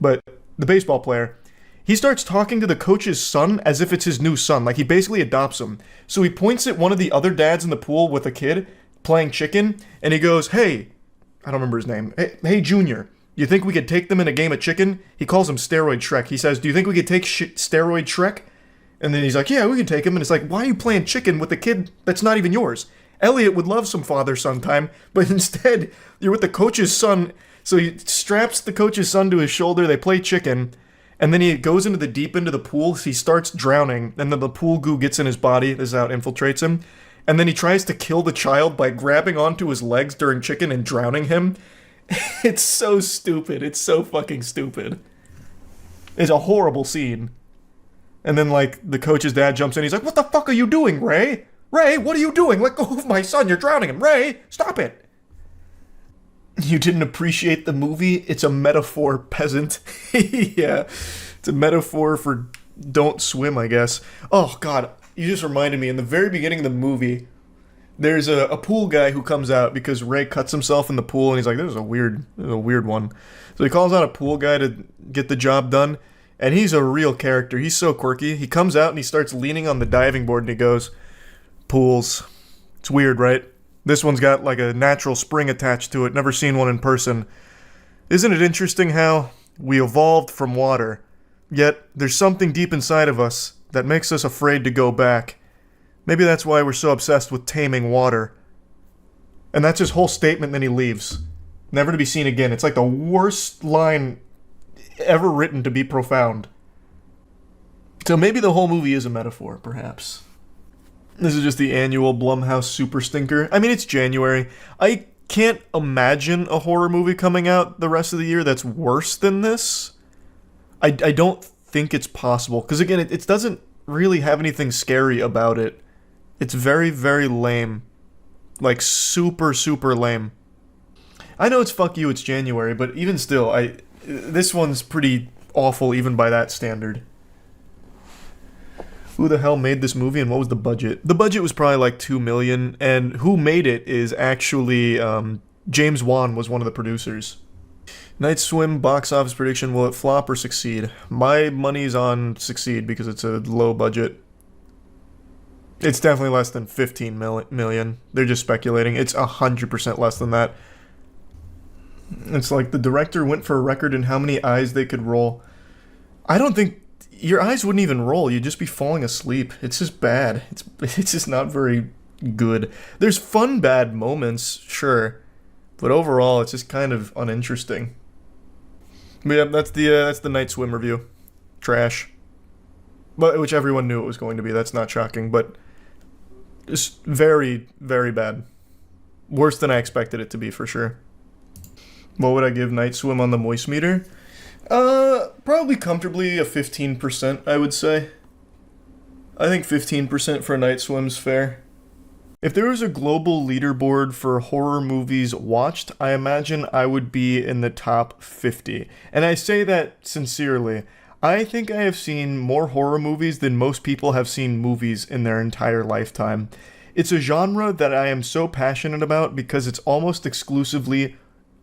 but the baseball player, he starts talking to the coach's son as if it's his new son, like he basically adopts him. So he points at one of the other dads in the pool with a kid playing chicken, and he goes, hey, I don't remember his name, hey Junior, you think we could take them in a game of chicken? He calls him Steroid Shrek. He says, do you think we could take Steroid Shrek? And then he's like, yeah, we can take him. And it's like, why are you playing chicken with a kid that's not even yours? Elliot would love some father-son time, but instead, you're with the coach's son. So he straps the coach's son to his shoulder, they play chicken, and then he goes into the deep end of the pool, he starts drowning, and then the pool goo gets in his body, this is how it infiltrates him, and then he tries to kill the child by grabbing onto his legs during chicken and drowning him. It's so stupid, it's so fucking stupid. It's a horrible scene. And then, like, the coach's dad jumps in. He's like, what the fuck are you doing, Ray? Ray, what are you doing? Let go of my son. You're drowning him. Ray, stop it. You didn't appreciate the movie? It's a metaphor, peasant. Yeah, it's a metaphor for don't swim, I guess. Oh, God, you just reminded me. In the very beginning of the movie, there's a pool guy who comes out because Ray cuts himself in the pool, and he's like, this is a weird one. So he calls out a pool guy to get the job done. And he's a real character. He's so quirky. He comes out and he starts leaning on the diving board and he goes, pools. It's weird, right? This one's got like a natural spring attached to it. Never seen one in person. Isn't it interesting how we evolved from water, yet there's something deep inside of us that makes us afraid to go back. Maybe that's why we're so obsessed with taming water. And that's his whole statement, then he leaves. Never to be seen again. It's like the worst line ever written to be profound. So maybe the whole movie is a metaphor, perhaps. This is just the annual Blumhouse super stinker. I mean, it's January. I can't imagine a horror movie coming out the rest of the year that's worse than this. I don't think it's possible. Because again, it doesn't really have anything scary about it. It's very, very lame. Like, super, super lame. I know it's fuck you, it's January, but even still, this one's pretty awful even by that standard. Who the hell made this movie and what was the budget? The budget was probably like $2 million, and who made it is actually James Wan was one of the producers. Night Swim box office prediction, will it flop or succeed? My money's on succeed because it's a low budget. It's definitely less than 15 million. They're just speculating. It's 100% less than that. It's like the director went for a record in how many eyes they could roll. I don't think your eyes wouldn't even roll. You'd just be falling asleep. It's just bad. It's just not very good. There's fun bad moments, sure, but overall it's just kind of uninteresting. But yeah, that's the Night Swim review. Trash. But which everyone knew it was going to be. That's not shocking, but it's very, very bad. Worse than I expected it to be, for sure. What would I give Night Swim on the moist meter? Probably comfortably a 15%, I would say. I think 15% for Night Swim's fair. If there was a global leaderboard for horror movies watched, I imagine I would be in the top 50. And I say that sincerely. I think I have seen more horror movies than most people have seen movies in their entire lifetime. It's a genre that I am so passionate about because it's almost exclusively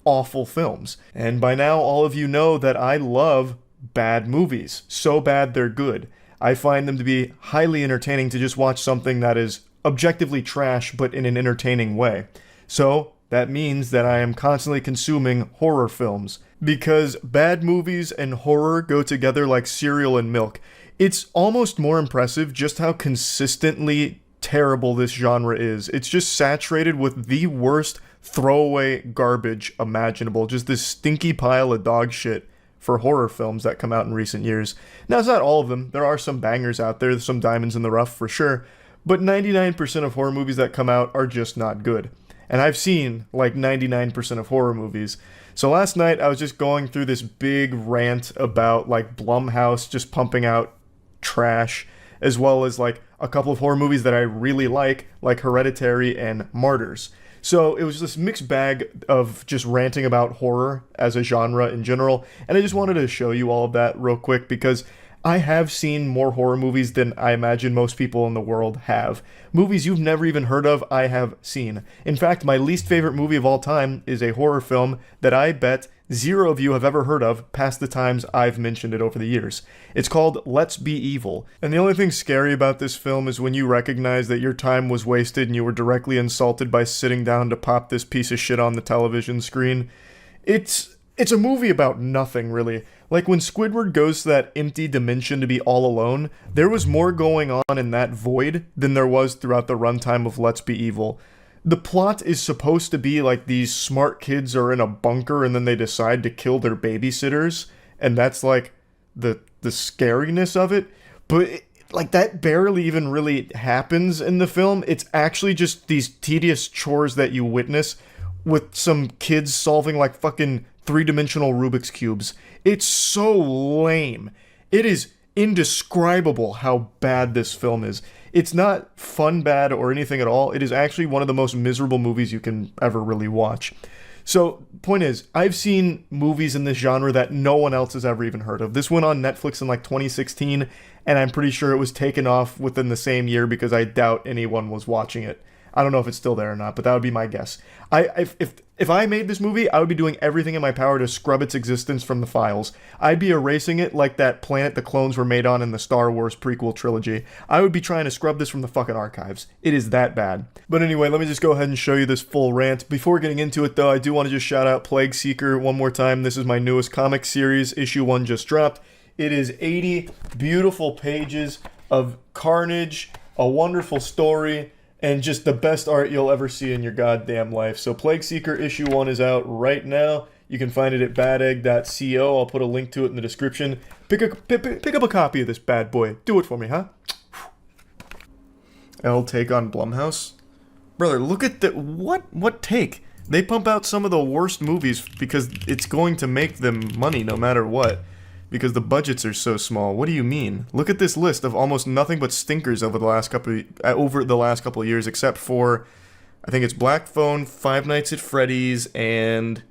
awful films. And by now, all of you know that I love bad movies. So bad they're good. I find them to be highly entertaining to just watch something that is objectively trash but in an entertaining way. So that means that I am constantly consuming horror films. Because bad movies and horror go together like cereal and milk. It's almost more impressive just how consistently terrible this genre is. It's just saturated with the worst throwaway garbage imaginable. Just this stinky pile of dog shit for horror films that come out in recent years. Now, it's not all of them. There are some bangers out there. There's some diamonds in the rough for sure. But 99% of horror movies that come out are just not good. And I've seen like 99% of horror movies. So last night I was just going through this big rant about like Blumhouse just pumping out trash, as well as like a couple of horror movies that I really like Hereditary and Martyrs. So it was this mixed bag of just ranting about horror as a genre in general, and I just wanted to show you all of that real quick because I have seen more horror movies than I imagine most people in the world have. Movies you've never even heard of, I have seen. In fact, my least favorite movie of all time is a horror film that I bet zero of you have ever heard of past the times I've mentioned it over the years. It's called Let's Be Evil. And the only thing scary about this film is when you recognize that your time was wasted and you were directly insulted by sitting down to pop this piece of shit on the television screen. It's a movie about nothing, really. Like, when Squidward goes to that empty dimension to be all alone, there was more going on in that void than there was throughout the runtime of Let's Be Evil. The plot is supposed to be like these smart kids are in a bunker and then they decide to kill their babysitters, and that's like the scariness of it. But like, that barely even really happens in the film. It's actually just these tedious chores that you witness with some kids solving like fucking three-dimensional Rubik's Cubes. It's so lame. It is indescribable how bad this film is. It's not fun bad or anything at all. It is actually one of the most miserable movies you can ever really watch. So, point is, I've seen movies in this genre that no one else has ever even heard of. This went on Netflix in like 2016, and I'm pretty sure it was taken off within the same year because I doubt anyone was watching it. I don't know if it's still there or not, but that would be my guess. If I made this movie, I would be doing everything in my power to scrub its existence from the files. I'd be erasing it like that planet the clones were made on in the Star Wars prequel trilogy. I would be trying to scrub this from the fucking archives. It is that bad. But anyway, let me just go ahead and show you this full rant. Before getting into it, though, I do want to just shout out Plague Seeker one more time. This is my newest comic series. Issue 1 just dropped. It is 80 beautiful pages of carnage, a wonderful story, and just the best art you'll ever see in your goddamn life. So Plague Seeker issue 1 is out right now. You can find it at badegg.co. I'll put a link to it in the description. Pick up a copy of this bad boy. Do it for me, huh? L take on Blumhouse. Brother, look at the... What take? They pump out some of the worst movies because it's going to make them money no matter what. Because the budgets are so small. What do you mean? Look at this list of almost nothing but stinkers over the last couple of years, except for, I think it's Black Phone, Five Nights at Freddy's, and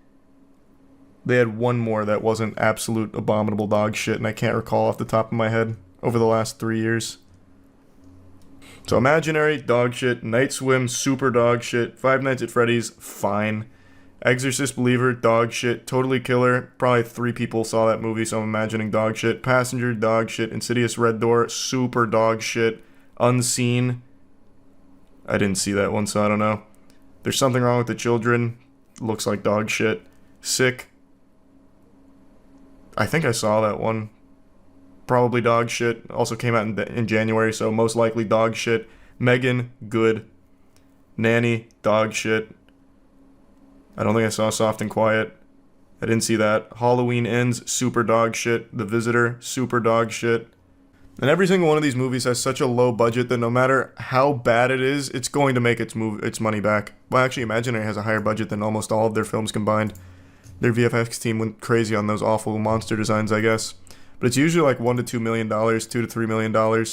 They had one more that wasn't absolute abominable dog shit, and I can't recall off the top of my head over the last 3 years. So Imaginary, dog shit. Night Swim, super dog shit. Five Nights at Freddy's, fine. Exorcist Believer, dog shit. Totally Killer, probably 3 people saw that movie, so I'm imagining dog shit. Passenger, dog shit. Insidious Red Door, super dog shit. Unseen, I didn't see that one, so I don't know. There's Something Wrong with the Children, looks like dog shit. Sick, I think I saw that one. Probably dog shit. Also came out in January, so most likely dog shit. Megan, good. Nanny, dog shit. I don't think I saw Soft and Quiet. I didn't see that. Halloween Ends, super dog shit. The Visitor, super dog shit. And every single one of these movies has such a low budget that no matter how bad it is, it's going to make its money back. Well, actually, Imaginary has a higher budget than almost all of their films combined. Their VFX team went crazy on those awful monster designs, I guess. But it's usually like $1 to $2 million, $2 to $3 million.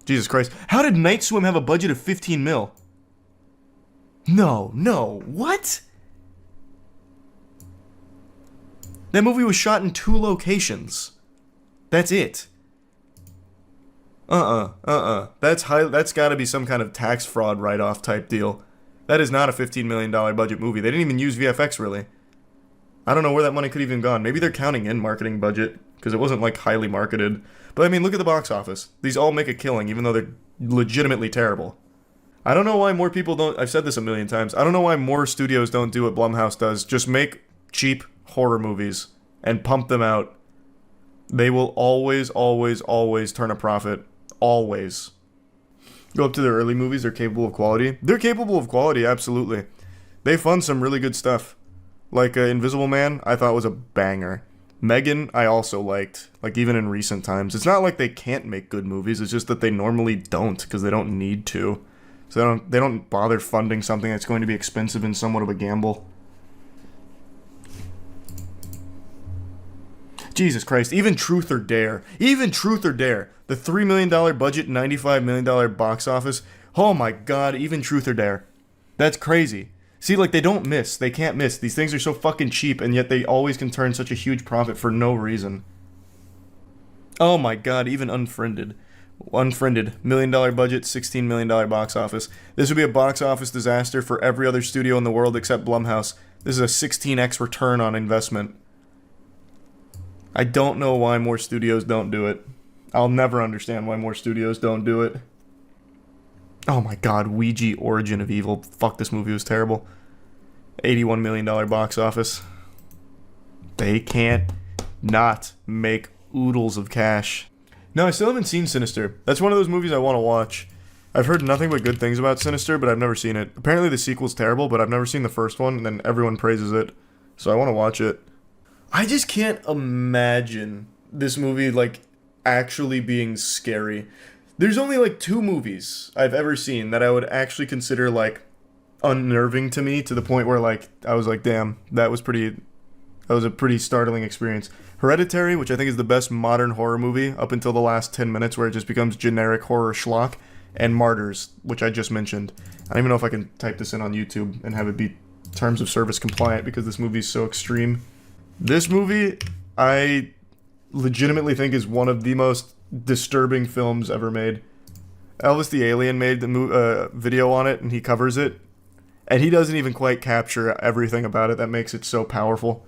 Jesus Christ. How did Night Swim have a budget of 15 mil? No, what? That movie was shot in 2 locations. That's it. That's gotta be some kind of tax fraud write-off type deal. That is not a $15 million budget movie. They didn't even use VFX, really. I don't know where that money could have even gone. Maybe they're counting in marketing budget, because it wasn't, like, highly marketed. But, I mean, look at the box office. These all make a killing, even though they're legitimately terrible. I don't know why more people don't... I've said this a million times. I don't know why more studios don't do what Blumhouse does. Just make cheap horror movies and pump them out. They will always, always, always turn a profit. Always. Go up to their early movies, they're capable of quality. They're capable of quality, absolutely. They fund some really good stuff. Like Invisible Man, I thought was a banger. Megan, I also liked. Like, even in recent times. It's not like they can't make good movies, it's just that they normally don't, because they don't need to. So they don't bother funding something that's going to be expensive and somewhat of a gamble. Jesus Christ, even Truth or Dare. Even Truth or Dare. The $3 million budget, $95 million box office. Oh my god, even Truth or Dare. That's crazy. See, like, they don't miss. They can't miss. These things are so fucking cheap, and yet they always can turn such a huge profit for no reason. Oh my god, even Unfriended. Unfriended. $1 million budget, $16 million box office. This would be a box office disaster for every other studio in the world except Blumhouse. This is a 16x return on investment. I don't know why more studios don't do it. I'll never understand why more studios don't do it. Oh my god, Ouija Origin of Evil. Fuck, this movie was terrible. $81 million box office. They can't not make oodles of cash. No, I still haven't seen Sinister. That's one of those movies I want to watch. I've heard nothing but good things about Sinister, but I've never seen it. Apparently the sequel's terrible, but I've never seen the first one, and then everyone praises it. So I want to watch it. I just can't imagine this movie, like, actually being scary. There's only, like, 2 movies I've ever seen that I would actually consider, like, unnerving to me, to the point where, like, I was like, damn, that was a pretty startling experience. Hereditary, which I think is the best modern horror movie up until the last 10 minutes, where it just becomes generic horror schlock, and Martyrs, which I just mentioned. I don't even know if I can type this in on YouTube and have it be terms of service compliant, because this movie is so extreme. This movie, I legitimately think, is one of the most disturbing films ever made. Elvis the Alien made the video on it, and he covers it, and he doesn't even quite capture everything about it that makes it so powerful.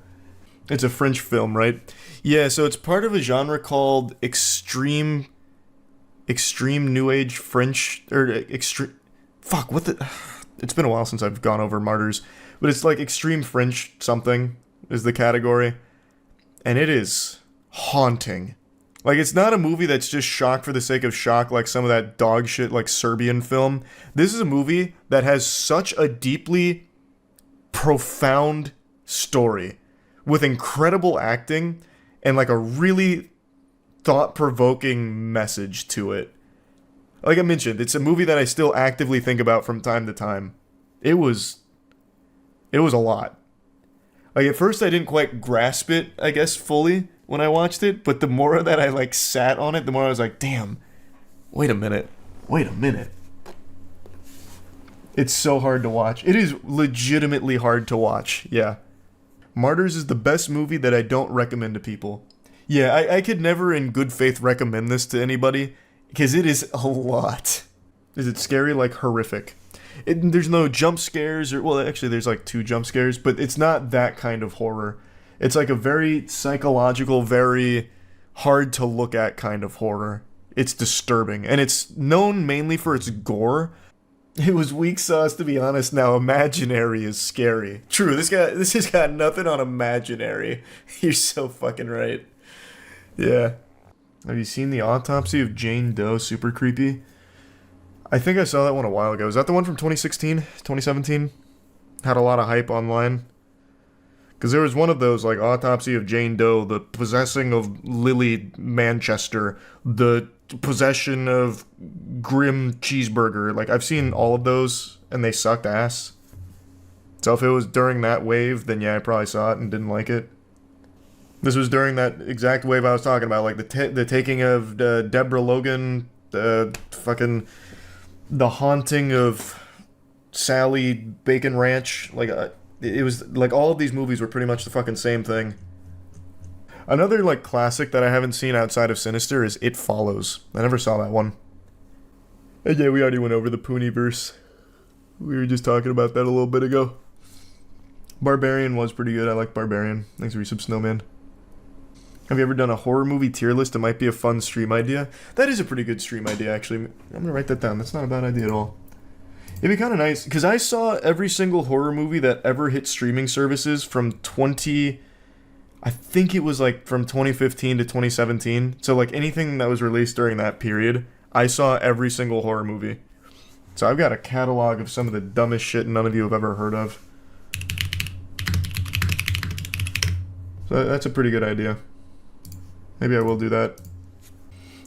It's a French film, right? Yeah, so it's part of a genre called extreme new age French, or extreme, fuck, what the, it's been a while since I've gone over Martyrs, but it's like extreme French something is the category, and it is haunting. Like, it's not a movie that's just shock for the sake of shock, like some of that dog shit, like, Serbian film. This is a movie that has such a deeply profound story, with incredible acting, and, like, a really thought-provoking message to it. Like I mentioned, it's a movie that I still actively think about from time to time. It was a lot. Like, at first I didn't quite grasp it, I guess, fully when I watched it, but the more that I, like, sat on it, the more I was like, damn, wait a minute. It's so hard to watch. It is legitimately hard to watch, yeah. Martyrs is the best movie that I don't recommend to people. Yeah, I could never in good faith recommend this to anybody, because it is a lot. Is it scary? Like, horrific. There's no jump scares, or, well, actually, there's like 2 jump scares, but it's not that kind of horror. It's like a very psychological, very hard to look at kind of horror. It's disturbing, and it's known mainly for its gore. It was weak sauce, to be honest. Now, Imaginary is scary. True, this has got nothing on Imaginary. You're so fucking right. Yeah. Have you seen The Autopsy of Jane Doe? Super creepy. I think I saw that one a while ago. Is that the one from 2016? 2017? Had a lot of hype online. Because there was one of those, like, Autopsy of Jane Doe, The Possessing of Lily Manchester, The Possession of Grim Cheeseburger. Like, I've seen all of those, and they sucked ass. So if it was during that wave, then yeah, I probably saw it and didn't like it. This was during that exact wave I was talking about, like the taking of Deborah Logan, fucking The Haunting of Sally Bacon Ranch. Like, it was like all of these movies were pretty much the fucking same thing. Another like classic that I haven't seen outside of Sinister is It Follows. I never saw that one. And yeah, we already went over the Poonieverse. We were just talking about that a little bit ago. Barbarian was pretty good. I like Barbarian. Thanks for Resub Snowman. Have you ever done a horror movie tier list? It might be a fun stream idea. That is a pretty good stream idea, actually. I'm gonna write that down. That's not a bad idea at all. It'd be kind of nice, because I saw every single horror movie that ever hit streaming services from I think it was like from 2015 to 2017. So like anything that was released during that period, I saw every single horror movie. So I've got a catalog of some of the dumbest shit none of you have ever heard of. So that's a pretty good idea. Maybe I will do that.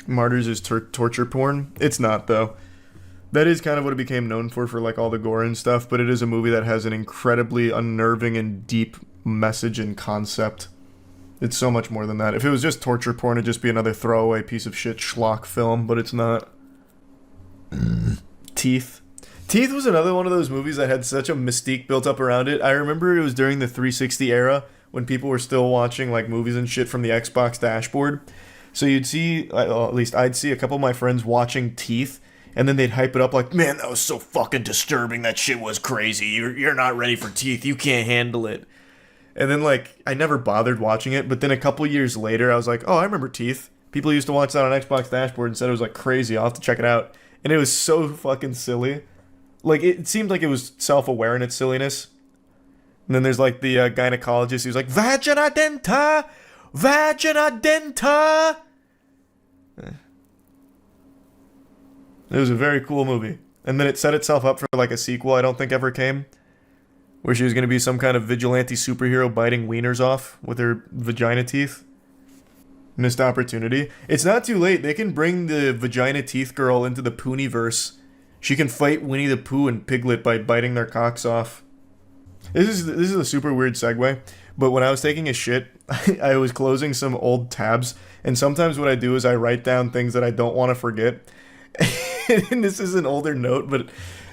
Martyrs is torture porn. It's not, though. That is kind of what it became known for like all the gore and stuff, but it is a movie that has an incredibly unnerving and deep message and concept. It's so much more than that. If it was just torture porn, it'd just be another throwaway piece of shit schlock film, but it's not. Teeth. Teeth was another one of those movies that had such a mystique built up around it. I remember it was during the 360 era, when people were still watching like movies and shit from the Xbox dashboard. So you'd see, well, at least I'd see a couple of my friends watching Teeth, and then they'd hype it up like, man, that was so fucking disturbing. That shit was crazy. You're not ready for Teeth. You can't handle it. And then like, I never bothered watching it, but then a couple years later, I was like, oh, I remember Teeth. People used to watch that on Xbox dashboard and said it was like crazy. I'll have to check it out. And it was so fucking silly. Like, it seemed like it was self-aware in its silliness. And then there's like the gynecologist who's like, Vagina denta! Vagina denta! It was a very cool movie. And then it set itself up for like a sequel I don't think ever came. Where she was going to be some kind of vigilante superhero biting wieners off with her vagina teeth. Missed opportunity. It's not too late. They can bring the vagina teeth girl into the Poonieverse. She can fight Winnie the Pooh and Piglet by biting their cocks off. This is a super weird segue, but when I was taking a shit, I was closing some old tabs, and sometimes what I do is I write down things that I don't want to forget. And this is an older note, but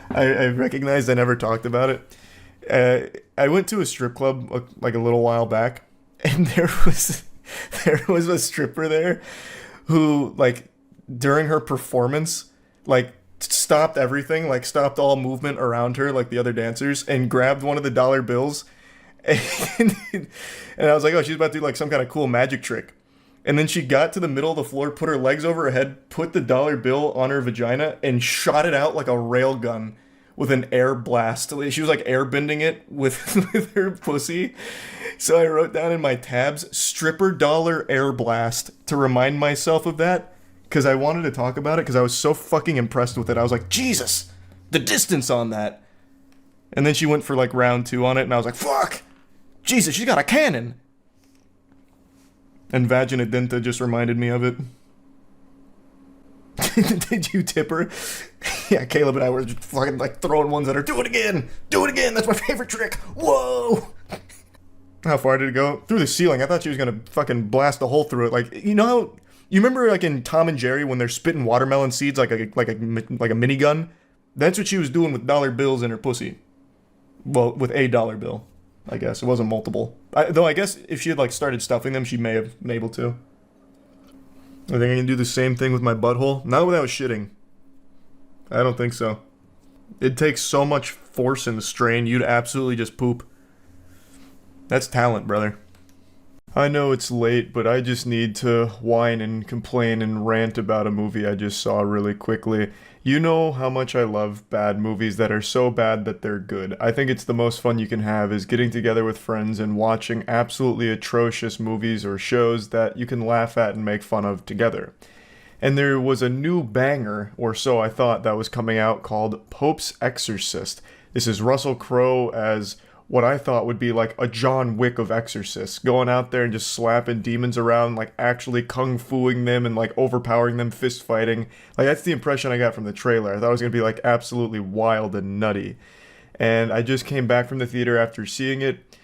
I recognized I never talked about it. I went to a strip club like a little while back, and there was a stripper there who, like, during her performance, like, stopped everything, like stopped all movement around her, like the other dancers, and grabbed one of the dollar bills. And I was like, oh, she's about to do like some kind of cool magic trick. And then she got to the middle of the floor, put her legs over her head, put the dollar bill on her vagina, and shot it out like a rail gun with an air blast. She was like airbending it with her pussy. So I wrote down in my tabs, stripper dollar air blast, to remind myself of that. Because I wanted to talk about it because I was so fucking impressed with it. I was like, Jesus, the distance on that. And then she went for like round 2 on it, and I was like, fuck, Jesus, she's got a cannon. And Vagina Denta just reminded me of it. Did you tip her? Yeah, Caleb and I were just fucking like throwing ones at her. Do it again, that's my favorite trick. Whoa. How far did it go? Through the ceiling. I thought she was gonna fucking blast a hole through it. Like, you know how... You remember, like, in Tom and Jerry when they're spitting watermelon seeds like a minigun? That's what she was doing with dollar bills in her pussy. Well, with a dollar bill. I guess. It wasn't multiple. Though I guess if she had like started stuffing them, she may have been able to. I think I can do the same thing with my butthole. Not without shitting. I don't think so. It takes so much force and strain, you'd absolutely just poop. That's talent, brother. I know it's late, but I just need to whine and complain and rant about a movie I just saw really quickly. You know how much I love bad movies that are so bad that they're good. I think it's the most fun you can have is getting together with friends and watching absolutely atrocious movies or shows that you can laugh at and make fun of together. And there was a new banger, or so I thought, that was coming out called Pope's Exorcist. This is Russell Crowe as what I thought would be like a John Wick of exorcists, going out there and just slapping demons around, like actually kung fuing them and like overpowering them, fist fighting. Like that's the impression I got from the trailer. I thought it was gonna be like absolutely wild and nutty. And I just came back from the theater after seeing it,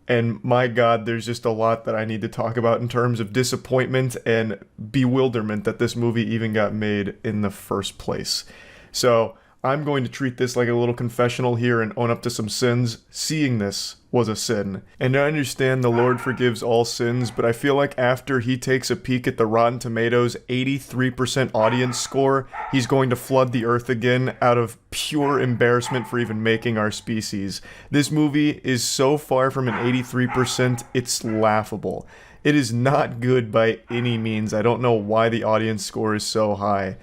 and my God, there's just a lot that I need to talk about in terms of disappointment and bewilderment that this movie even got made in the first place. So I'm going to treat this like a little confessional here and own up to some sins. Seeing this was a sin. And I understand the Lord forgives all sins, but I feel like after he takes a peek at the Rotten Tomatoes 83% audience score, he's going to flood the earth again out of pure embarrassment for even making our species. This movie is so far from an 83%, it's laughable. It is not good by any means. I don't know why the audience score is so high.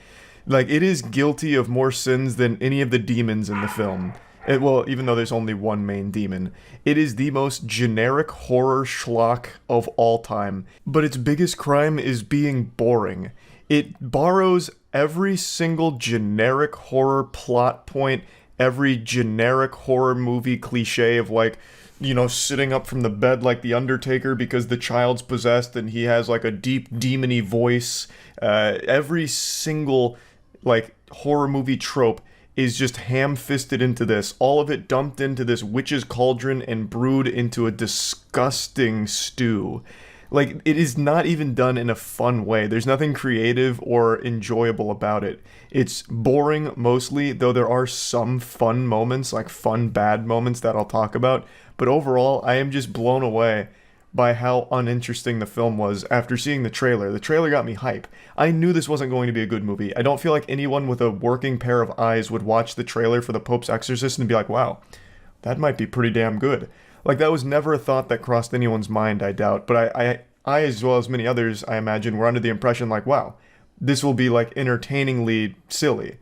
Like, it is guilty of more sins than any of the demons in the film. Well, even though there's only one main demon. It is the most generic horror schlock of all time. But its biggest crime is being boring. It borrows every single generic horror plot point, every generic horror movie cliche of like, you know, sitting up from the bed like the Undertaker because the child's possessed and he has like a deep demony voice. Every single like horror movie trope is just ham-fisted into this. All of it dumped into this witch's cauldron and brewed into a disgusting stew. Like, it is not even done in a fun way. There's nothing creative or enjoyable about it. It's boring mostly, though there are some fun moments, like fun bad moments that I'll talk about. But overall, I am just blown away by how uninteresting the film was after seeing the trailer. The trailer got me hype. I knew this wasn't going to be a good movie. I don't feel like anyone with a working pair of eyes would watch the trailer for The Pope's Exorcist and be like, wow, that might be pretty damn good. Like, that was never a thought that crossed anyone's mind, I doubt. But I as well as many others, I imagine, were under the impression like, wow, this will be like entertainingly silly.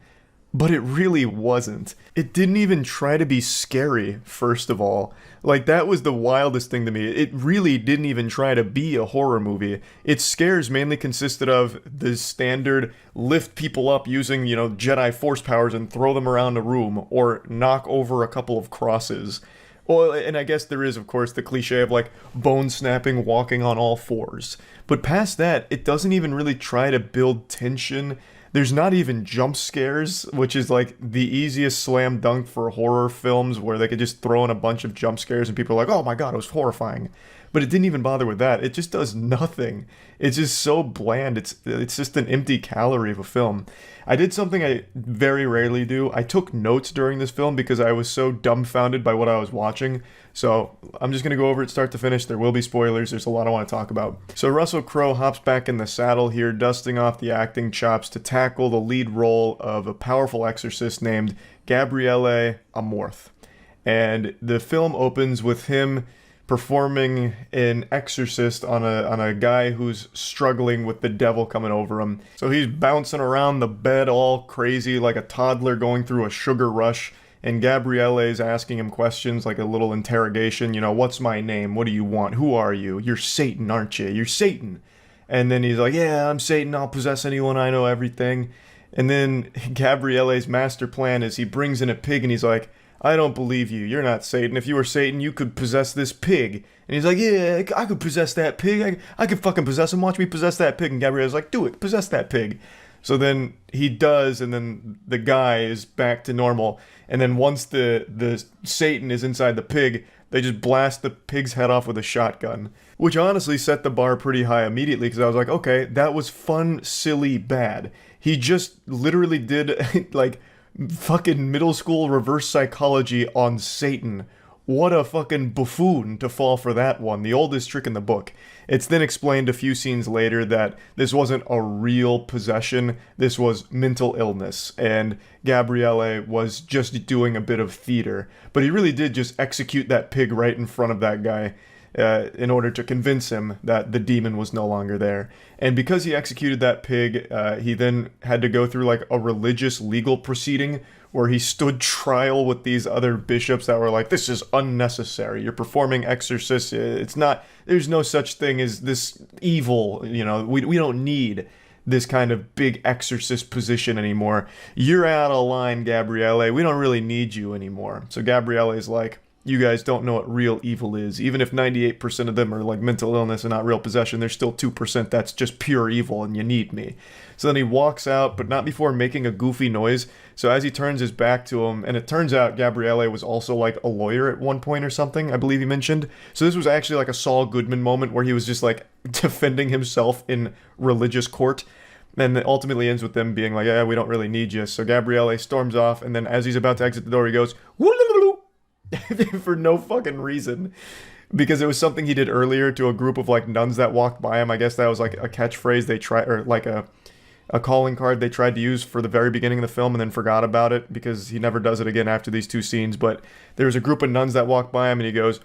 But it really wasn't. It didn't even try to be scary, first of all. Like, that was the wildest thing to me. It really didn't even try to be a horror movie. Its scares mainly consisted of the standard lift people up using, you know, Jedi force powers and throw them around a room, or knock over a couple of crosses. Well, and I guess there is, of course, the cliche of, like, bone snapping, walking on all fours. But past that, it doesn't even really try to build tension. There's not even jump scares, which is like the easiest slam dunk for horror films where they could just throw in a bunch of jump scares and people are like, oh my god, it was horrifying. But it didn't even bother with that. It just does nothing. It's just so bland. It's just an empty calorie of a film. I did something I very rarely do. I took notes during this film because I was so dumbfounded by what I was watching. So I'm just going to go over it start to finish. There will be spoilers. There's a lot I want to talk about. So Russell Crowe hops back in the saddle here, dusting off the acting chops to tackle the lead role of a powerful exorcist named Gabriele Amorth. And the film opens with him performing an exorcist on a guy who's struggling with the devil coming over him. So he's bouncing around the bed all crazy like a toddler going through a sugar rush, and Gabriele's asking him questions like a little interrogation, you know, what's my name? What do you want? Who are you? You're Satan, aren't you? You're Satan. And then he's like, yeah, I'm Satan. I'll possess anyone. I know everything. And then Gabriele's master plan is he brings in a pig and he's like, I don't believe you. You're not Satan. If you were Satan, you could possess this pig. And he's like, yeah, I could possess that pig. I could fucking possess him. Watch me possess that pig. And Gabrielle's like, do it. Possess that pig. So then he does, and then the guy is back to normal. And then once the Satan is inside the pig, they just blast the pig's head off with a shotgun. Which honestly set the bar pretty high immediately, because I was like, okay, that was fun, silly, bad. He just literally did, like, fucking middle school reverse psychology on Satan what a fucking buffoon to fall for that one, the oldest trick in the book. It's then explained a few scenes later that this wasn't a real possession, this was mental illness, and Gabriele was just doing a bit of theater. But he really did just execute that pig right in front of that guy in order to convince him that the demon was no longer there. And because he executed that pig, he then had to go through like a religious legal proceeding where he stood trial with these other bishops that were like, this is unnecessary. You're performing exorcists. It's not, there's no such thing as this evil, you know, we don't need this kind of big exorcist position anymore. You're out of line, Gabriele. We don't really need you anymore. So Gabriele's like, you guys don't know what real evil is. Even if 98% of them are like mental illness and not real possession, there's still 2% that's just pure evil and you need me. So then he walks out, but not before making a goofy noise. So as he turns his back to him, and it turns out Gabriele was also like a lawyer at one point or something, I believe he mentioned. So this was actually like a Saul Goodman moment where he was just like defending himself in religious court. And it ultimately ends with them being like, yeah, we don't really need you. So Gabriele storms off, and then as he's about to exit the door, he goes, for no fucking reason, because it was something he did earlier to a group of like nuns that walked by him. I guess that was like a catchphrase they tried, or like a calling card they tried to use for the very beginning of the film and then forgot about it because he never does it again after these two scenes. But there was a group of nuns that walked by him and he goes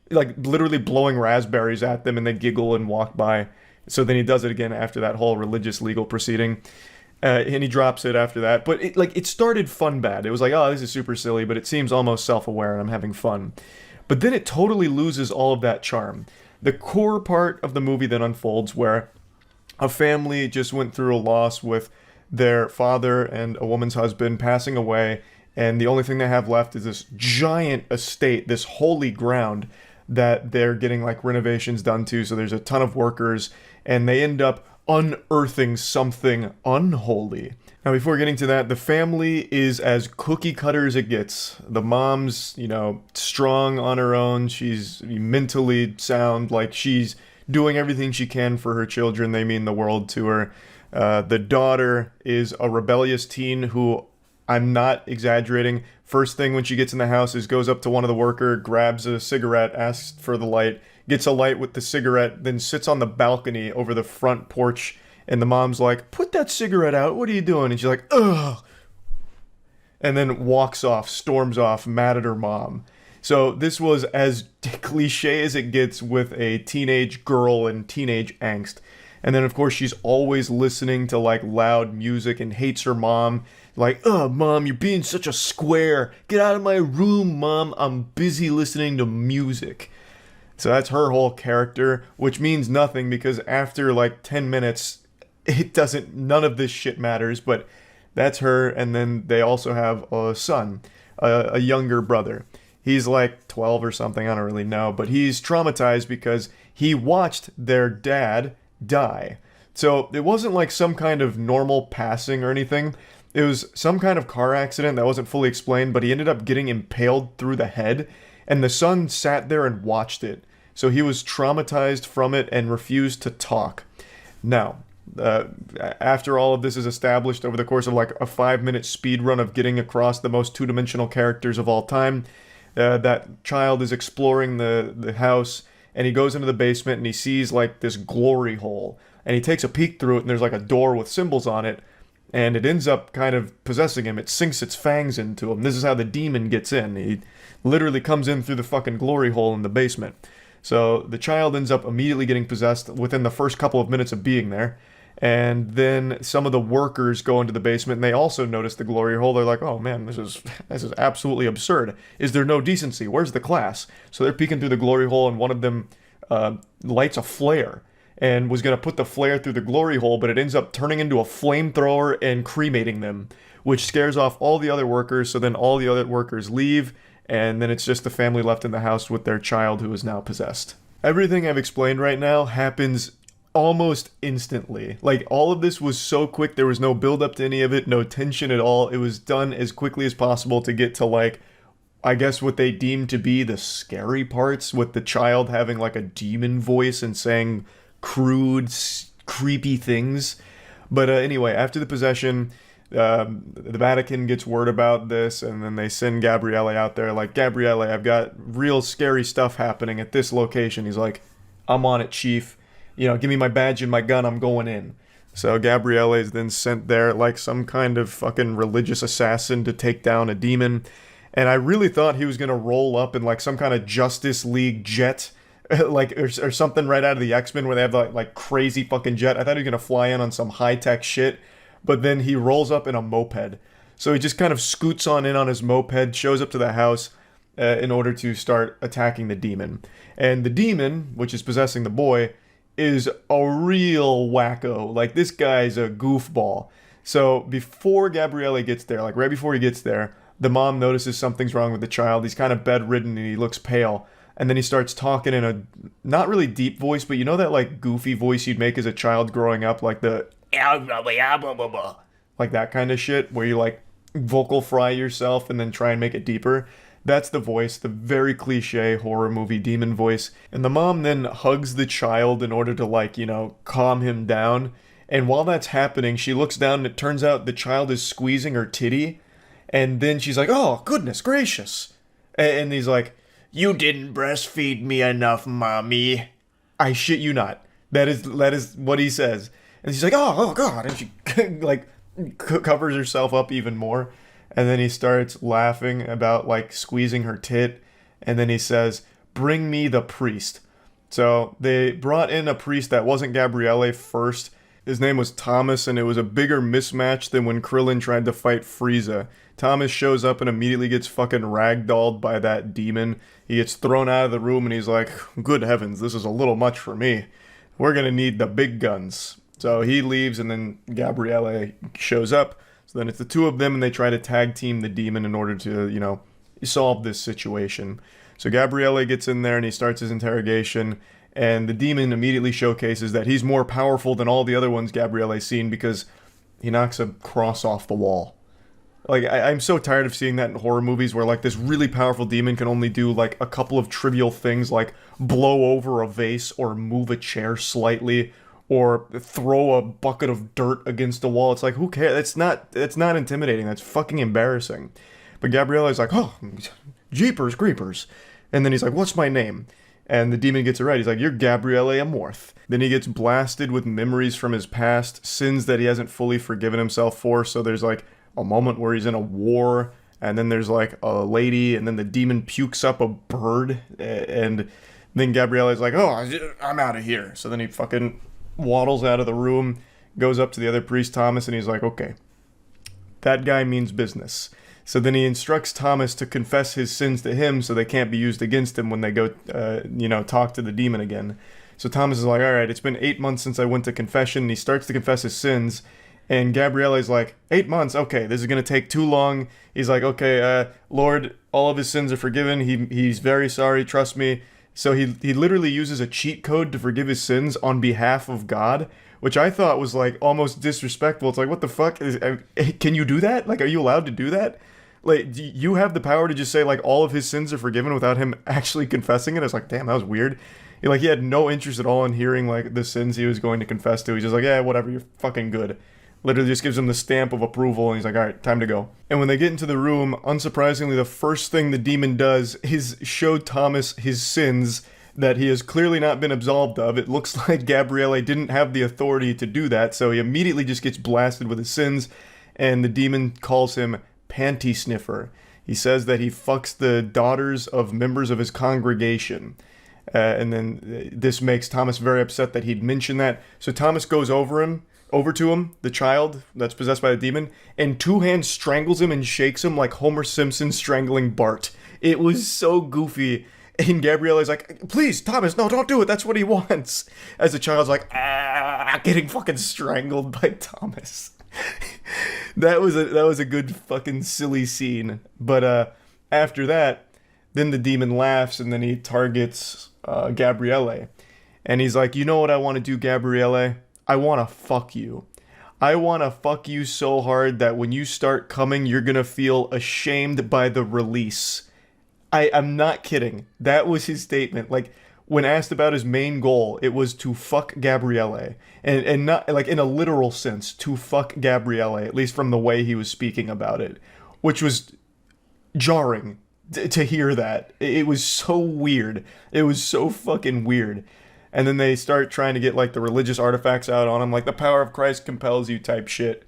like literally blowing raspberries at them, and they giggle and walk by. So then he does it again after that whole religious legal proceeding. And he drops it after that. But it started fun bad. It was like, oh, this is super silly, but it seems almost self-aware and I'm having fun. But then it totally loses all of that charm. The core part of the movie then unfolds where a family just went through a loss with their father and a woman's husband passing away, and the only thing they have left is this giant estate, this holy ground that they're getting like renovations done to. So there's a ton of workers, and they end up unearthing something unholy. Now, before getting to that, the family is as cookie cutter as it gets. The mom's, you know, strong on her own. She's mentally sound, like she's doing everything she can for her children. They mean the world to her. The daughter is a rebellious teen who, I'm not exaggerating, first thing when she gets in the house is goes up to one of the workers, grabs a cigarette, asks for the light, gets a light with the cigarette, then sits on the balcony over the front porch, and the mom's like, put that cigarette out, what are you doing? And she's like, ugh, and then walks off, storms off, mad at her mom. So this was as cliche as it gets with a teenage girl and teenage angst. And then, of course, she's always listening to, like, loud music and hates her mom. Like, oh, Mom, you're being such a square. Get out of my room, Mom. I'm busy listening to music. So that's her whole character, which means nothing because after, like, 10 minutes, none of this shit matters. But that's her, and then they also have a son, a younger brother. He's like 12 or something, I don't really know. But he's traumatized because he watched their dad die. So it wasn't like some kind of normal passing or anything. It was some kind of car accident that wasn't fully explained, but he ended up getting impaled through the head, and the son sat there and watched it. So he was traumatized from it and refused to talk. Now, after all of this is established over the course of like a 5-minute speed run of getting across the most two-dimensional characters of all time, that child is exploring the house, and he goes into the basement and he sees like this glory hole, and he takes a peek through it, and there's like a door with symbols on it, and it ends up kind of possessing him. It sinks its fangs into him. This is how the demon gets in. He literally comes in through the fucking glory hole in the basement. So the child ends up immediately getting possessed within the first couple of minutes of being there. And then some of the workers go into the basement, and they also notice the glory hole. They're like, oh man, this is absolutely absurd. Is there no decency? Where's the class? So they're peeking through the glory hole, and one of them lights a flare and was going to put the flare through the glory hole, but it ends up turning into a flamethrower and cremating them, which scares off all the other workers. So then all the other workers leave, and then it's just the family left in the house with their child who is now possessed. Everything I've explained right now happens almost instantly. Like, all of this was so quick, there was no build up to any of it, no tension at all. It was done as quickly as possible to get to, like, I guess what they deemed to be the scary parts, with the child having like a demon voice and saying crude, creepy things. But anyway, after the possession, The Vatican gets word about this, and then they send Gabriele out there. Like, Gabriele, I've got real scary stuff happening at this location. He's like, I'm on it, chief. You know, give me my badge and my gun, I'm going in. So Gabriele is then sent there like some kind of fucking religious assassin to take down a demon. And I really thought he was going to roll up in like some kind of Justice League jet, like or something right out of the X-Men where they have like crazy fucking jet. I thought he was going to fly in on some high-tech shit, but then he rolls up in a moped. So he just kind of scoots on in on his moped, shows up to the house in order to start attacking the demon. And the demon, which is possessing the boy, is a real wacko. Like, this guy's a goofball. So before Gabriele gets there, like right before he gets there, the mom notices something's wrong with the child. He's kind of bedridden and he looks pale. And then he starts talking in a not really deep voice, but you know that like goofy voice you'd make as a child growing up, like the like that kind of shit, where you like vocal fry yourself and then try and make it deeper. That's the voice, the very cliche horror movie demon voice. And the mom then hugs the child in order to, like, you know, calm him down. And while that's happening, she looks down and it turns out the child is squeezing her titty. And then she's like, oh, goodness gracious. And he's like, you didn't breastfeed me enough, mommy. I shit you not. That is what he says. And she's like, oh God. And she, like, covers herself up even more. And then he starts laughing about, like, squeezing her tit. And then he says, bring me the priest. So they brought in a priest that wasn't Gabriele first. His name was Thomas, and it was a bigger mismatch than when Krillin tried to fight Frieza. Thomas shows up and immediately gets fucking ragdolled by that demon. He gets thrown out of the room, and he's like, good heavens, this is a little much for me. We're gonna need the big guns. So he leaves, and then Gabriele shows up. So then it's the two of them, and they try to tag team the demon in order to, you know, solve this situation. So Gabriele gets in there, and he starts his interrogation, and the demon immediately showcases that he's more powerful than all the other ones Gabriele's seen because he knocks a cross off the wall. Like, I'm so tired of seeing that in horror movies where, like, this really powerful demon can only do, like, a couple of trivial things like blow over a vase or move a chair slightly or throw a bucket of dirt against a wall. It's like, who cares? It's not intimidating. That's fucking embarrassing. But Gabriele's like, oh, jeepers creepers. And then he's like, what's my name? And the demon gets it right. He's like, you're Gabriele Amorth. Then he gets blasted with memories from his past, sins that he hasn't fully forgiven himself for. So there's like a moment where he's in a war, and then there's like a lady, and then the demon pukes up a bird, and then Gabriele's like, oh, I'm out of here. So then he fucking waddles out of the room, goes up to the other priest, Thomas, and he's like, okay, that guy means business. So then he instructs Thomas to confess his sins to him so they can't be used against him when they go, talk to the demon again. So Thomas is like, all right, it's been 8 months since I went to confession. And he starts to confess his sins. And Gabriele's like, 8 months? Okay, this is going to take too long. He's like, okay, Lord, all of his sins are forgiven. He's very sorry, trust me. So he literally uses a cheat code to forgive his sins on behalf of God, which I thought was like almost disrespectful. It's like, what the fuck? Can you do that? Like, are you allowed to do that? Like, do you have the power to just say like all of his sins are forgiven without him actually confessing it? It's like, damn, that was weird. He had no interest at all in hearing like the sins he was going to confess to. He's just like, yeah, whatever, you're fucking good. Literally just gives him the stamp of approval, and he's like, all right, time to go. And when they get into the room, unsurprisingly, the first thing the demon does is show Thomas his sins that he has clearly not been absolved of. It looks like Gabriele didn't have the authority to do that, so he immediately just gets blasted with his sins, and the demon calls him Panty Sniffer. He says that he fucks the daughters of members of his congregation. And then this makes Thomas very upset that he'd mentioned that. So Thomas goes over to him, the child that's possessed by the demon, and two hands strangles him and shakes him like Homer Simpson strangling Bart. It was so goofy. And Gabriele's like, please, Thomas, no, don't do it. That's what he wants. As the child's like, getting fucking strangled by Thomas. That was a good fucking silly scene. But after that, then the demon laughs and then he targets Gabriele. And he's like, you know what I want to do, Gabriele? I want to fuck you. I want to fuck you so hard that when you start coming, you're going to feel ashamed by the release. I'm not kidding. That was his statement. Like, when asked about his main goal, it was to fuck Gabrielle. And not, like, in a literal sense, to fuck Gabrielle, at least from the way he was speaking about it, which was jarring to hear that. It was so weird. It was so fucking weird. And then they start trying to get, like, the religious artifacts out on him, like, the power of Christ compels you type shit.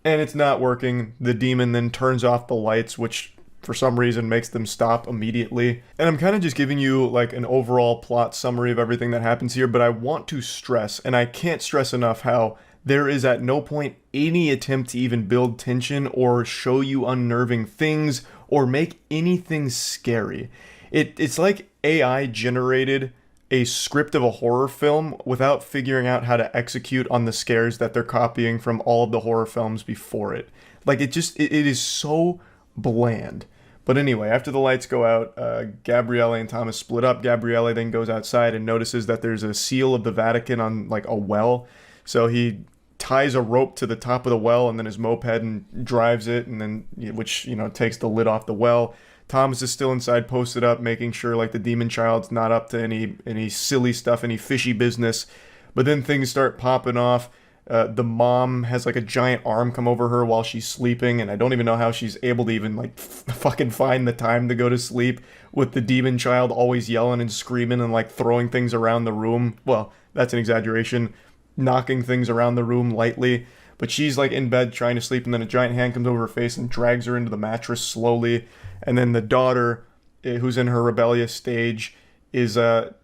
And it's not working. The demon then turns off the lights, which for some reason makes them stop immediately. And I'm kind of just giving you like an overall plot summary of everything that happens here, but I want to stress, and I can't stress enough, how there is at no point any attempt to even build tension or show you unnerving things or make anything scary. It's like AI generated a script of a horror film without figuring out how to execute on the scares that they're copying from all of the horror films before it. Like, it is so bland. But anyway, after the lights go out, Gabrielle and Thomas split up. Gabrielle then goes outside and notices that there's a seal of the Vatican on, like, a well. So he ties a rope to the top of the well and then his moped and drives it, and then, which, you know, takes the lid off the well. Thomas is still inside, posted up, making sure, like, the demon child's not up to any silly stuff, any fishy business. But then things start popping off. The mom has, like, a giant arm come over her while she's sleeping, and I don't even know how she's able to even, like, fucking find the time to go to sleep with the demon child always yelling and screaming and, like, throwing things around the room. Well, that's an exaggeration. Knocking things around the room lightly. But she's, like, in bed trying to sleep, and then a giant hand comes over her face and drags her into the mattress slowly. And then the daughter, who's in her rebellious stage, is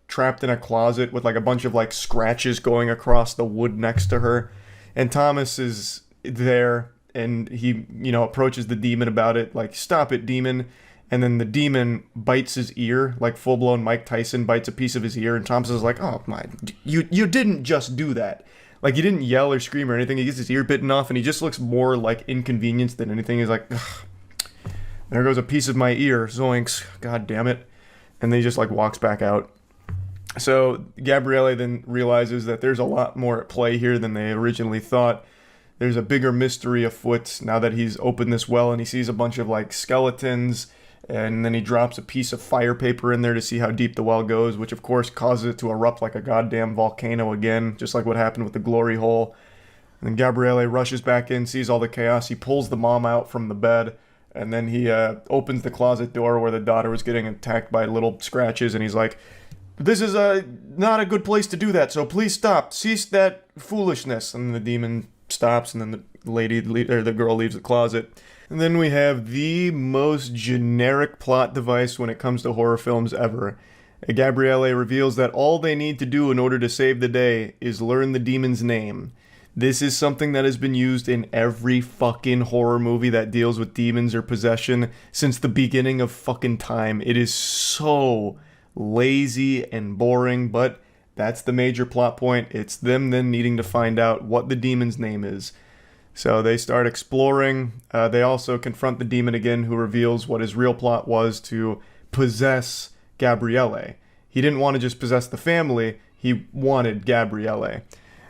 trapped in a closet with, like, a bunch of, like, scratches going across the wood next to her. And Thomas is there, and he, you know, approaches the demon about it, like, "Stop it, demon." And then the demon bites his ear, like full-blown Mike Tyson bites a piece of his ear, and Thomas is like, "Oh my, you didn't just do that." Like, he didn't yell or scream or anything. He gets his ear bitten off, and he just looks more like inconvenienced than anything. He's like, "Ugh, there goes a piece of my ear, zoinks, god damn it." And then he just, like, walks back out. So Gabrielle then realizes that there's a lot more at play here than they originally thought. There's a bigger mystery afoot now that he's opened this well, and he sees a bunch of, like, skeletons, and then he drops a piece of fire paper in there to see how deep the well goes, which of course causes it to erupt like a goddamn volcano again, just like what happened with the glory hole. And then Gabrielle rushes back in, sees all the chaos. He pulls the mom out from the bed, and then he opens the closet door where the daughter was getting attacked by little scratches, and he's like, "This is not a good place to do that, so please stop. Cease that foolishness." And the demon stops, and then the girl leaves the closet. And then we have the most generic plot device when it comes to horror films ever. Gabrielle reveals that all they need to do in order to save the day is learn the demon's name. This is something that has been used in every fucking horror movie that deals with demons or possession since the beginning of fucking time. It is so lazy and boring, but that's the major plot point. It's them then needing to find out what the demon's name is. So they start exploring. They also confront the demon again, who reveals what his real plot was: to possess Gabrielle. He didn't want to just possess the family, he wanted Gabrielle.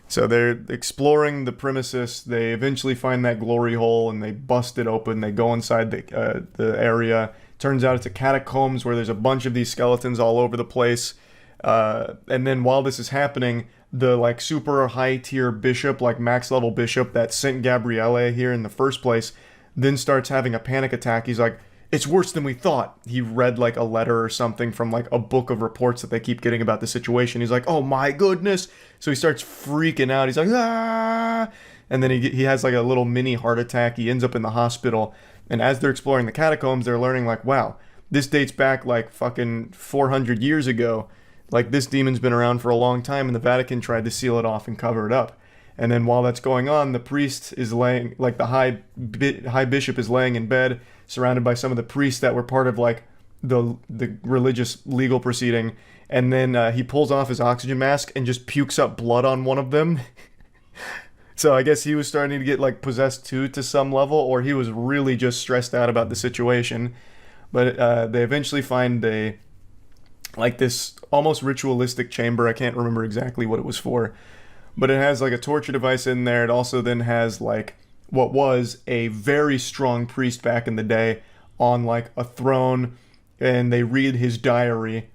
So they're exploring the premises. They eventually find that glory hole and they bust it open. They go inside the area. Turns out it's a catacombs where there's a bunch of these skeletons all over the place. And then while this is happening, the, like, super high tier bishop, like max level bishop that sent Gabrielle here in the first place, then starts having a panic attack. He's like, "It's worse than we thought." He read, like, a letter or something from, like, a book of reports that they keep getting about the situation. He's like, "Oh my goodness." So he starts freaking out. He's like, "Ah!" And then he has, like, a little mini heart attack. He ends up in the hospital. And as they're exploring the catacombs, they're learning, like, wow, this dates back, like, fucking 400 years ago. Like, this demon's been around for a long time, and the Vatican tried to seal it off and cover it up. And then while that's going on, the priest is laying, like, the high bishop is laying in bed, surrounded by some of the priests that were part of, like, the religious legal proceeding. And then he pulls off his oxygen mask and just pukes up blood on one of them. So I guess he was starting to get, like, possessed too to some level, or he was really just stressed out about the situation. But they eventually find this almost ritualistic chamber. I can't remember exactly what it was for, but it has, like, a torture device in there. It also then has, like, what was a very strong priest back in the day on, like, a throne, and they read his diary.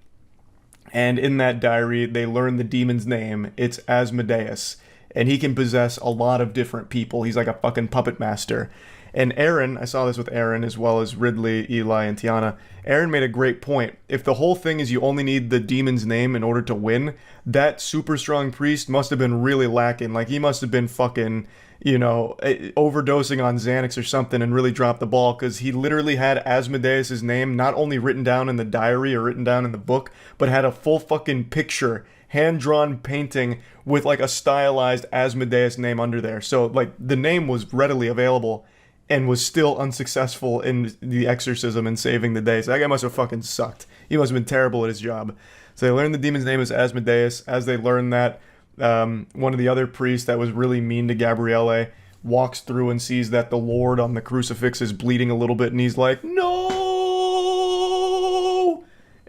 And in that diary, they learn the demon's name. It's Asmodeus. And he can possess a lot of different people. He's like a fucking puppet master. And Aaron, I saw this with Aaron as well as Ridley, Eli, and Tiana. Aaron made a great point. If the whole thing is you only need the demon's name in order to win, that super strong priest must have been really lacking. Like, he must have been fucking, overdosing on Xanax or something and really dropped the ball, because he literally had Asmodeus' name not only written down in the diary or written down in the book, but had a full fucking picture, hand-drawn painting with like a stylized Asmodeus name under there. So like the name was readily available and was still unsuccessful in the exorcism and saving the day. So that guy must have fucking sucked. He must have been terrible at his job. So they learned the demon's name is Asmodeus. As they learn that, one of the other priests that was really mean to Gabriele walks through and sees that the Lord on the crucifix is bleeding a little bit, and he's like, no!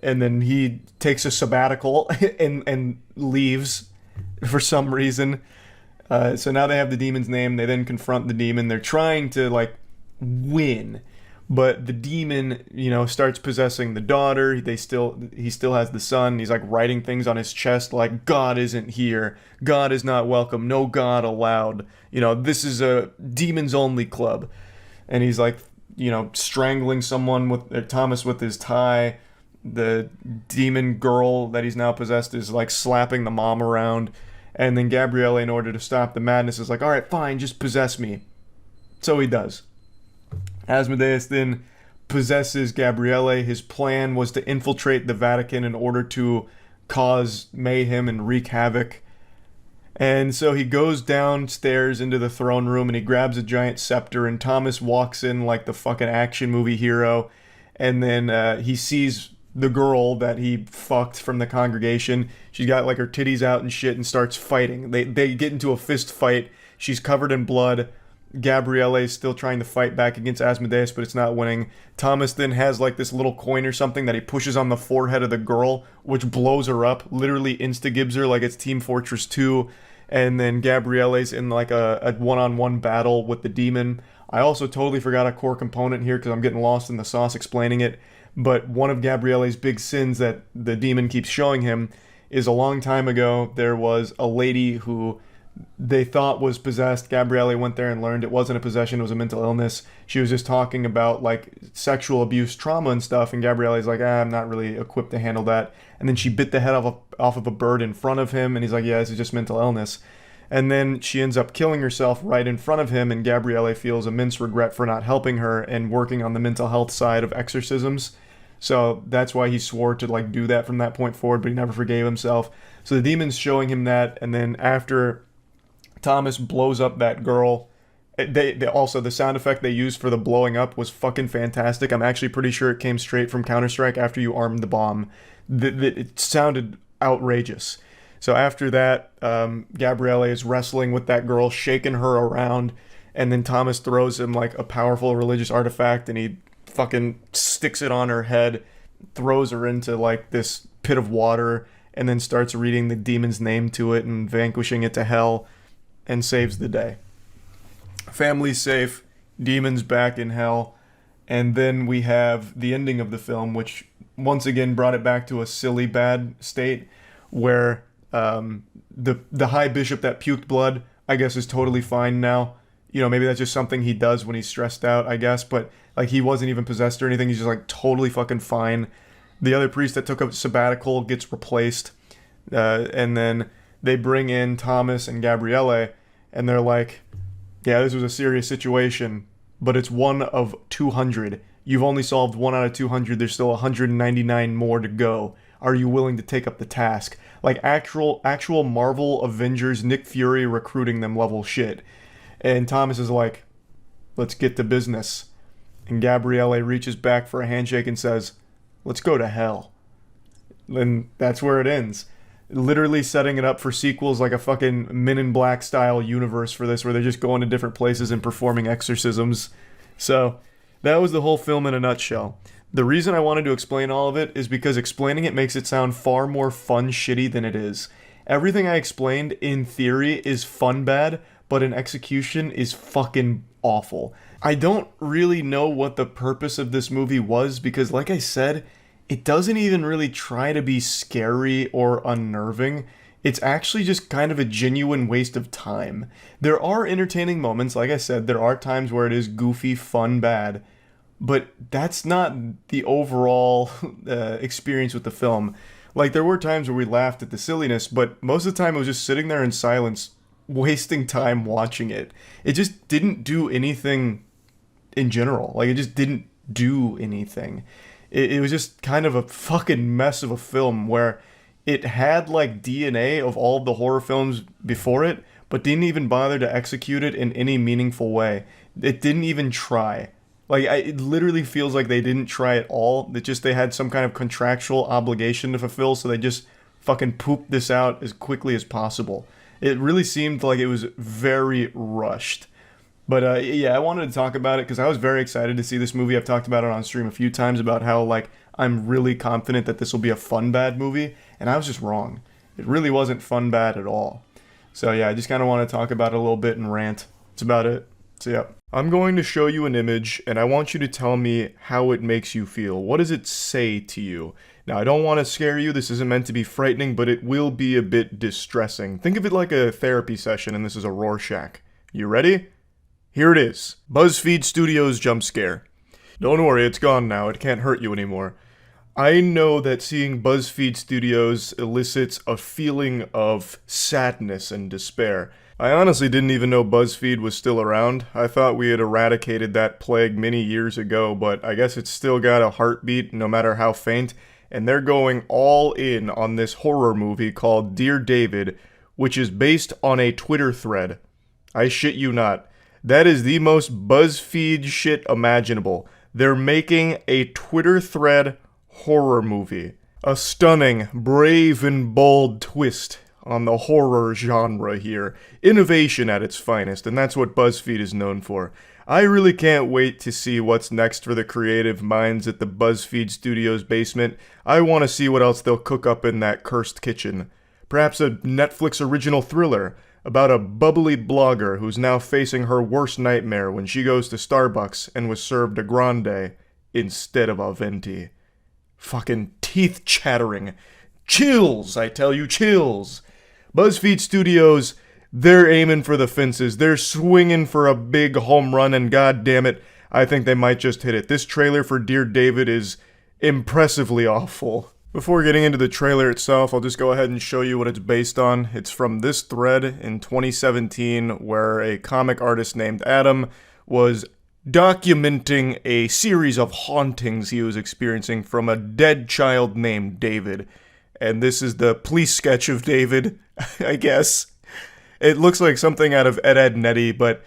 And then he takes a sabbatical and leaves for some reason. So now they have the demon's name. They then confront the demon. They're trying to like win, but the demon, starts possessing the daughter. He still has the son. He's like writing things on his chest like, God isn't here. God is not welcome. No God allowed. This is a demons only club. And he's like, strangling someone with Thomas with his tie. The demon girl that he's now possessed is like slapping the mom around. And then Gabriele, in order to stop the madness, is like, all right, fine, just possess me. So he does. Asmodeus then possesses Gabriele. His plan was to infiltrate the Vatican in order to cause mayhem and wreak havoc. And so he goes downstairs into the throne room and he grabs a giant scepter, and Thomas walks in like the fucking action movie hero. And then he sees the girl that he fucked from the congregation. She's got like her titties out and shit and starts fighting. They get into a fist fight. She's covered in blood. Gabriele is still trying to fight back against Asmodeus, but it's not winning. Thomas then has like this little coin or something that he pushes on the forehead of the girl, which blows her up, literally insta-gibs her like it's Team Fortress 2. And then Gabriele's in like a one-on-one battle with the demon. I also totally forgot a core component here because I'm getting lost in the sauce explaining it. But one of Gabriele's big sins that the demon keeps showing him is a long time ago, there was a lady who they thought was possessed. Gabriele went there and learned it wasn't a possession, it was a mental illness. She was just talking about like sexual abuse, trauma and stuff, and Gabriele's like, I'm not really equipped to handle that. And then she bit the head off of a bird in front of him, and he's like, yeah, this is just mental illness. And then she ends up killing herself right in front of him, and Gabriele feels immense regret for not helping her and working on the mental health side of exorcisms. So that's why he swore to like do that from that point forward, but he never forgave himself. So the demon's showing him that, and then after Thomas blows up that girl, they also, the sound effect they used for the blowing up was fucking fantastic. I'm actually pretty sure it came straight from Counter-Strike after you armed the bomb. It sounded outrageous. So after that, Gabriele is wrestling with that girl, shaking her around, and then Thomas throws him like a powerful religious artifact, and he fucking sticks it on her head, throws her into like this pit of water, and then starts reading the demon's name to it and vanquishing it to hell, and saves the day. Family's safe, demons back in hell, and then we have the ending of the film, which once again brought it back to a silly bad state, where the high bishop that puked blood, I guess, is totally fine now. Maybe that's just something he does when he's stressed out, I guess, but like he wasn't even possessed or anything. He's just like totally fucking fine. The other priest that took a sabbatical gets replaced, and then they bring in Thomas and Gabriele, and they're like, yeah, this was a serious situation, but it's 1 of 200. You've only solved 1 out of 200. There's still 199 more to go. Are you willing to take up the task? Like actual Marvel Avengers, Nick Fury recruiting them level shit. And Thomas is like, let's get to business. And Gabriele reaches back for a handshake and says, let's go to hell. And that's where it ends. Literally setting it up for sequels, like a fucking Men in Black style universe for this, where they're just going to different places and performing exorcisms. So that was the whole film in a nutshell. The reason I wanted to explain all of it is because explaining it makes it sound far more fun shitty than it is. Everything I explained in theory is fun bad, but in execution is fucking awful. I don't really know what the purpose of this movie was, because like I said, it doesn't even really try to be scary or unnerving. It's actually just kind of a genuine waste of time. There are entertaining moments, like I said, there are times where it is goofy, fun, bad, but that's not the overall experience with the film. Like, there were times where we laughed at the silliness, but most of the time it was just sitting there in silence, wasting time watching it. It just didn't do anything in general. Like, it just didn't do anything. It was just kind of a fucking mess of a film where it had, like, DNA of all of the horror films before it, but didn't even bother to execute it in any meaningful way. It didn't even try. Like, it literally feels like they didn't try at all. That just they had some kind of contractual obligation to fulfill, so they just fucking pooped this out as quickly as possible. It really seemed like it was very rushed. But yeah, I wanted to talk about it because I was very excited to see this movie. I've talked about it on stream a few times about how, like, I'm really confident that this will be a fun bad movie, and I was just wrong. It really wasn't fun bad at all. So yeah, I just kind of want to talk about it a little bit and rant. That's about it. So yeah. I'm going to show you an image, and I want you to tell me how it makes you feel. What does it say to you? Now, I don't want to scare you. This isn't meant to be frightening, but it will be a bit distressing. Think of it like a therapy session, and this is a Rorschach. You ready? Here it is. BuzzFeed Studios jump scare. Don't worry, it's gone now. It can't hurt you anymore. I know that seeing BuzzFeed Studios elicits a feeling of sadness and despair. I honestly didn't even know BuzzFeed was still around. I thought we had eradicated that plague many years ago, but I guess it's still got a heartbeat no matter how faint, and they're going all in on this horror movie called Dear David, which is based on a Twitter thread. I shit you not. That is the most BuzzFeed shit imaginable. They're making a Twitter thread horror movie. A stunning, brave, and bold twist on the horror genre here. Innovation at its finest, and that's what BuzzFeed is known for. I really can't wait to see what's next for the creative minds at the BuzzFeed Studios basement. I want to see what else they'll cook up in that cursed kitchen. Perhaps a Netflix original thriller about a bubbly blogger who's now facing her worst nightmare when she goes to Starbucks and was served a grande instead of a venti. Fucking teeth chattering. Chills, I tell you, chills. BuzzFeed Studios, they're aiming for the fences. They're swinging for a big home run, and goddammit, I think they might just hit it. This trailer for Dear David is impressively awful. Before getting into the trailer itself, I'll just go ahead and show you what it's based on. It's from this thread in 2017 where a comic artist named Adam was documenting a series of hauntings he was experiencing from a dead child named David. And this is the police sketch of David, I guess. It looks like something out of Ed, Nettie, but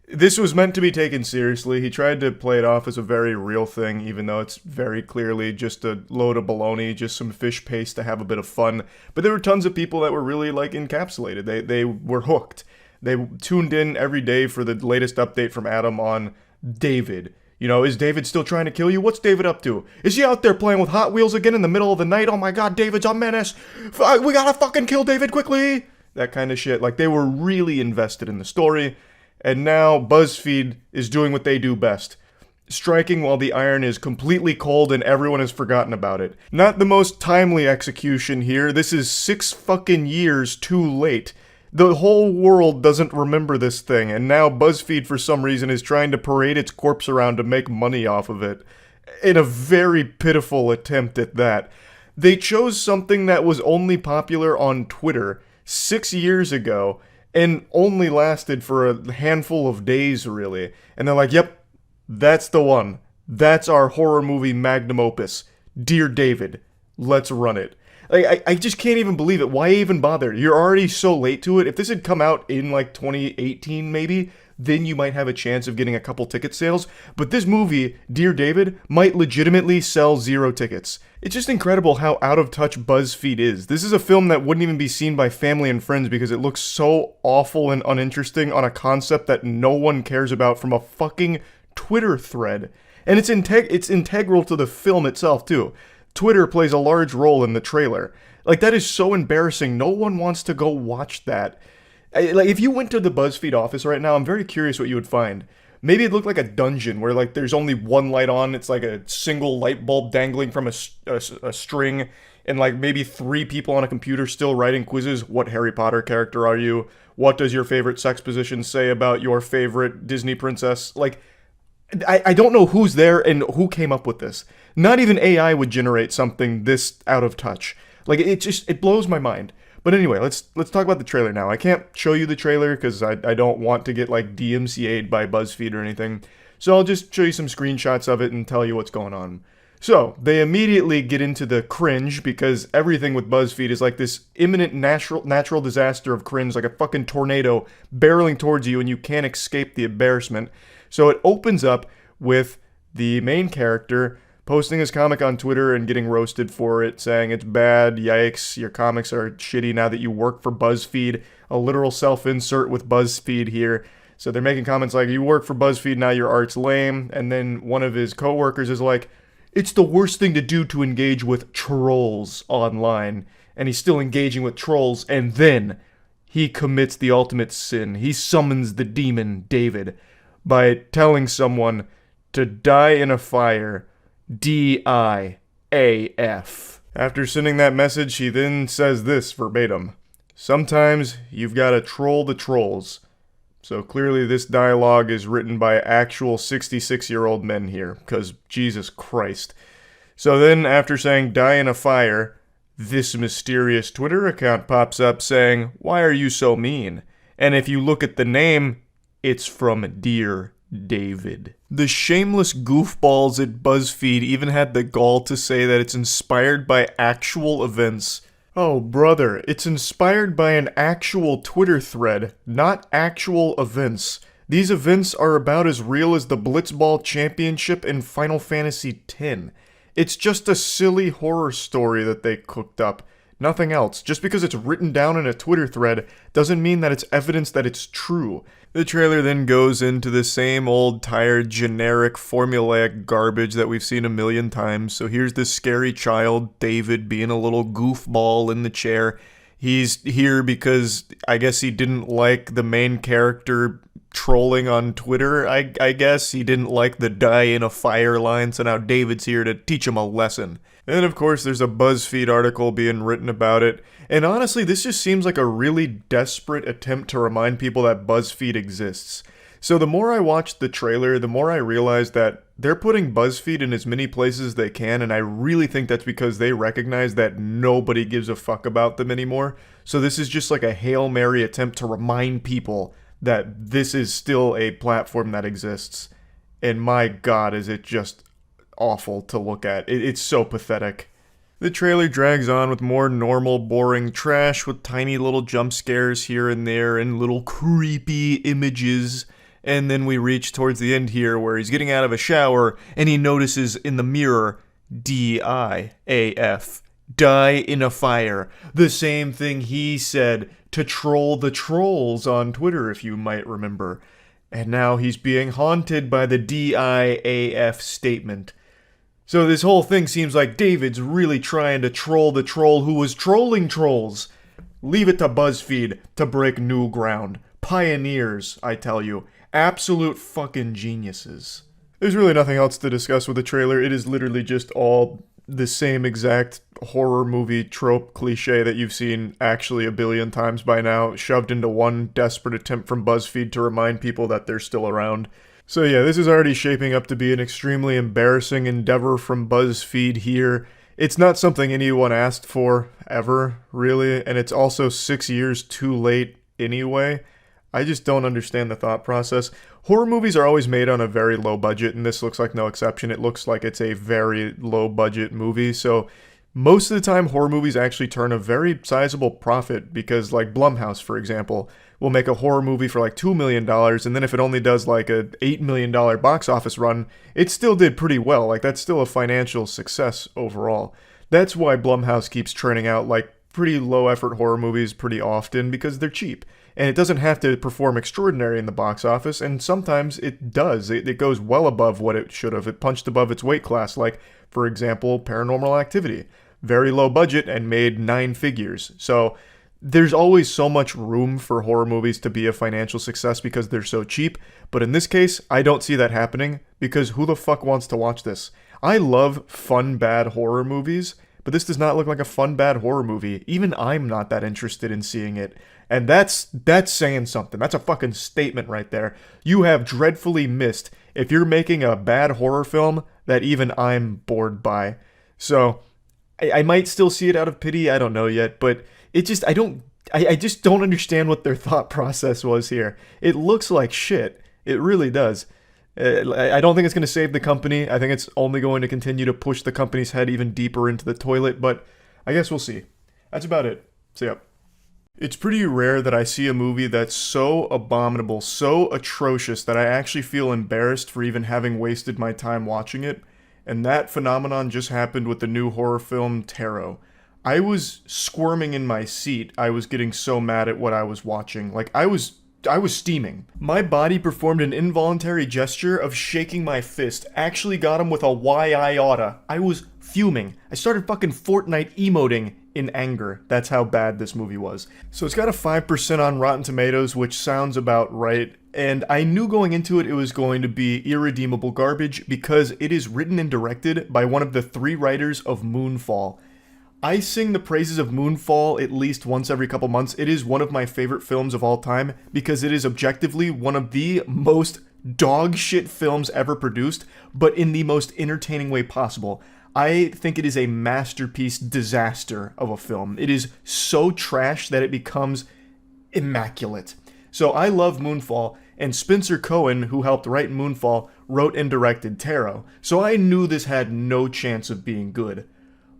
this was meant to be taken seriously. He tried to play it off as a very real thing, even though it's very clearly just a load of baloney, just some fish paste to have a bit of fun. But there were tons of people that were really, like, encapsulated. They were hooked. They tuned in every day for the latest update from Adam on David. You know, is David still trying to kill you? What's David up to? Is he out there playing with Hot Wheels again in the middle of the night? Oh my god, David's a menace! We gotta fucking kill David quickly! That kind of shit. Like, they were really invested in the story. And now BuzzFeed is doing what they do best. Striking while the iron is completely cold and everyone has forgotten about it. Not the most timely execution here. This is 6 fucking years too late. The whole world doesn't remember this thing, and now BuzzFeed for some reason is trying to parade its corpse around to make money off of it. In a very pitiful attempt at that. They chose something that was only popular on Twitter 6 years ago, and only lasted for a handful of days, really. And they're like, yep, that's the one. That's our horror movie magnum opus. Dear David, let's run it. Like, I just can't even believe it. Why even bother? You're already so late to it. If this had come out in, like, 2018, maybe, then you might have a chance of getting a couple ticket sales. But this movie, Dear David, might legitimately sell 0 tickets. It's just incredible how out of touch BuzzFeed is. This is a film that wouldn't even be seen by family and friends because it looks so awful and uninteresting on a concept that no one cares about from a fucking Twitter thread. And it's integral to the film itself, too. Twitter plays a large role in the trailer. Like, that is so embarrassing. No one wants to go watch that. Like, if you went to the BuzzFeed office right now, I'm very curious what you would find. Maybe it looked like a dungeon where like there's only one light on. It's like a single light bulb dangling from a string, and like maybe 3 people on a computer still writing quizzes. What Harry Potter character are you? What does your favorite sex position say about your favorite Disney princess? Like, I don't know who's there and who came up with this. Not even AI would generate something this out of touch. Like, it blows my mind. But anyway, let's talk about the trailer now. I can't show you the trailer because I don't want to get like DMCA'd by BuzzFeed or anything. So I'll just show you some screenshots of it and tell you what's going on. So, they immediately get into the cringe because everything with BuzzFeed is like this imminent natural disaster of cringe, like a fucking tornado barreling towards you and you can't escape the embarrassment. So it opens up with the main character posting his comic on Twitter and getting roasted for it, saying it's bad, yikes, your comics are shitty now that you work for BuzzFeed. A literal self-insert with BuzzFeed here. So they're making comments like, you work for BuzzFeed, now your art's lame. And then one of his coworkers is like, it's the worst thing to do to engage with trolls online. And he's still engaging with trolls. And then he commits the ultimate sin. He summons the demon, David, by telling someone to die in a fire. DIAF. After sending that message, he then says this verbatim. Sometimes you've got to troll the trolls. So clearly this dialogue is written by actual 66-year-old men here, because Jesus Christ. So then, after saying die in a fire, this mysterious Twitter account pops up saying, why are you so mean? And if you look at the name, it's from Dear David. The shameless goofballs at BuzzFeed even had the gall to say that it's inspired by actual events. Oh, brother, it's inspired by an actual Twitter thread, not actual events. These events are about as real as the Blitzball Championship in Final Fantasy X. It's just a silly horror story that they cooked up. Nothing else. Just because it's written down in a Twitter thread doesn't mean that it's evidence that it's true. The trailer then goes into the same old, tired, generic, formulaic garbage that we've seen a million times. So here's this scary child, David, being a little goofball in the chair. He's here because I guess he didn't like the main character trolling on Twitter, I guess. He didn't like the die in a fire line, so now David's here to teach him a lesson. And of course, there's a BuzzFeed article being written about it. And honestly, this just seems like a really desperate attempt to remind people that BuzzFeed exists. So the more I watched the trailer, the more I realized that they're putting BuzzFeed in as many places as they can, and I really think that's because they recognize that nobody gives a fuck about them anymore. So this is just like a Hail Mary attempt to remind people that this is still a platform that exists. And my God, is it just awful to look at. It's so pathetic. The trailer drags on with more normal, boring trash with tiny little jump scares here and there and little creepy images. And then we reach towards the end here where he's getting out of a shower and he notices in the mirror, DIAF. Die in a fire. The same thing he said to troll the trolls on Twitter, if you might remember. And now he's being haunted by the DIAF statement. So this whole thing seems like David's really trying to troll the troll who was trolling trolls. Leave it to BuzzFeed to break new ground. Pioneers, I tell you. Absolute fucking geniuses. There's really nothing else to discuss with the trailer. It is literally just all the same exact horror movie trope cliche that you've seen actually a billion times by now, shoved into one desperate attempt from BuzzFeed to remind people that they're still around. So yeah, this is already shaping up to be an extremely embarrassing endeavor from BuzzFeed here. It's not something anyone asked for, ever, really, and it's also 6 years too late anyway. I just don't understand the thought process. Horror movies are always made on a very low budget, and this looks like no exception. It looks like it's a very low budget movie, so most of the time horror movies actually turn a very sizable profit, because like Blumhouse, for example, will make a horror movie for like $2 million, and then if it only does like a $8 million box office run, it still did pretty well. Like, that's still a financial success overall. That's why Blumhouse keeps churning out like pretty low effort horror movies pretty often, because they're cheap. And it doesn't have to perform extraordinary in the box office, and sometimes it does. It goes well above what it should have. It punched above its weight class, like, for example, Paranormal Activity. Very low budget and made 9 figures. So there's always so much room for horror movies to be a financial success because they're so cheap, but in this case, I don't see that happening because who the fuck wants to watch this? I love fun, bad horror movies, but this does not look like a fun, bad horror movie. Even I'm not that interested in seeing it. And that's saying something. That's a fucking statement right there. You have dreadfully missed if you're making a bad horror film that even I'm bored by. So, I might still see it out of pity, I don't know yet, but it just, I just don't understand what their thought process was here. It looks like shit. It really does. I don't think it's going to save the company. I think it's only going to continue to push the company's head even deeper into the toilet, but I guess we'll see. That's about it. See ya. It's pretty rare that I see a movie that's so abominable, so atrocious that I actually feel embarrassed for even having wasted my time watching it, and that phenomenon just happened with the new horror film Tarot. I was squirming in my seat. I was getting so mad at what I was watching. Like, I was steaming. My body performed an involuntary gesture of shaking my fist. Actually got him with a why I oughta. I was fuming. I started fucking Fortnite emoting in anger. That's how bad this movie was. So it's got a 5% on Rotten Tomatoes, which sounds about right. And I knew going into it was going to be irredeemable garbage because it is written and directed by one of the 3 writers of Moonfall. I sing the praises of Moonfall at least once every couple months. It is one of my favorite films of all time because it is objectively one of the most dog shit films ever produced, but in the most entertaining way possible. I think it is a masterpiece disaster of a film. It is so trash that it becomes immaculate. So I love Moonfall, and Spencer Cohen, who helped write Moonfall, wrote and directed Tarot. So I knew this had no chance of being good.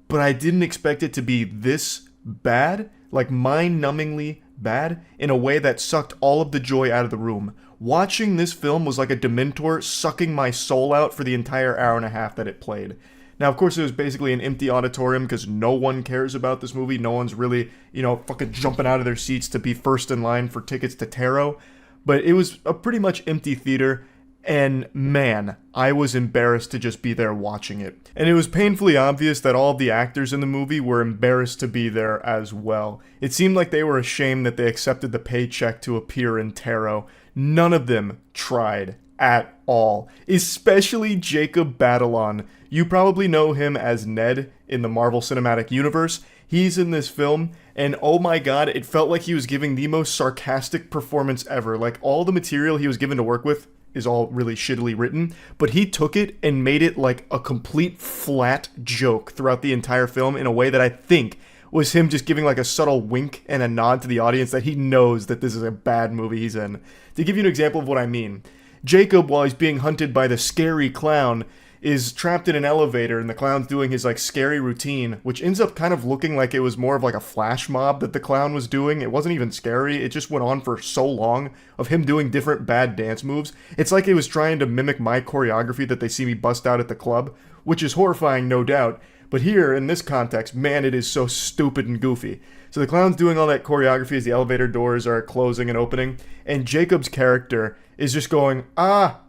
But I didn't expect it to be this bad, like mind-numbingly bad, in a way that sucked all of the joy out of the room. Watching this film was like a Dementor sucking my soul out for the entire hour and a half that it played. Now, of course, it was basically an empty auditorium because no one cares about this movie. No one's really, fucking jumping out of their seats to be first in line for tickets to Tarot. But it was a pretty much empty theater. And man, I was embarrassed to just be there watching it. And it was painfully obvious that all of the actors in the movie were embarrassed to be there as well. It seemed like they were ashamed that they accepted the paycheck to appear in Tarot. None of them tried at all. Especially Jacob Batalon. You probably know him as Ned in the Marvel Cinematic Universe. He's in this film, and oh my god, it felt like he was giving the most sarcastic performance ever. Like, all the material he was given to work with is all really shittily written, but he took it and made it like a complete flat joke throughout the entire film in a way that I think was him just giving like a subtle wink and a nod to the audience that he knows that this is a bad movie he's in. To give you an example of what I mean, Jacob, while he's being hunted by the scary clown, is trapped in an elevator and the clown's doing his like scary routine, which ends up kind of looking like it was more of like a flash mob that the clown was doing. It wasn't even scary. It just went on for so long of him doing different bad dance moves. It's like it was trying to mimic my choreography that they see me bust out at the club, which is horrifying, no doubt. But here, in this context, man, it is so stupid and goofy. So the clown's doing all that choreography as the elevator doors are closing and opening, and Jacob's character is just going, ah,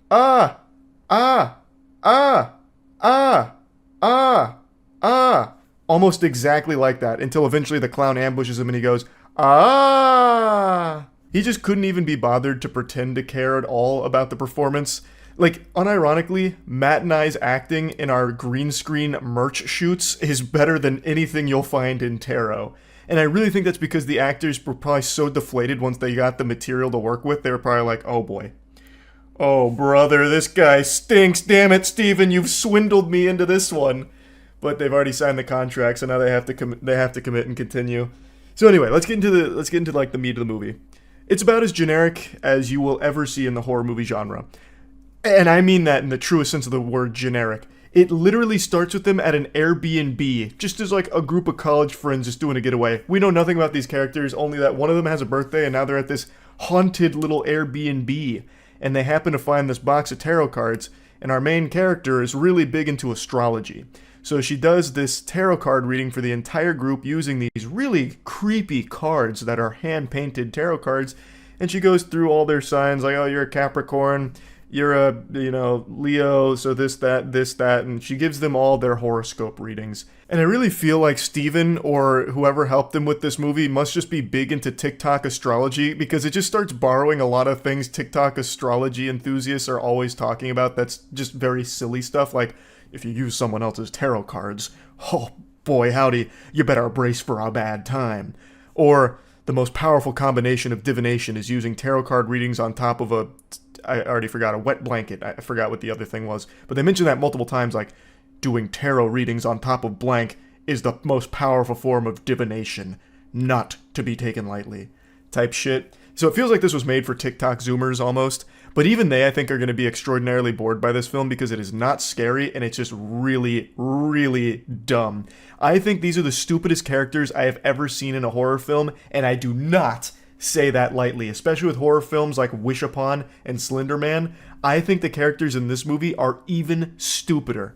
ah, ah, ah, ah, ah, ah, almost exactly like that, until eventually the clown ambushes him and he goes, ah. He just couldn't even be bothered to pretend to care at all about the performance. Like, unironically, Matt and I's acting in our green screen merch shoots is better than anything you'll find in Tarot. And I really think that's because the actors were probably so deflated once they got the material to work with, they were probably like, oh boy. Oh, brother, this guy stinks. Damn it, Steven, you've swindled me into this one. But they've already signed the contract, so now they have to commit and continue. So anyway, let's get into like the meat of the movie. It's about as generic as you will ever see in the horror movie genre. And I mean that in the truest sense of the word generic. It literally starts with them at an Airbnb, just as like a group of college friends just doing a getaway. We know nothing about these characters, only that one of them has a birthday and now they're at this haunted little Airbnb. And they happen to find this box of tarot cards, and our main character is really big into astrology. So she does this tarot card reading for the entire group using these really creepy cards that are hand-painted tarot cards, and she goes through all their signs, like, oh, you're a Capricorn, you're a, Leo, so this, that, and she gives them all their horoscope readings. And I really feel like Steven or whoever helped them with this movie must just be big into TikTok astrology, because it just starts borrowing a lot of things TikTok astrology enthusiasts are always talking about that's just very silly stuff, like, if you use someone else's tarot cards, oh boy howdy, you better brace for a bad time. Or, the most powerful combination of divination is using tarot card readings on top of I already forgot, a wet blanket. I forgot what the other thing was. But they mentioned that multiple times, like, doing tarot readings on top of blank is the most powerful form of divination, not to be taken lightly, type shit. So it feels like this was made for TikTok Zoomers almost. But even they, I think, are going to be extraordinarily bored by this film because it is not scary and it's just really, really dumb. I think these are the stupidest characters I have ever seen in a horror film, and I do not say that lightly, especially with horror films like Wish Upon and Slender Man. I think the characters in this movie are even stupider,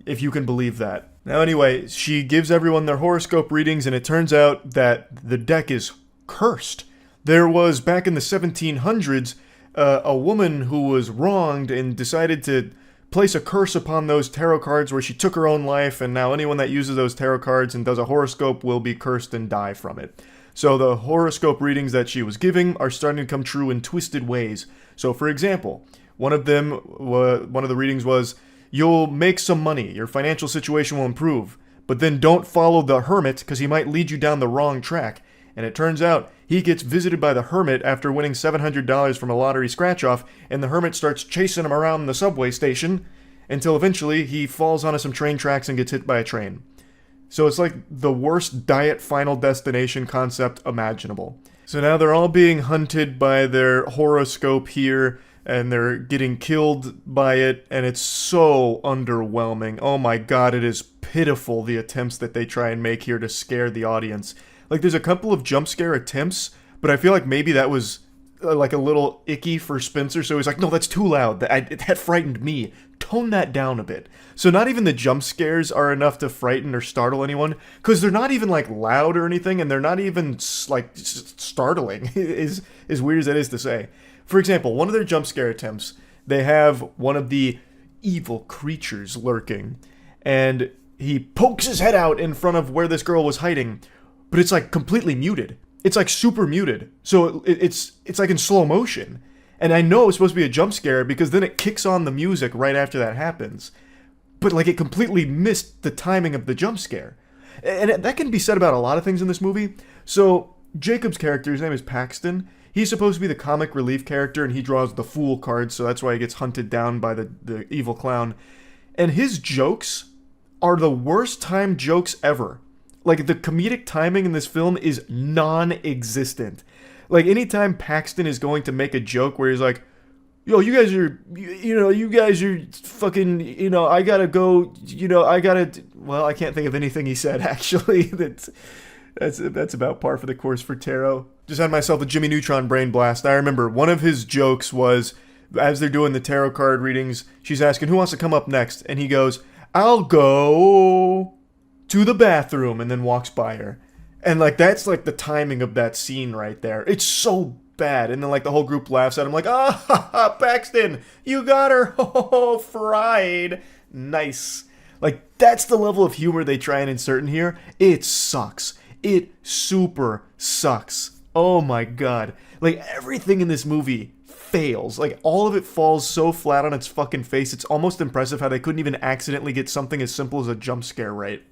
if you can believe that. Now anyway, she gives everyone their horoscope readings, and it turns out that the deck is cursed. There was, back in the 1700s, a woman who was wronged and decided to place a curse upon those tarot cards where she took her own life, and now anyone that uses those tarot cards and does a horoscope will be cursed and die from it. So the horoscope readings that she was giving are starting to come true in twisted ways. So for example, one of the readings was, you'll make some money, your financial situation will improve, but then don't follow the hermit because he might lead you down the wrong track. And it turns out he gets visited by the hermit after winning $700 from a lottery scratch-off, and the hermit starts chasing him around the subway station until eventually he falls onto some train tracks and gets hit by a train. So it's like the worst diet Final Destination concept imaginable. So now they're all being hunted by their horoscope here, and they're getting killed by it, and it's so underwhelming. Oh my god, it is pitiful, the attempts that they try and make here to scare the audience. Like, there's a couple of jump scare attempts, but I feel like maybe that was like a little icky for Spencer, so he's like, no, that's too loud, that frightened me. Tone that down a bit. So not even the jump scares are enough to frighten or startle anyone, because they're not even like loud or anything, and they're not even like startling, as weird as that is to say. For example, one of their jump scare attempts, they have one of the evil creatures lurking, and he pokes his head out in front of where this girl was hiding, but it's like completely muted. It's like super muted. So it's like in slow motion. And I know it's supposed to be a jump scare because then it kicks on the music right after that happens. But like it completely missed the timing of the jump scare. And that can be said about a lot of things in this movie. So Jacob's character, his name is Paxton. He's supposed to be the comic relief character, and he draws the fool card, so that's why he gets hunted down by the evil clown. And his jokes are the worst timed jokes ever. Like, the comedic timing in this film is non-existent. Like, anytime Paxton is going to make a joke where he's like, yo, you guys are fucking, I gotta go, well, I can't think of anything he said, actually. That's about par for the course for Taro. Just had myself a Jimmy Neutron brain blast. I remember one of his jokes was, as they're doing the tarot card readings, she's asking, who wants to come up next? And he goes, I'll go to the bathroom, and then walks by her. And like, that's like the timing of that scene right there. It's so bad. And then like the whole group laughs at him like, Paxton, you got her. Oh, fried. Nice. Like, that's the level of humor they try and insert in here. It sucks. It super sucks. Oh my god. Like, everything in this movie fails. Like, all of it falls so flat on its fucking face. It's almost impressive how they couldn't even accidentally get something as simple as a jump scare right.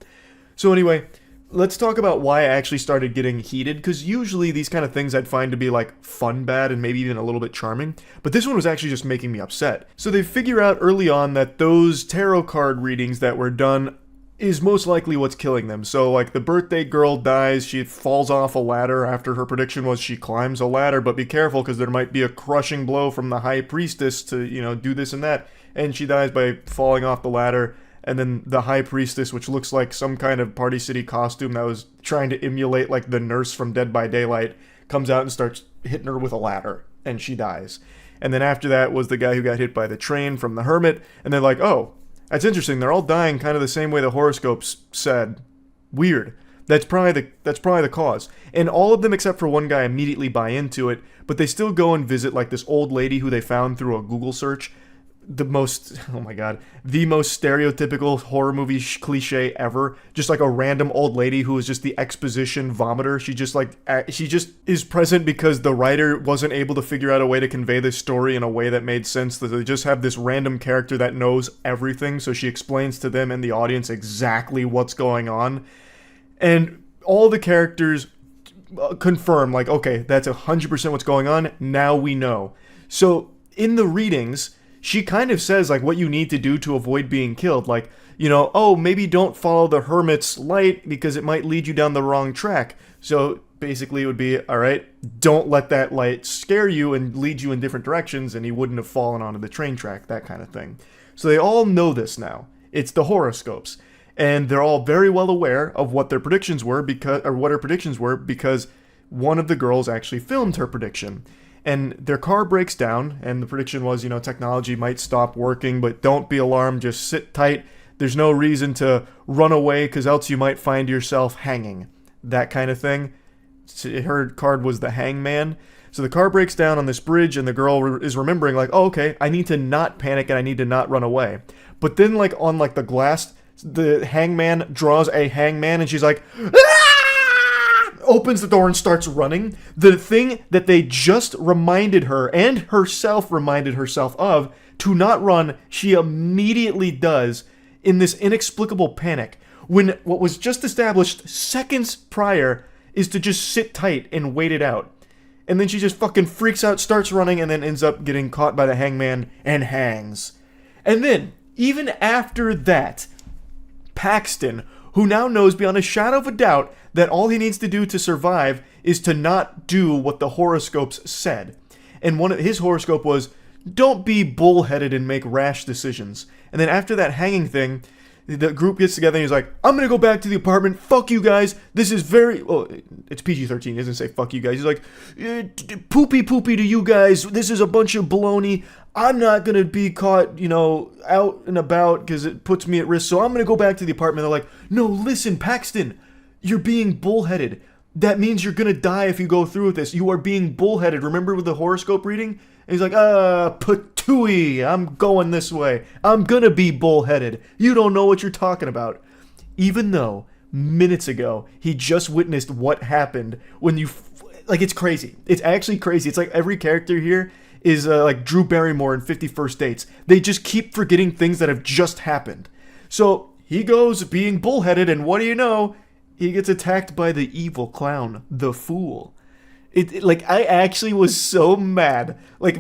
So anyway, let's talk about why I actually started getting heated, because usually these kind of things I'd find to be like fun bad and maybe even a little bit charming, but this one was actually just making me upset. So they figure out early on that those tarot card readings that were done is most likely what's killing them. So like, the birthday girl dies, she falls off a ladder after her prediction was she climbs a ladder, but be careful because there might be a crushing blow from the high priestess to, do this and that, and she dies by falling off the ladder. And then the high priestess, which looks like some kind of Party City costume that was trying to emulate like the nurse from Dead by Daylight, comes out and starts hitting her with a ladder, and she dies. And then after that was the guy who got hit by the train from the hermit, and they're like, oh, that's interesting, they're all dying kind of the same way the horoscopes said. Weird. That's probably the cause. And all of them except for one guy immediately buy into it, but they still go and visit like this old lady who they found through a Google search. The most stereotypical horror movie cliche ever. Just like a random old lady who is just the exposition vomiter. She just is present because the writer wasn't able to figure out a way to convey this story in a way that made sense. That they just have this random character that knows everything, so she explains to them and the audience exactly what's going on. And all the characters confirm, like, okay, that's 100% what's going on. Now we know. So in the readings, she kind of says, like, what you need to do to avoid being killed. Like, you know, oh, maybe don't follow the hermit's light because it might lead you down the wrong track. So basically it would be, all right, don't let that light scare you and lead you in different directions and he wouldn't have fallen onto the train track, that kind of thing. So they all know this now. It's the horoscopes. And they're all very well aware of what their predictions were because one of the girls actually filmed her prediction. And their car breaks down, and the prediction was, you know, technology might stop working, but don't be alarmed, just sit tight. There's no reason to run away, because else you might find yourself hanging. That kind of thing. Her card was the hangman. So the car breaks down on this bridge, and the girl is remembering, like, oh, okay, I need to not panic, and I need to not run away. But then, like, on, like, the glass, the hangman draws a hangman, and she's like, ah! Opens the door and starts running. The thing that they just reminded her and herself reminded herself of to not run, she immediately does in this inexplicable panic when what was just established seconds prior is to just sit tight and wait it out. And then she just fucking freaks out, starts running, and then ends up getting caught by the hangman and hangs. And then, even after that, Paxton, who now knows beyond a shadow of a doubt that all he needs to do to survive is to not do what the horoscopes said. And his horoscope was, don't be bullheaded and make rash decisions. And then after that hanging thing, the group gets together and he's like, I'm gonna go back to the apartment, fuck you guys, this is it's PG-13, he doesn't say fuck you guys, he's like, poopy to you guys, this is a bunch of baloney, I'm not gonna be caught, you know, out and about because it puts me at risk, so I'm gonna go back to the apartment. They're like, no, listen, Paxton, you're being bullheaded. That means you're gonna die if you go through with this. You are being bullheaded. Remember with the horoscope reading? And he's like, patooey, I'm going this way. I'm gonna be bullheaded. You don't know what you're talking about. Even though, minutes ago, he just witnessed what happened when you... Like, it's crazy. It's actually crazy. It's like every character here is like Drew Barrymore in 50 First Dates. They just keep forgetting things that have just happened. So, he goes being bullheaded, and what do you know? He gets attacked by the evil clown, the Fool. Like, I actually was so mad. I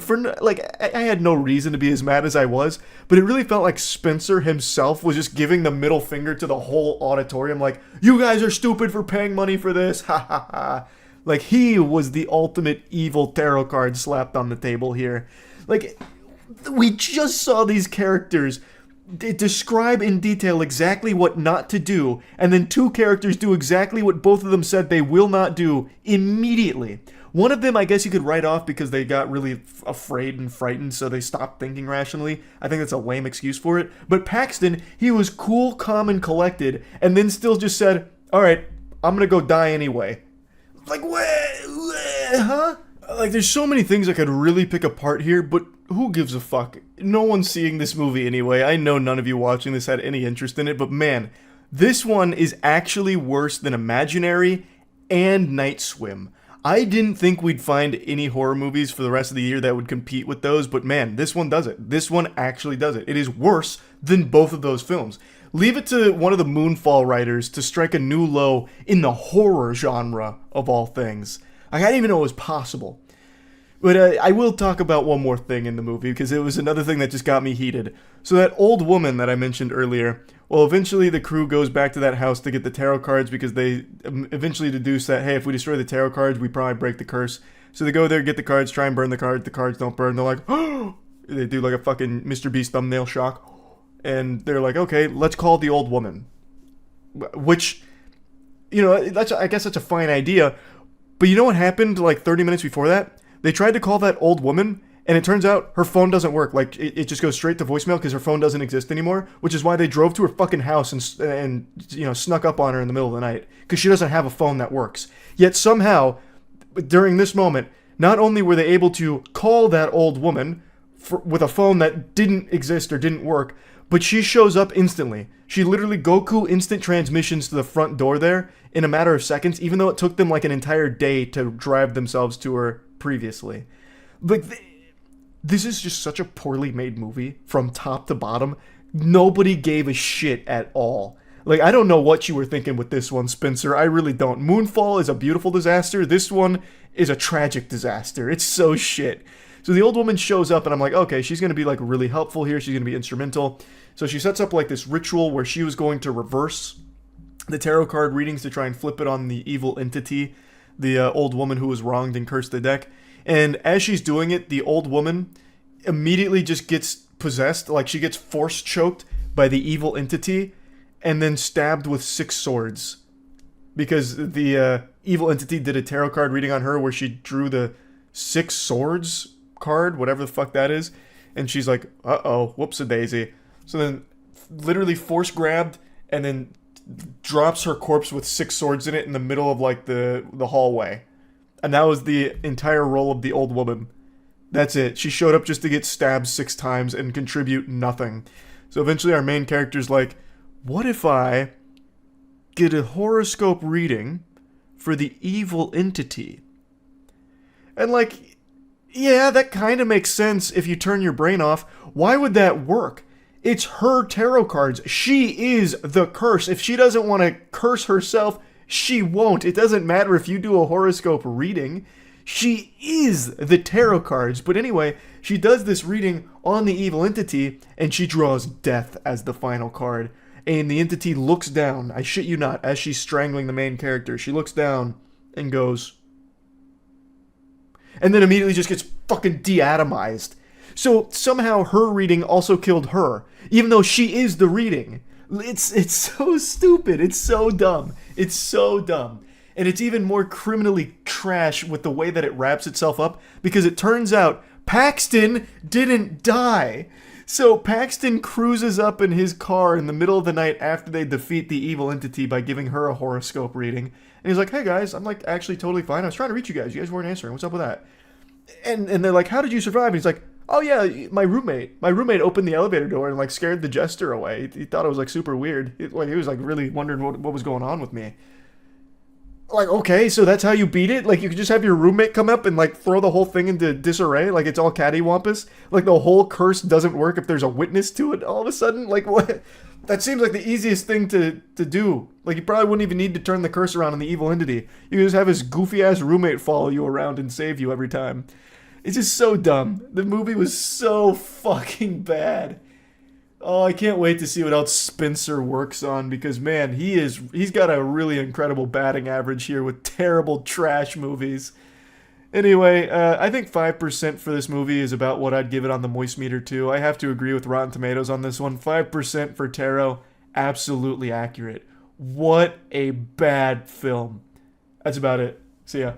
had no reason to be as mad as I was, but it really felt like Spencer himself was just giving the middle finger to the whole auditorium, like, you guys are stupid for paying money for this, ha ha ha. Like, he was the ultimate evil tarot card slapped on the table here. Like, we just saw these characters describe in detail exactly what not to do, and then two characters do exactly what both of them said they will not do immediately. One of them, I guess you could write off because they got really afraid and frightened, so they stopped thinking rationally. I think that's a lame excuse for it. But Paxton, he was cool, calm, and collected, and then still just said, alright, I'm gonna go die anyway. Like, what? Huh? Like, there's so many things I could really pick apart here, but who gives a fuck? No one's seeing this movie anyway. I know none of you watching this had any interest in it, but man, this one is actually worse than Imaginary and Night Swim. I didn't think we'd find any horror movies for the rest of the year that would compete with those, but man, this one does it. This one actually does it. It is worse than both of those films. Leave it to one of the Moonfall writers to strike a new low in the horror genre of all things. I didn't even know it was possible. But I will talk about one more thing in the movie, because it was another thing that just got me heated. So that old woman that I mentioned earlier, well, eventually the crew goes back to that house to get the tarot cards, because they eventually deduce that, hey, if we destroy the tarot cards, we probably break the curse. So they go there, get the cards, try and burn the cards don't burn. They're like, oh! They do like a fucking Mr. Beast thumbnail shock. And they're like, okay, let's call the old woman. Which, you know, I guess that's a fine idea. But you know what happened like 30 minutes before that? They tried to call that old woman, And it turns out her phone doesn't work. Like, it just goes straight to voicemail because her phone doesn't exist anymore, which is why they drove to her fucking house and you know, snuck up on her in the middle of the night because she doesn't have a phone that works. Yet somehow, during this moment, not only were they able to call that old woman with a phone that didn't exist or didn't work, but she shows up instantly. She literally Goku instant transmissions to the front door there in a matter of seconds, even though it took them like an entire day to drive themselves to her previously. Like, this is just such a poorly made movie from top to bottom. Nobody gave a shit at all. Like, I don't know what you were thinking with this one, Spencer. I really don't. Moonfall is a beautiful disaster. This one is a tragic disaster. It's so shit. So the old woman shows up and I'm like, okay, she's going to be like really helpful here. She's going to be instrumental. So she sets up like this ritual where she was going to reverse the tarot card readings to try and flip it on the evil entity, the old woman who was wronged and cursed the deck. And as she's doing it, the old woman immediately just gets possessed. Like, she gets force choked by the evil entity and then stabbed with 6 swords. Because the evil entity did a tarot card reading on her where she drew the 6 swords card, whatever the fuck that is. And she's like, uh-oh, whoops-a-daisy. So then literally force grabbed and then drops her corpse with 6 swords in it in the middle of like the hallway. And that was the entire role of the old woman. That's it. She showed up just to get stabbed 6 times and contribute nothing. So eventually our main character's like, what if I get a horoscope reading for the evil entity? And like, yeah, that kind of makes sense if you turn your brain off. Why would that work? It's her tarot cards. She is the curse. If she doesn't want to curse herself, she won't. It doesn't matter if you do a horoscope reading. She is the tarot cards. But anyway, she does this reading on the evil entity, and she draws death as the final card. And the entity looks down, I shit you not, as she's strangling the main character. She looks down and goes... and then immediately just gets fucking deatomized. So somehow her reading also killed her, even though she is the reading. It's so stupid. It's so dumb. It's so dumb. And it's even more criminally trash with the way that it wraps itself up, because it turns out Paxton didn't die. So Paxton cruises up in his car in the middle of the night after they defeat the evil entity by giving her a horoscope reading. And he's like, hey guys, I'm like actually totally fine. I was trying to reach you guys. You guys weren't answering. What's up with that? And they're like, how did you survive? And he's like, oh yeah, my roommate opened the elevator door and like scared the jester away. He thought it was like super weird. He was like really wondering what was going on with me. Like, okay, so that's how you beat it? Like, you could just have your roommate come up and like throw the whole thing into disarray? Like, it's all cattywampus? Like, the whole curse doesn't work if there's a witness to it all of a sudden? Like, what? That seems like the easiest thing to do. Like, you probably wouldn't even need to turn the curse around on the evil entity. You could just have his goofy-ass roommate follow you around and save you every time. It's just so dumb. The movie was so fucking bad. Oh, I can't wait to see what else Spencer works on, because man, he's got a really incredible batting average here with terrible trash movies. Anyway, I think 5% for this movie is about what I'd give it on the Moist Meter too. I have to agree with Rotten Tomatoes on this one. 5% for Tarot, absolutely accurate. What a bad film. That's about it. See ya.